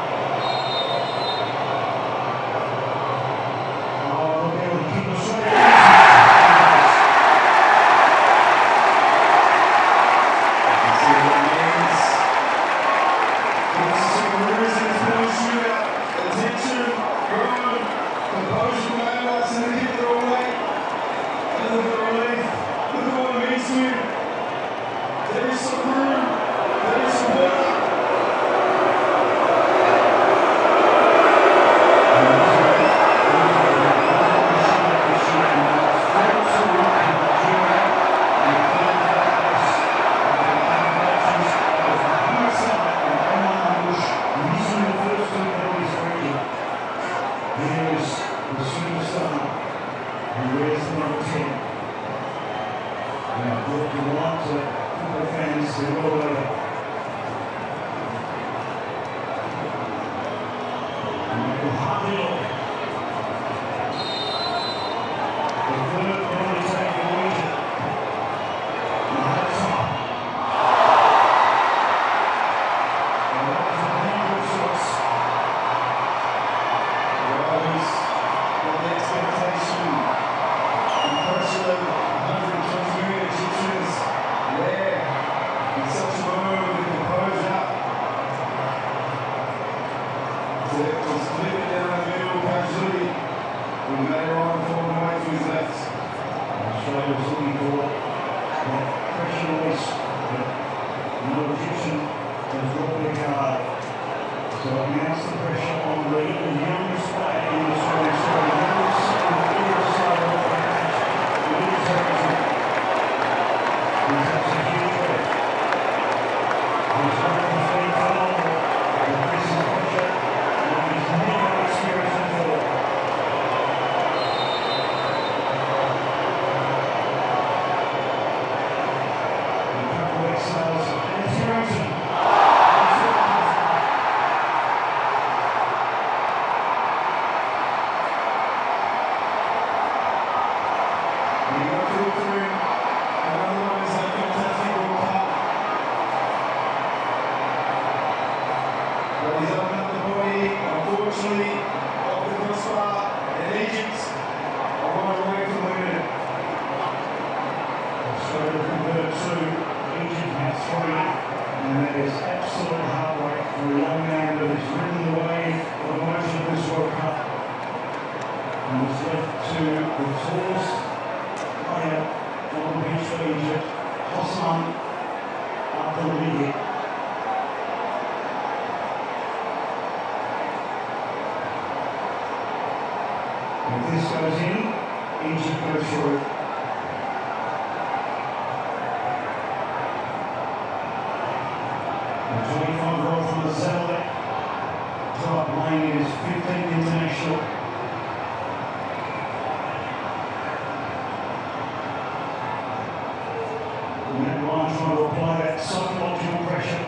Trying to apply that psychological pressure.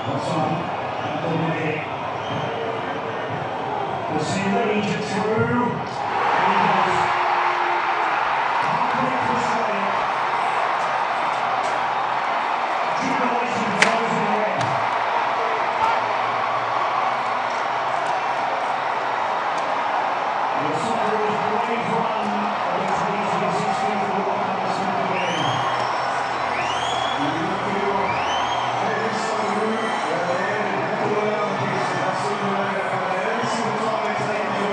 Hassan Abdelmehdi. The senior Egypt through. And he goes. Halfway for Australia. Jubilation goes in the red. The Socceroos brave run of the 2016 World Cup has come to an end. And you look at your every Socceroo, they're there, they have to learn on the piece, and that's what you learn every single time they take you.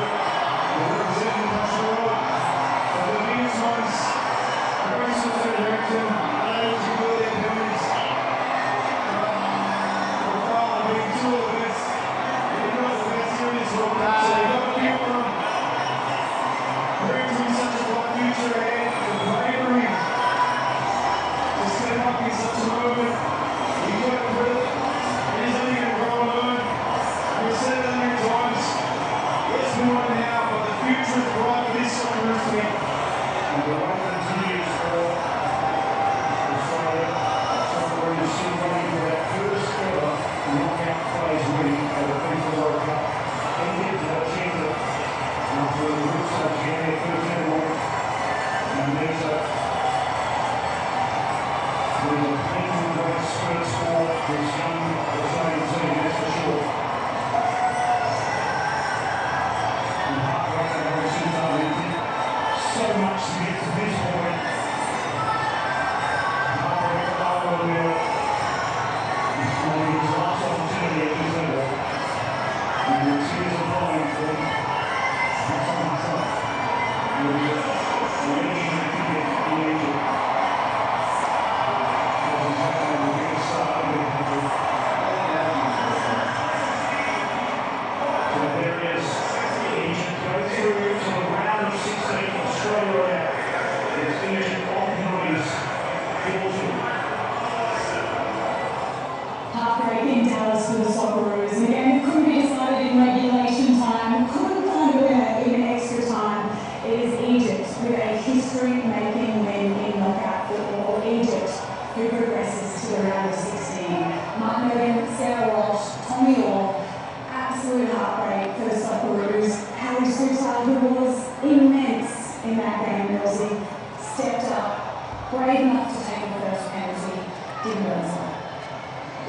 for the Socceroos. And again, it couldn't be decided in regulation time, couldn't find a winner in extra time. It is Egypt with a history-making win in knockout football. Egypt, who progresses to the round of 16. Mark Nogan, Sarah Walsh, Tommy Orr, absolute heartbreak for the Socceroos. Harry Soutar, who was immense in that game, Millsy, stepped up, brave enough to take the first penalty, didn't go inside.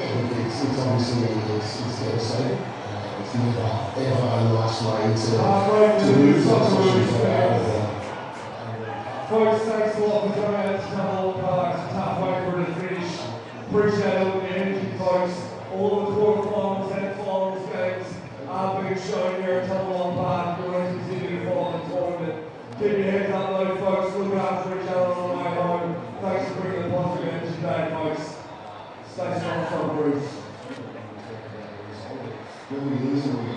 It's obviously it's devastating. It's never ever a nice way to lose that. Folks, thanks a lot for coming out to Tumbalong Park. It's a tough way for it to finish. Appreciate all the energy, folks. All the quarterfinals and finals games are being shown here at Tumbalong Park. We're going to continue to follow the tournament. Keep your heads up though, folks. Look after each other on the way home. Thanks for bringing the positive energy today, folks. Stay strong, Socceroos. When we lose, we